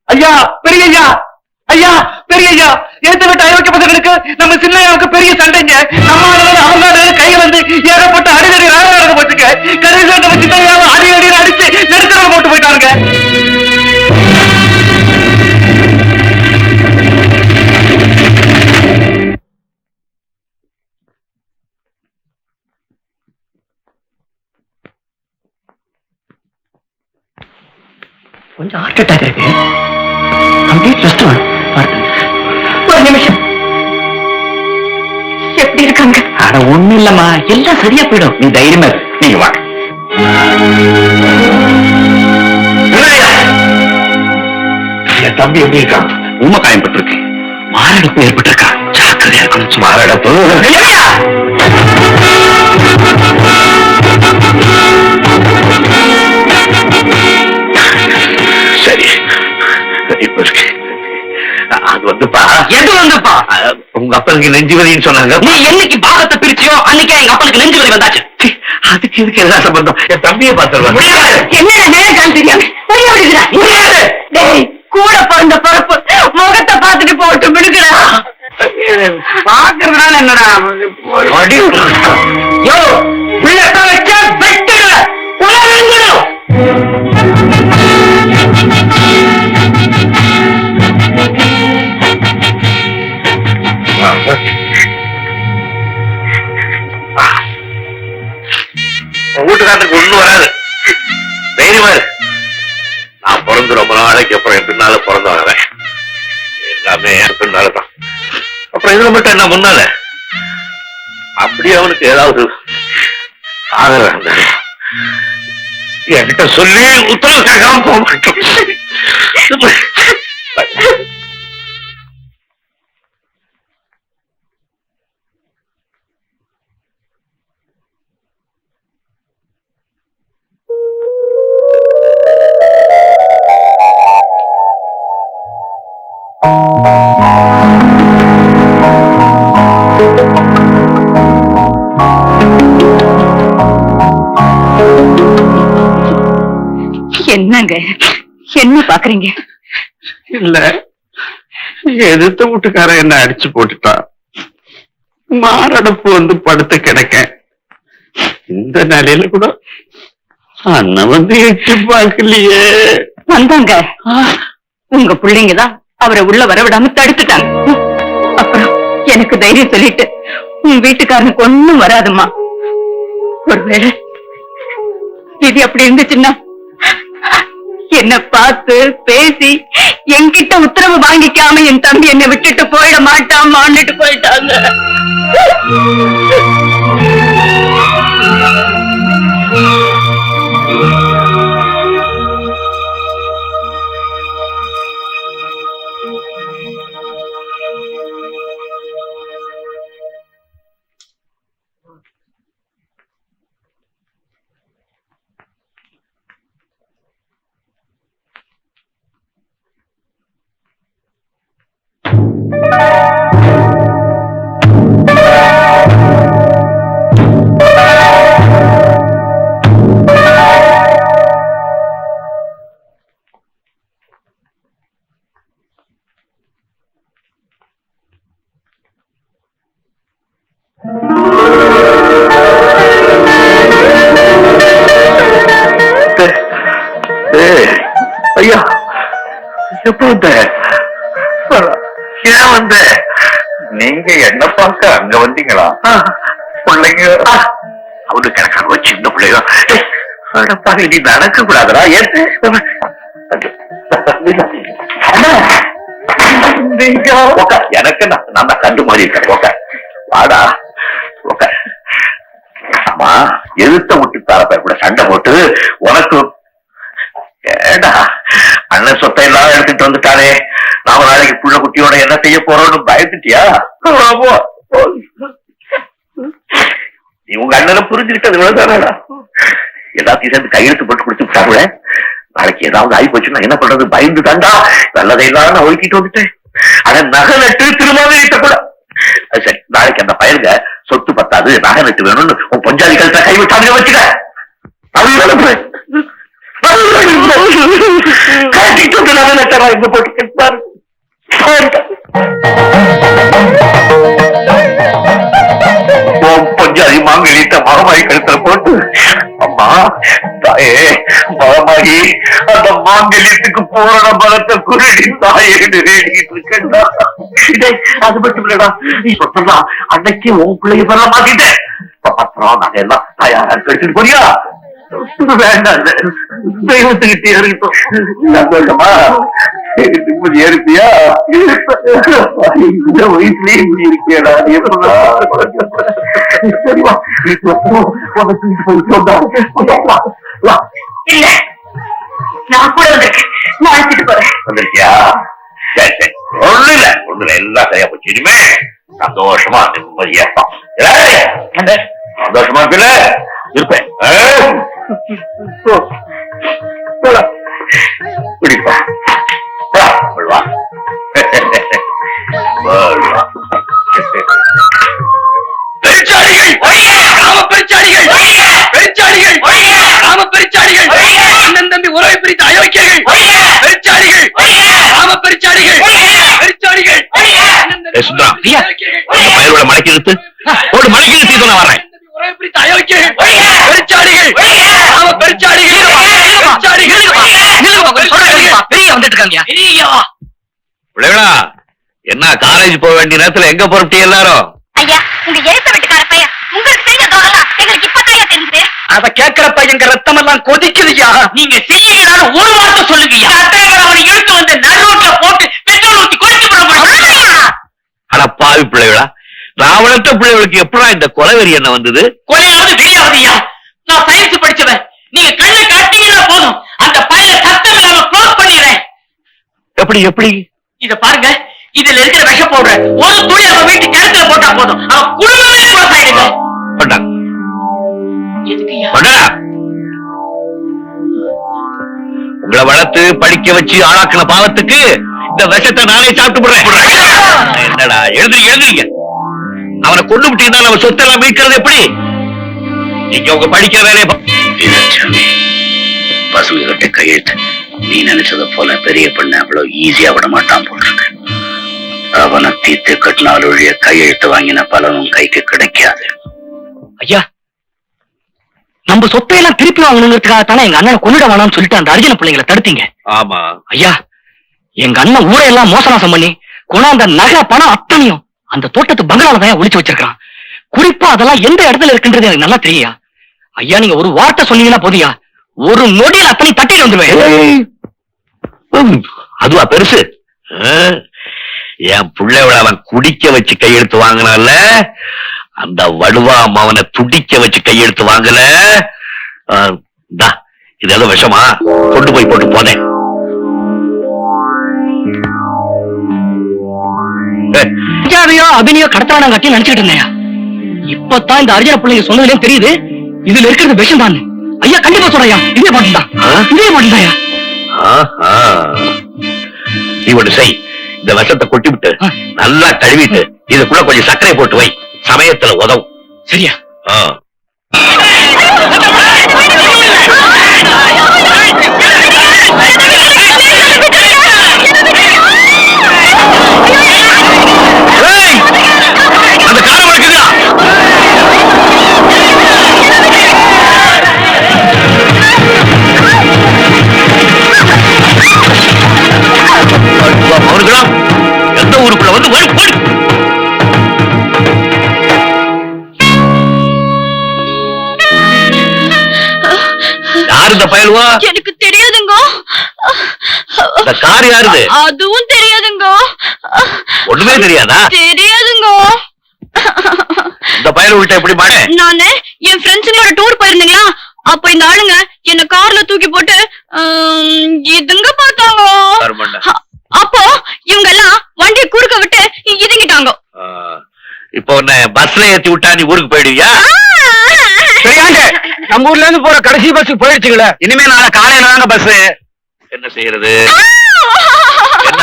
ஐயா, பெரியய்யா, ஐயா, பெரியய்யா, ஏத்து விட்ட அயோக்கிய பசங்களுக்கு நம்ம சின்னையாவுக்கு பெரிய சண்டைங்க. நம்ம அவங்க கையில வந்து ஏகப்பட்ட அடிதடி ராக போச்சுங்க. கடைசியா நம்ம சின்னையாவை அடி அடிச்சு நெடுத்தரவு போட்டு போயிட்டாங்க. கொஞ்சம் ஹார்ட் அட்டாக் இருக்கு. Complete rest. ஒரு நிமிஷம். எப்படி இருக்காங்க? அட ஒண்ணு இல்லம்மா, எல்லாம் சரியா போயிடும். நீ தைரியமா இரு. நீங்க வா. என் தம்பி எப்படி இருக்கான்? உண்மை காயப்பட்டிருக்கு. மாரடைப்பு ஏற்பட்டிருக்கா. ஜாக்கிரதையா இருக்கணும். மாரடைப்பு சரி இப்ப இருக்கு. அது வந்துப்பா. எது வந்துப்பா? உங்க அப்பனுக்கு நெஞ்சு வலின்னு சொன்னாங்க. நீ என்னைக்கு பாகத்தை பிரிச்சியோ அன்னைக்கே எங்க அப்பனுக்கு நெஞ்சு வலி வந்தாச்சு. அதுக்கு இதுக்கு என்ன சம்பந்தம்? என் தம்பியை பார்த்துருவாங்க. என்ன நேரம் தெரியாம முடியாது. கூட பிறந்த பொறுப்பு முகத்தை பார்த்துட்டு போட்டு விடுக்கிறா. பாக்குறதுனால என்னடா யோ, பிள்ளை வச்சா வெட்டுற உலகங்களும். வீட்டுக்காரருக்கு ஒண்ணும் வராது. தைரியமா இரு. நான் பிறந்து ரொம்ப நாளைக்கு அப்புறம் என் பின்னால பிறந்தவன். எல்லாமே என் பின்னாலதான். அப்புறம் இதுல மட்டும் என்ன முன்னால அப்படியே அவனுக்கு ஏதாவது ஆதரவு என்கிட்ட சொல்லி உத்தரவு கேட்காம போக மாட்டோம். என்னங்க என்ன பாக்குறீங்க? இல்ல, எதிர்த்த வீட்டுக்காரன் என்ன அடிச்சு போட்டுட்டான். மாரடைப்பு வந்து படுத்து கிடக்க. இந்த நிலையில கூட அண்ணன் வந்து எட்டி பார்க்கலையே. வந்தாங்க, உங்க பிள்ளைங்கதான் அவரை உள்ள வர விடாம தடுத்துட்டாங்க. அப்புறம் எனக்கு தைரியம் சொல்லிட்டு உன் வீட்டுக்காரனுக்கு ஒண்ணும் வராதுமா. ஒருவேளை இது அப்படி இருந்துச்சுன்னா என்ன பார்த்து பேசி என்கிட்ட உத்தரவு வாங்கிக்காம என் தம்பி என்னை விட்டுட்டு போயிட மாட்டாமான்னுட்டு போயிட்டாங்க. ஐயா, எப்ப வந்த? ஏன் வந்த? நீங்க என்ன பார்க்க அங்க வந்தீங்களா? பிள்ளைங்க அவனுக்கு கணக்காக சின்ன பிள்ளைங்க. நீ நடக்க கூடாதா? எனக்கு நான் தான் கண்டு மாறி இருக்கேன். வாடா அம்மா, எதிர்த்த விட்டுத்தார கூட சண்டை போட்டு உனக்கு ஏடா அண்ணன் சொத்தை எல்லாம் எடுத்துட்டு வந்துட்டானே, நாம நாளைக்கு புள்ள குட்டியோட என்ன செய்ய போறோம்னு பயந்துட்டியா? நீ உங்க அண்ணனை புரிஞ்சுக்கிட்டது இவ்வளவுதானடா. எல்லாத்தையும் சேர்ந்து கையெழுத்து போட்டு கொடுத்துட்டாங்க. நாளைக்கு ஏதாவது ஆகி போச்சுன்னா என்ன பண்றது? பயந்து தாண்டா நல்லதையெல்லாம் நான் ஒழுக்கிட்டு வந்துட்டேன். ஆனா நகை நட்டு திரும்ப கூட சரி. நாளைக்கு அந்த பயிர்க சொத்து பத்தாது, நகை நட்டு வேணும்னு உன் பொஞ்சாதி கழுத்த கைவிட்டாங்க வச்சுக்க. பொஞ்சாதி மாங்கலிட்ட மகமாயி கழுத்துல போட்டு, அம்மா தாயே மகமாயி அந்த மாங்கல்யத்துக்கு பூரண பலத்தை குருடி தாயேன்னு வேண்டிட்டு இருக்கா. அது மட்டும் இல்லடா, நீ சொன்னா அன்னைக்கு உன் பிள்ளைய பெற மாட்டிட்டேன். பத்திரம் நாங்க எல்லாம் தாயாரா எடுத்துட்டு போறியா? வேண்டாம், தெய்வத்துக்கிட்டே இருக்கட்டும். சந்தோஷமா நிம்மதி ஏறிப்பியா? இந்த வயசுலயே இப்படி இருக்கேடா. சரிவா, இல்ல நான் கூட வந்திருக்கேன். நான் அழைச்சிட்டு போறேன். வந்திருக்கியா? சரி சரி, ஒண்ணு இல்ல எல்லாம் சரியா போச்சு. இனிமே சந்தோஷமா நிம்மதியா சந்தோஷமா இருக்குல்ல? இருப்பேன். பிடிப்பா பெருச்சாடிகள், கிராம பெருச்சாடிகள், பெருச்சாடிகள், கிராம பெருச்சாடிகள், அண்ணன் தம்பி உறவை பிரித்து அயோக்கியர்கள், பெருச்சாடிகள், கிராம பெருச்சாடிகள், பெருச்சாடிகள், பயிரோட மடக்கி இழுத்து ஒரு மடக்கி இழுத்து நான் வரேன். உறவை பிரித்து அயோக்கியர்கள், பெருச்சாடிகள், கிராம பெருச்சாடிகள், பெரிய வந்துட்டு இருக்காங்க. என்ன காலேஜ் போக வேண்டிய நேரத்துல எங்க பொறுப்பிட்டி எல்லாரும்? ஐயா, உங்க எழுத்த வீட்டுக்கார பையன் உங்களுக்கு தெரிஞ்ச தோறலாம் எங்களுக்கு இப்பதான் தெரிஞ்சு. அத கேட்கிற பையங்க ரத்தம் எல்லாம் கொதிக்குதுயா. நீங்க செய்யுங்கன்னு ஒரு வார்த்தை சொல்லுங்கய்யா. அவனை இழுத்து வந்து நடுரோட்ல போட்டு பெட்ரோல் ஊத்தி கொளுத்தி போட. ஆனா பாவி பிள்ளைகளா, நான் வளர்த்த பிள்ளைகளுக்கு எப்படா இந்த கொலவெறி என்ன வந்தது? கொலையாவது வெளியாவதுயா. நான் சயின்ஸ் படிச்சவன். நீங்க கண்ணை காட்டி எப்படி எப்படி இத பாருங்க, இதுல இருக்கிற விஷ பவுடர் ஒரு துளி அவன் வீட்டு கிணத்துல போட்டா போதும், அவன் குடும்பமே குழப்பாயிடுங்க. கொண்டா எதுக்குயா? கொண்டா. உங்களை வளர்த்து படிக்க வச்சு ஆளாக்கின பாவத்துக்கு இந்த விஷத்தை நானே சாப்பிட்டு போடுறேன். என்னடா எழுதுறீங்க? அவனை கொண்டு விட்டீங்கன்னா நம்ம சொத்தெல்லாம் மீட்கிறது எப்படி? நீங்க உங்க படிக்கிற வேலையை பசங்க கிட்ட கையெழுத்து நீ நினைச்சத போல பெரிய பண்ண அவ்வளவு ஈஸியா விட மாட்டான் போல் இருக்கு. அவனை தீர்த்து கட்டினால் ஒழிய கையெழுத்து வாங்கின பலனும் கைக்கு கிடைக்காது. ஐயா, நம்ம சொத்தையெல்லாம் திருப்பி வாங்கணுங்கிறதுக்காக தானே எங்க அண்ணனை கொண்டுட வேணாம்னு சொல்லிட்டு அந்த அர்ஜுன பிள்ளைங்களை தடுத்தீங்க. ஆமா ஐயா, எங்க அண்ணன் ஊரையெல்லாம் மோசனாசம் பண்ணி கொண்டாந்த நகை பணம் அத்தனையும் அந்த தோட்டத்து பங்களால தான் ஒளிச்சு வச்சிருக்கான். குறிப்பா அதெல்லாம் எந்த இடத்துல இருக்குன்றது எனக்கு நல்லா தெரியும். ஐயா, நீங்க ஒரு வார்த்தை சொன்னீங்கன்னா போதியா, ஒரு நொடியில் அத்தனை தட்டிட்டு வந்துருவேன். அதுவா பெருசு? என் பிள்ளையோட அவன் குடிக்க வச்சு கையெழுத்து வாங்கினால, அந்த வடுவா அவனை துடிக்க வச்சு கையெழுத்து வாங்கல. இது ஏதோ விஷமா, கொண்டு போய் போட்டு போனேன். அபினியோ கடத்தான கட்டி நினைச்சிட்டு இருந்தேன். இப்பதான் இந்த அர்ஜுன பிள்ளைங்க சொன்னதுலயும் தெரியுது இதுல இருக்கிறது விஷம் தான். ஐயா, கண்டிப்பா சொல்றையா, இதே பாட்டு தான், இதே பாட்டு தான். நீ ஒண்ணு செய், இந்த விஷத்தை கொட்டி விட்டு நல்லா கழுவிட்டு இதுக்குள்ள கொஞ்சம் சர்க்கரை போட்டு வை, சமயத்துல உதவும். சரியா? அந்த காலம் இருக்குதா? அவர்களா எந்த ஊருக்குள்ள வந்து யாரு இந்த பயலுவா? எனக்கு தெரியாதுங்க. இந்த கார் யாருது? அதுவும் தெரியாதுங்க. ஒண்ணுமே தெரியாதா? தெரியாதுங்க. இந்த பயல் உள்ட்ட எப்படி மாட? நானு என் ஃப்ரெண்ட்ஸுங்களோட டூர் போயிருந்தீங்களா, அப்ப இந்த ஆளுங்க என்ன கார்ல தூக்கி போட்டு இதுங்க பார்த்தாங்க. அப்போ இவங்க எல்லாம் வண்டியை குறுக்க விட்டு இதுங்கிட்டாங்க. இப்போ உன்னை பஸ்ல ஏத்தி விட்டா நீ ஊருக்கு போயிடுவியா? நம்ம ஊர்ல இருந்து போற கடைசி பஸ் போயிடுச்சுங்களே, இனிமே நாளை காலையில தாங்க பஸ். என்ன செய்யறது? என்ன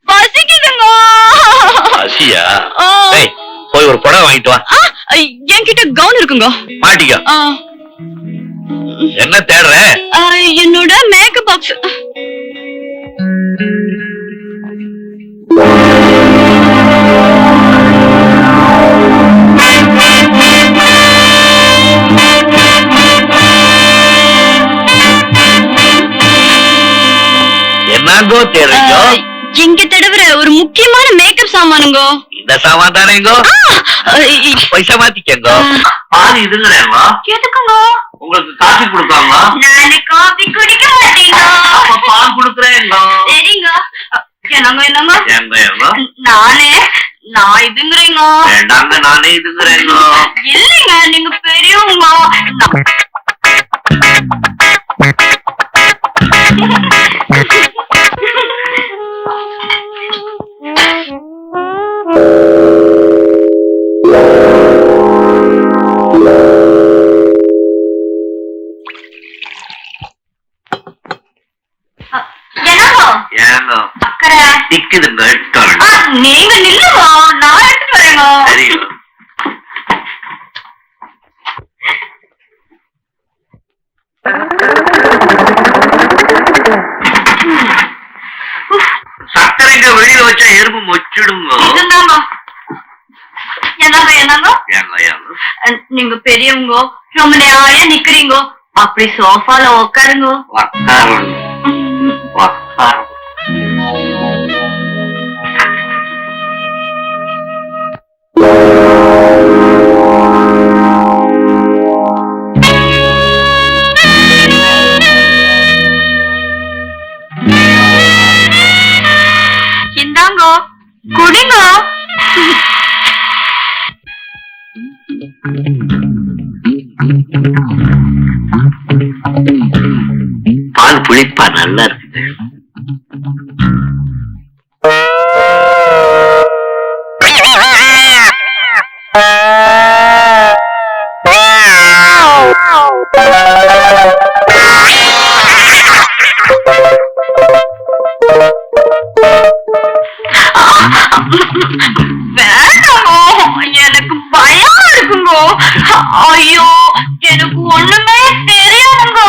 பசிக்குதுங்க. பசியா? போய் ஒரு புடவை வாங்கிட்டு வா. என்கிட்ட கவுன் இருக்குங்க. மாட்டிக்க. என்ன தேடுற? என்னோட மேக்கப் பாக்ஸ். என்னங்கோ தேடுறீங்க? இங்க தடவுற ஒரு முக்கியமான மேக்கப் சாமானுங்க. இந்த சாமான் தானேங்கோ? பைசா மாத்திக்கங்க. பாதி இதுங்கிறேங்க. எதுக்குங்க? உங்களுக்கு காஃபி கொடுக்காங்க? நானே காபி குடிக்க மாட்டேங்க. அப்ப பால் கொடுக்குறேங்க. சரிங்க. என்னங்க என்னங்க? ஏங்க ஏங்க? நான் இதுங்கிறேங்க. வேண்டாங்க, நானே இதுங்கிறேங்க. இல்லைங்க, நீங்க பெரியவங்க. ஏங்க அக்கறை நிக்குதுங்க, நீங்க நில்லுங்க, நான் எடுத்துட்டு வரேங்க. சரிங்க. சக்கரைங்க வெளியில வச்சா எறும்பு மொச்சிடுங்க. என்னங்க என்னங்க? ஏங்க ஏங்க? நீங்க பெரியவங்க, ரொம்ப நேரம் நிக்கிறீங்க, அப்படி சோஃபால உட்காருங்க. உக்காரணும் உக்காரணும். இந்தாங்க, குடிங்க. பால் புளிப்பா நல்லா இருக்கு. சொல்லுங்க. ஐயோ எனக்கு ஒண்ணுமே தெரியாதுங்க.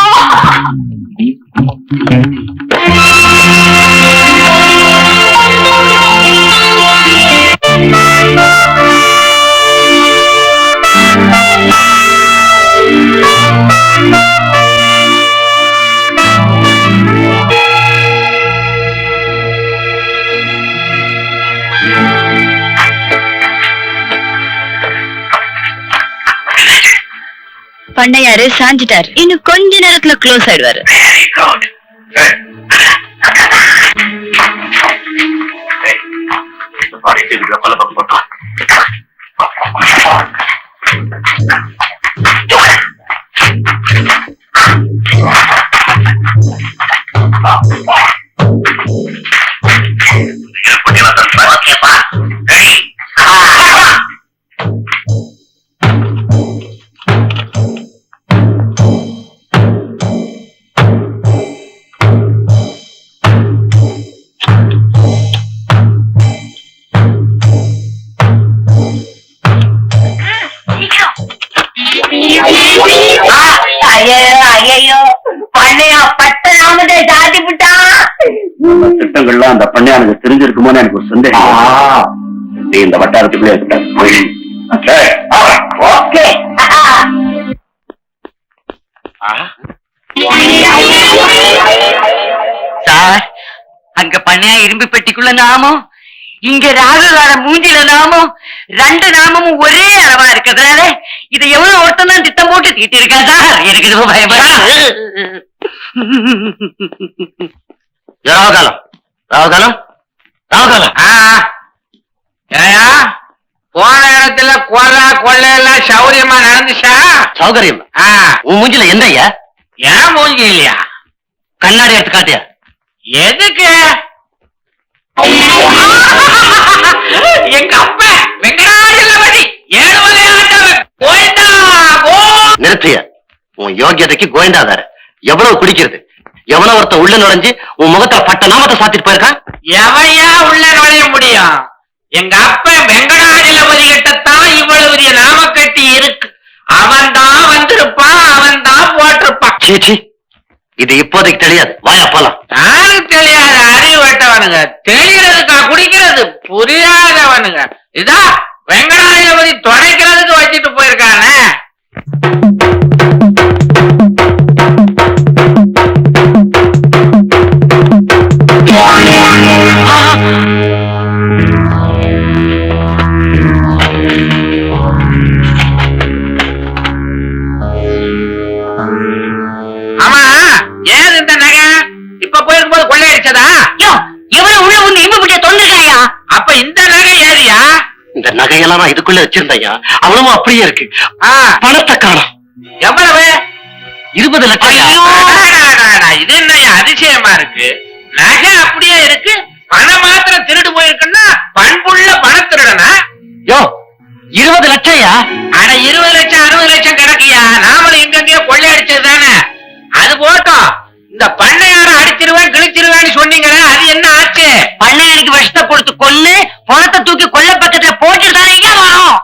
பண்ணையாரு சாஞ்சிட்டாரு. இன்னும் கொஞ்ச நேரத்துல க்ளோஸ் ஆயிடுவாரு. ஐயோ பண்ணையா பட்டனாமதை சாத்தி விட்டான். திட்டங்கள்லாம் அந்த பண்ணையானுக்கு தெரிஞ்சிருக்குமோன்னு எனக்கு ஒரு சந்தேகம். நீ இந்த வட்டாரத்துக்குள்ளே இருக்க. ஓகே சார், அங்க பண்ணையா இரும்பு பெட்டிக்குள்ள நாமம், இங்க ராகுகார மூஞ்சில நாமம், ரெண்டு நாமமும் ஒரே அளவா இருக்கிறதுனால இதை எவ்வளவு ஒருத்தம் தான் திட்டம் போட்டு தீட்டி இருக்கா சார். எனக்கு இது பயமா. ராவகாலம் ராவகாலம் ராவகாலம். ஏயா போன இடத்துல கொள்ளையெல்லாம் சௌரியமா நடந்துச்சா? சௌகரியம். உன் மூஞ்சில எந்த ஐயா? ஏன் மூஞ்சி இல்லையா? கண்ணாடி எடுத்து காட்டியா? எதுக்கு? எங்க அப்ப வெங்கடாஜலபதி 7 மலையாண்டவன் கோயந்தா கோ. நிறுத்திய. உன் யோகியதைக்கு கோயந்தாதாரு. எவ்வளவு குடிக்கிறது? எவ்வளவு ஒருத்த உள்ள நுழைஞ்சு உன் முகத்துல பட்ட நாமத்தை சாத்திட்டு போயிருக்கான். எவையா உள்ள நுழைய முடியும்? எங்க அப்ப வெங்கடாஜலபதி கிட்டத்தான் இவ்வளவு பெரிய நாமக்கட்டி இருக்கு. அவன் தான் வந்திருப்பான், அவன் தான் போட்டிருப்பான். சீச்சி, இது இப்போதைக்கு தெரியாது. வாயா போலாம். யாருக்கு தெரியாத அறிவட்டவனுங்க, தெரியறதுக்கா குடிக்கிறது புரியாதவனுங்க. இதா வெங்கடாஜலபதி துடைக்கிறதுக்கு வச்சுட்டு போயிருக்கானே. ஆமா, ஏன் இந்த நகை இப்ப போயிருக்கும் போது கொள்ளையடிச்சதா? இவரு உள்ள ஒண்ணு இம்பு பிடிக்க தொண்டுக்காயா? அப்ப இந்த நகை ஏறியா? இந்த நகையெல்லாம் நான் இதுக்குள்ள வச்சிருந்தையா, அவ்வளவு அப்படியே இருக்கு. பணத்தை காணோம். எவ்வளவு? 20 லட்சம். இது என்ன அதிசயமா இருக்கு? நகை அப்படியே இருக்கு, பணம் மாத்திரம் திருடு போயிருக்குன்னா பண்புள்ள பணம் திருடனா? யோ 20 லட்சம்யா. ஆனா 20 லட்சம் 60 லட்சம் கிடக்குயா. நாமளும் எங்கெங்கயோ கொள்ளையடிச்சது தானே. அது போட்டோம், இந்த பண்ணையார அடிச்சிருவேன் கிழிச்சிருவேன்னு சொன்னீங்களே, அது என்ன ஆச்சு? பண்ணையாருக்கு விஷத்தை கொடுத்து கொன்னு பணத்தை தூக்கி கொள்ள பக்கத்துல போட்டு தானே வரும்.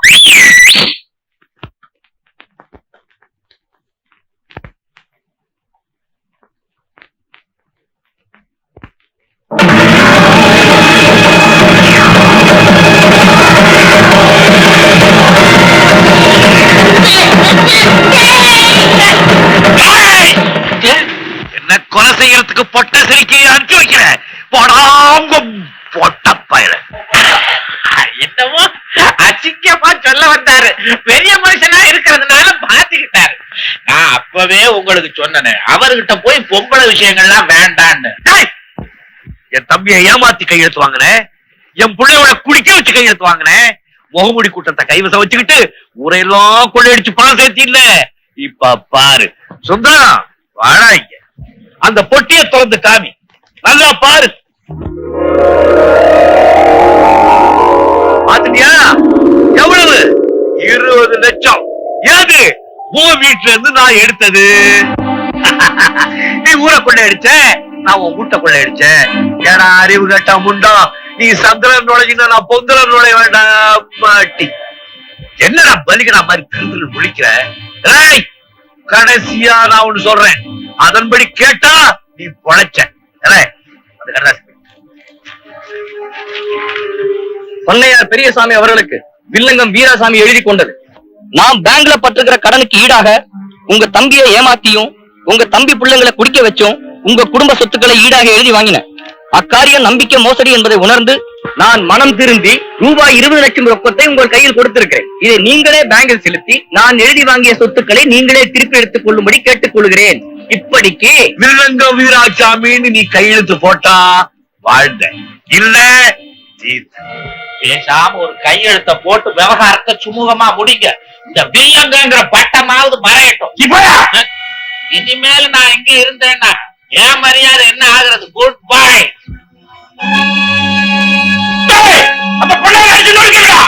என்ன கொலை செய்யறதுக்கு பொட்ட சிரிக்கி அனுப்பிச்சு வைக்கிறேன். போடாங்க பொட்ட பயிர. என்னமோ அசிங்கமா சொல்ல வந்தாரு. பெரிய மனுஷனா இருக்கிறதுனால பாத்துக்கிட்டாரு. நான் அப்பவே உங்களுக்கு சொன்னேன், அவர்கிட்ட போய் பொம்பளை விஷயங்கள்லாம் வேண்டான்னு. என் தம்பியை ஏமாத்தி கையெழுத்து வாங்கினேன், என் பிள்ளையோட குடிக்க வச்சு கையெழுத்து வாங்கினேன். முகமுடி கூட்டத்தை கைவசம் வச்சுக்கிட்டு ஊரையெல்லாம் கொள்ளையடிச்சு பணம் சேர்த்தி இல்ல. இப்ப பாரு சுந்தரம், வாடா இங்க. அந்த பொட்டியை திறந்து காமி, நல்லா பாரு. பாத்துட்டியா? எவ்வளவு? 20 லட்சம். ஏது உன் வீட்டுல இருந்து நான் எடுத்தது. நீ ஊரை கொள்ளையடிச்ச, நான் உன் வீட்டை கொள்ளையடிச்சேன். ஏன்னா அறிவு கட்டா முண்டா, நீ சந்திரன் நுழைஞ்சினா நான் பொந்தரன் நுழைய வேண்டாம் மாட்டி. என்னடா பலிகடா மாதிரி திரு முழிக்கிற? ஏய், கடைசியா நான் ஒண்ணு சொல்றேன், அதன்படி கேட்டா நீ பொழைச்ச. ஏய், அது கடைசி. பொன்னையார் பெரியசாமி அவர்களுக்கு வில்லங்கம் வீராசாமி எழுதி கொண்டது. நான் பேங்க்ல பட்டிருக்கிற கடனுக்கு ஈடாக உங்க தம்பியை ஏமாத்தியும் உங்க தம்பி பிள்ளைங்களை குடிக்க வச்சும் உங்க குடும்ப சொத்துக்களை ஈடாக எழுதி வாங்கினேன். அக்காரியம் நம்பிக்கை மோசடி என்பதை உணர்ந்து நான் மனம் திருந்தி ரூபாய் 20 லட்சம் ரொக்கத்தை உங்கள் கையில் கொடுத்திருக்கிறேன். இதை நீங்களே பேங்கில் செலுத்தி நான் எழுதி வாங்கிய சொத்துக்களை நீங்களே திருப்பி எடுத்துக் கொள்ளும்படி கேட்டுக் கொள்கிறேன். இப்படிக்கு வில்லங்கம் வீராசாமின்னு நீ கையெழுத்து போட்டா வாழ்ந்த, இல்ல தீர்த்த. பேசாம ஒரு கையெழுத்த போட்டு விவகாரத்தை சுமூகமா முடிங்க. இந்த வில்லங்கங்கிற பட்டமாவது மறையட்டும். இனிமேல நான் எங்க இருந்தேன்னா என் மரியாதை என்ன ஆகுறது? Good bye. அந்த பிள்ளைய அடிச்சு நொறுக்கிடுடா.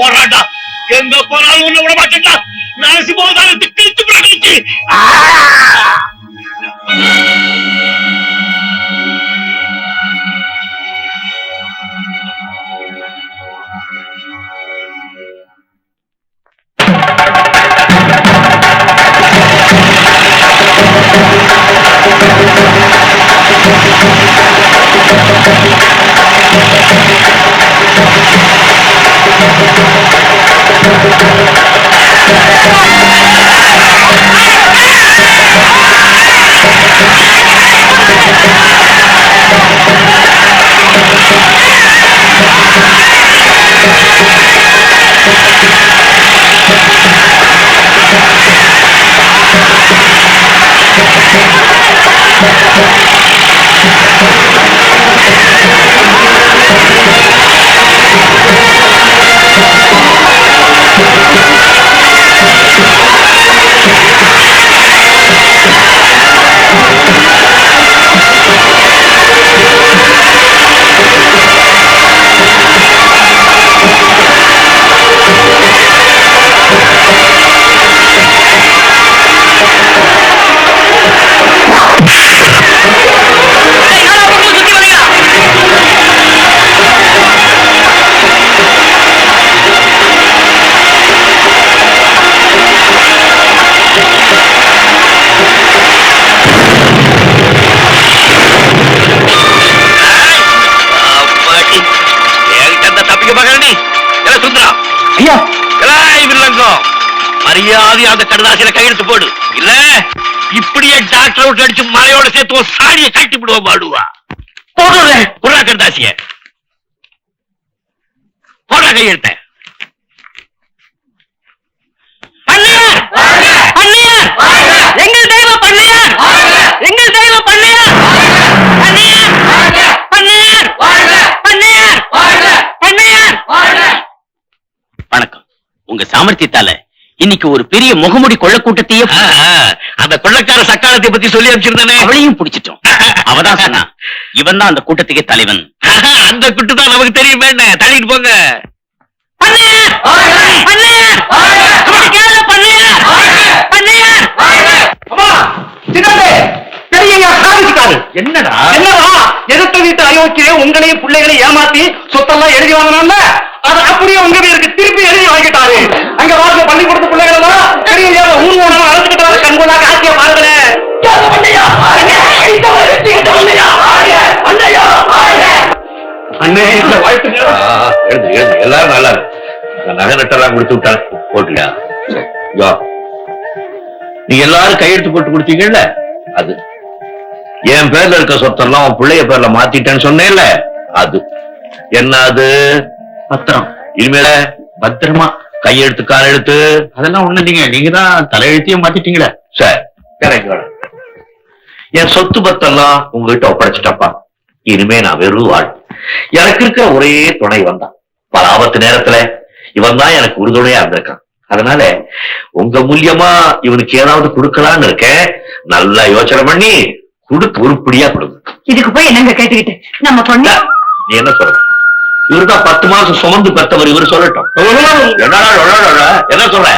ஓடுறாண்டா, எங்க போனாலும் ஒண்ணு விட மாட்டேன்டா. நாளைக்கு போதாலும் திட்டு பிரகடிச்சு. மரியாதை அந்த கடுதாசில கையெழுத்து போடு, இல்ல இப்படியே டாக்டர் அவுட் அடிச்சு மலையோட சேர்த்து ஒரு சாடியை கட்டி விடுவோம். பாடுவா போடுறா கடுதாசிய, போடுறா கையெழுத்த. எங்கள் தெய்வம் பண்ணையார், எங்கள் தெய்வம் பண்ணையார், பண்ணையார், பண்ணையார், பண்ணையார், பண்ணையார். வணக்கம். உங்க சாமர்த்தியத்தால இன்னைக்கு ஒரு பெரிய முகமுடி கொள்ள கூட்டத்தையே அந்த கொள்ளக்கார சக்காலத்தை பத்தி சொல்லி அனுப்பிச்சிருந்தானே, அவளையும் பிடிச்சிட்டோம். அவதான் சொன்னா இவன் தான் அந்த கூட்டத்துக்கே தலைவன். அந்த கூட்டு தான் நமக்கு தெரியுமே, தள்ளிட்டு போங்க. பெரிய சாதிச்சுட்டா யாரு? என்னடா என்னவா? எதிர்த்த வீட்டு அயோக்கியே உங்களையும் பிள்ளைகளையும் ஏமாத்தி சொத்தெல்லாம் எழுதி வாங்கினால அது அப்படியே உங்க பேருக்கு திருப்பி எழுதி வாங்கிட்டாரு. அங்க வாழ்க்கை பள்ளிக்கூடத்து பிள்ளைகளா பெரிய ஊர் ஓனமா அழைச்சுக்கிட்டாரு. கண்கொள்ளா காட்சிய பாருங்களேன். அண்ணே இந்த வாழ்த்துங்க. எழுது எழுது எல்லாரும் நல்லா இருக்கு. நான் நகை நட்டெல்லாம் கொடுத்து விட்டேன் போட்டுடா. நீங்க எல்லாரும் கையெழுத்து போட்டு கொடுத்தீங்கல்ல அது என் பேர்ல இருக்க சொத்தெல்லாம் உன் பிள்ளைய பேர்ல மாத்திட்டேன்னு சொன்னேன்ல அது என்ன? அது பத்திரம். இனிமேல பத்திரமா கையெழுத்து கால் எழுத்து அதெல்லாம் ஒண்ணு இல்லைங்க. நீங்க தான் தலையெழுத்தையும் மாத்திட்டீங்களே. Sir correct. என் சொத்து பத்தெல்லாம் உங்ககிட்ட ஒப்படைச்சிட்டப்பா. இனிமே நான் வெறும் ஆள். எனக்கு இருக்க ஒரே துணை வந்தான். பல ஆபத்து நேரத்துல இவன் தான் எனக்கு உறுதுணையா இருந்திருக்கான். அதனால உங்க மூலியமா இவனுக்கு ஏதாவது கொடுக்கலான்னு இருக்கேன். நல்லா யோசனை பண்ணி கொடுத்து உருப்படியா கொடுங்க. இதுக்கு போய் என்னங்க கேட்டுக்கிட்டு நம்ம பொண்ணு நீ என்ன சொல்ற? இவருதான் 10 மாசம் சுமந்து பெற்றவர். இவரு சொல்லட்டும். என்ன சொல்ற?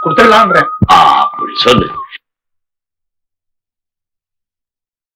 கொடுத்துடலாம்ன்ற. அப்படி சொல்லு.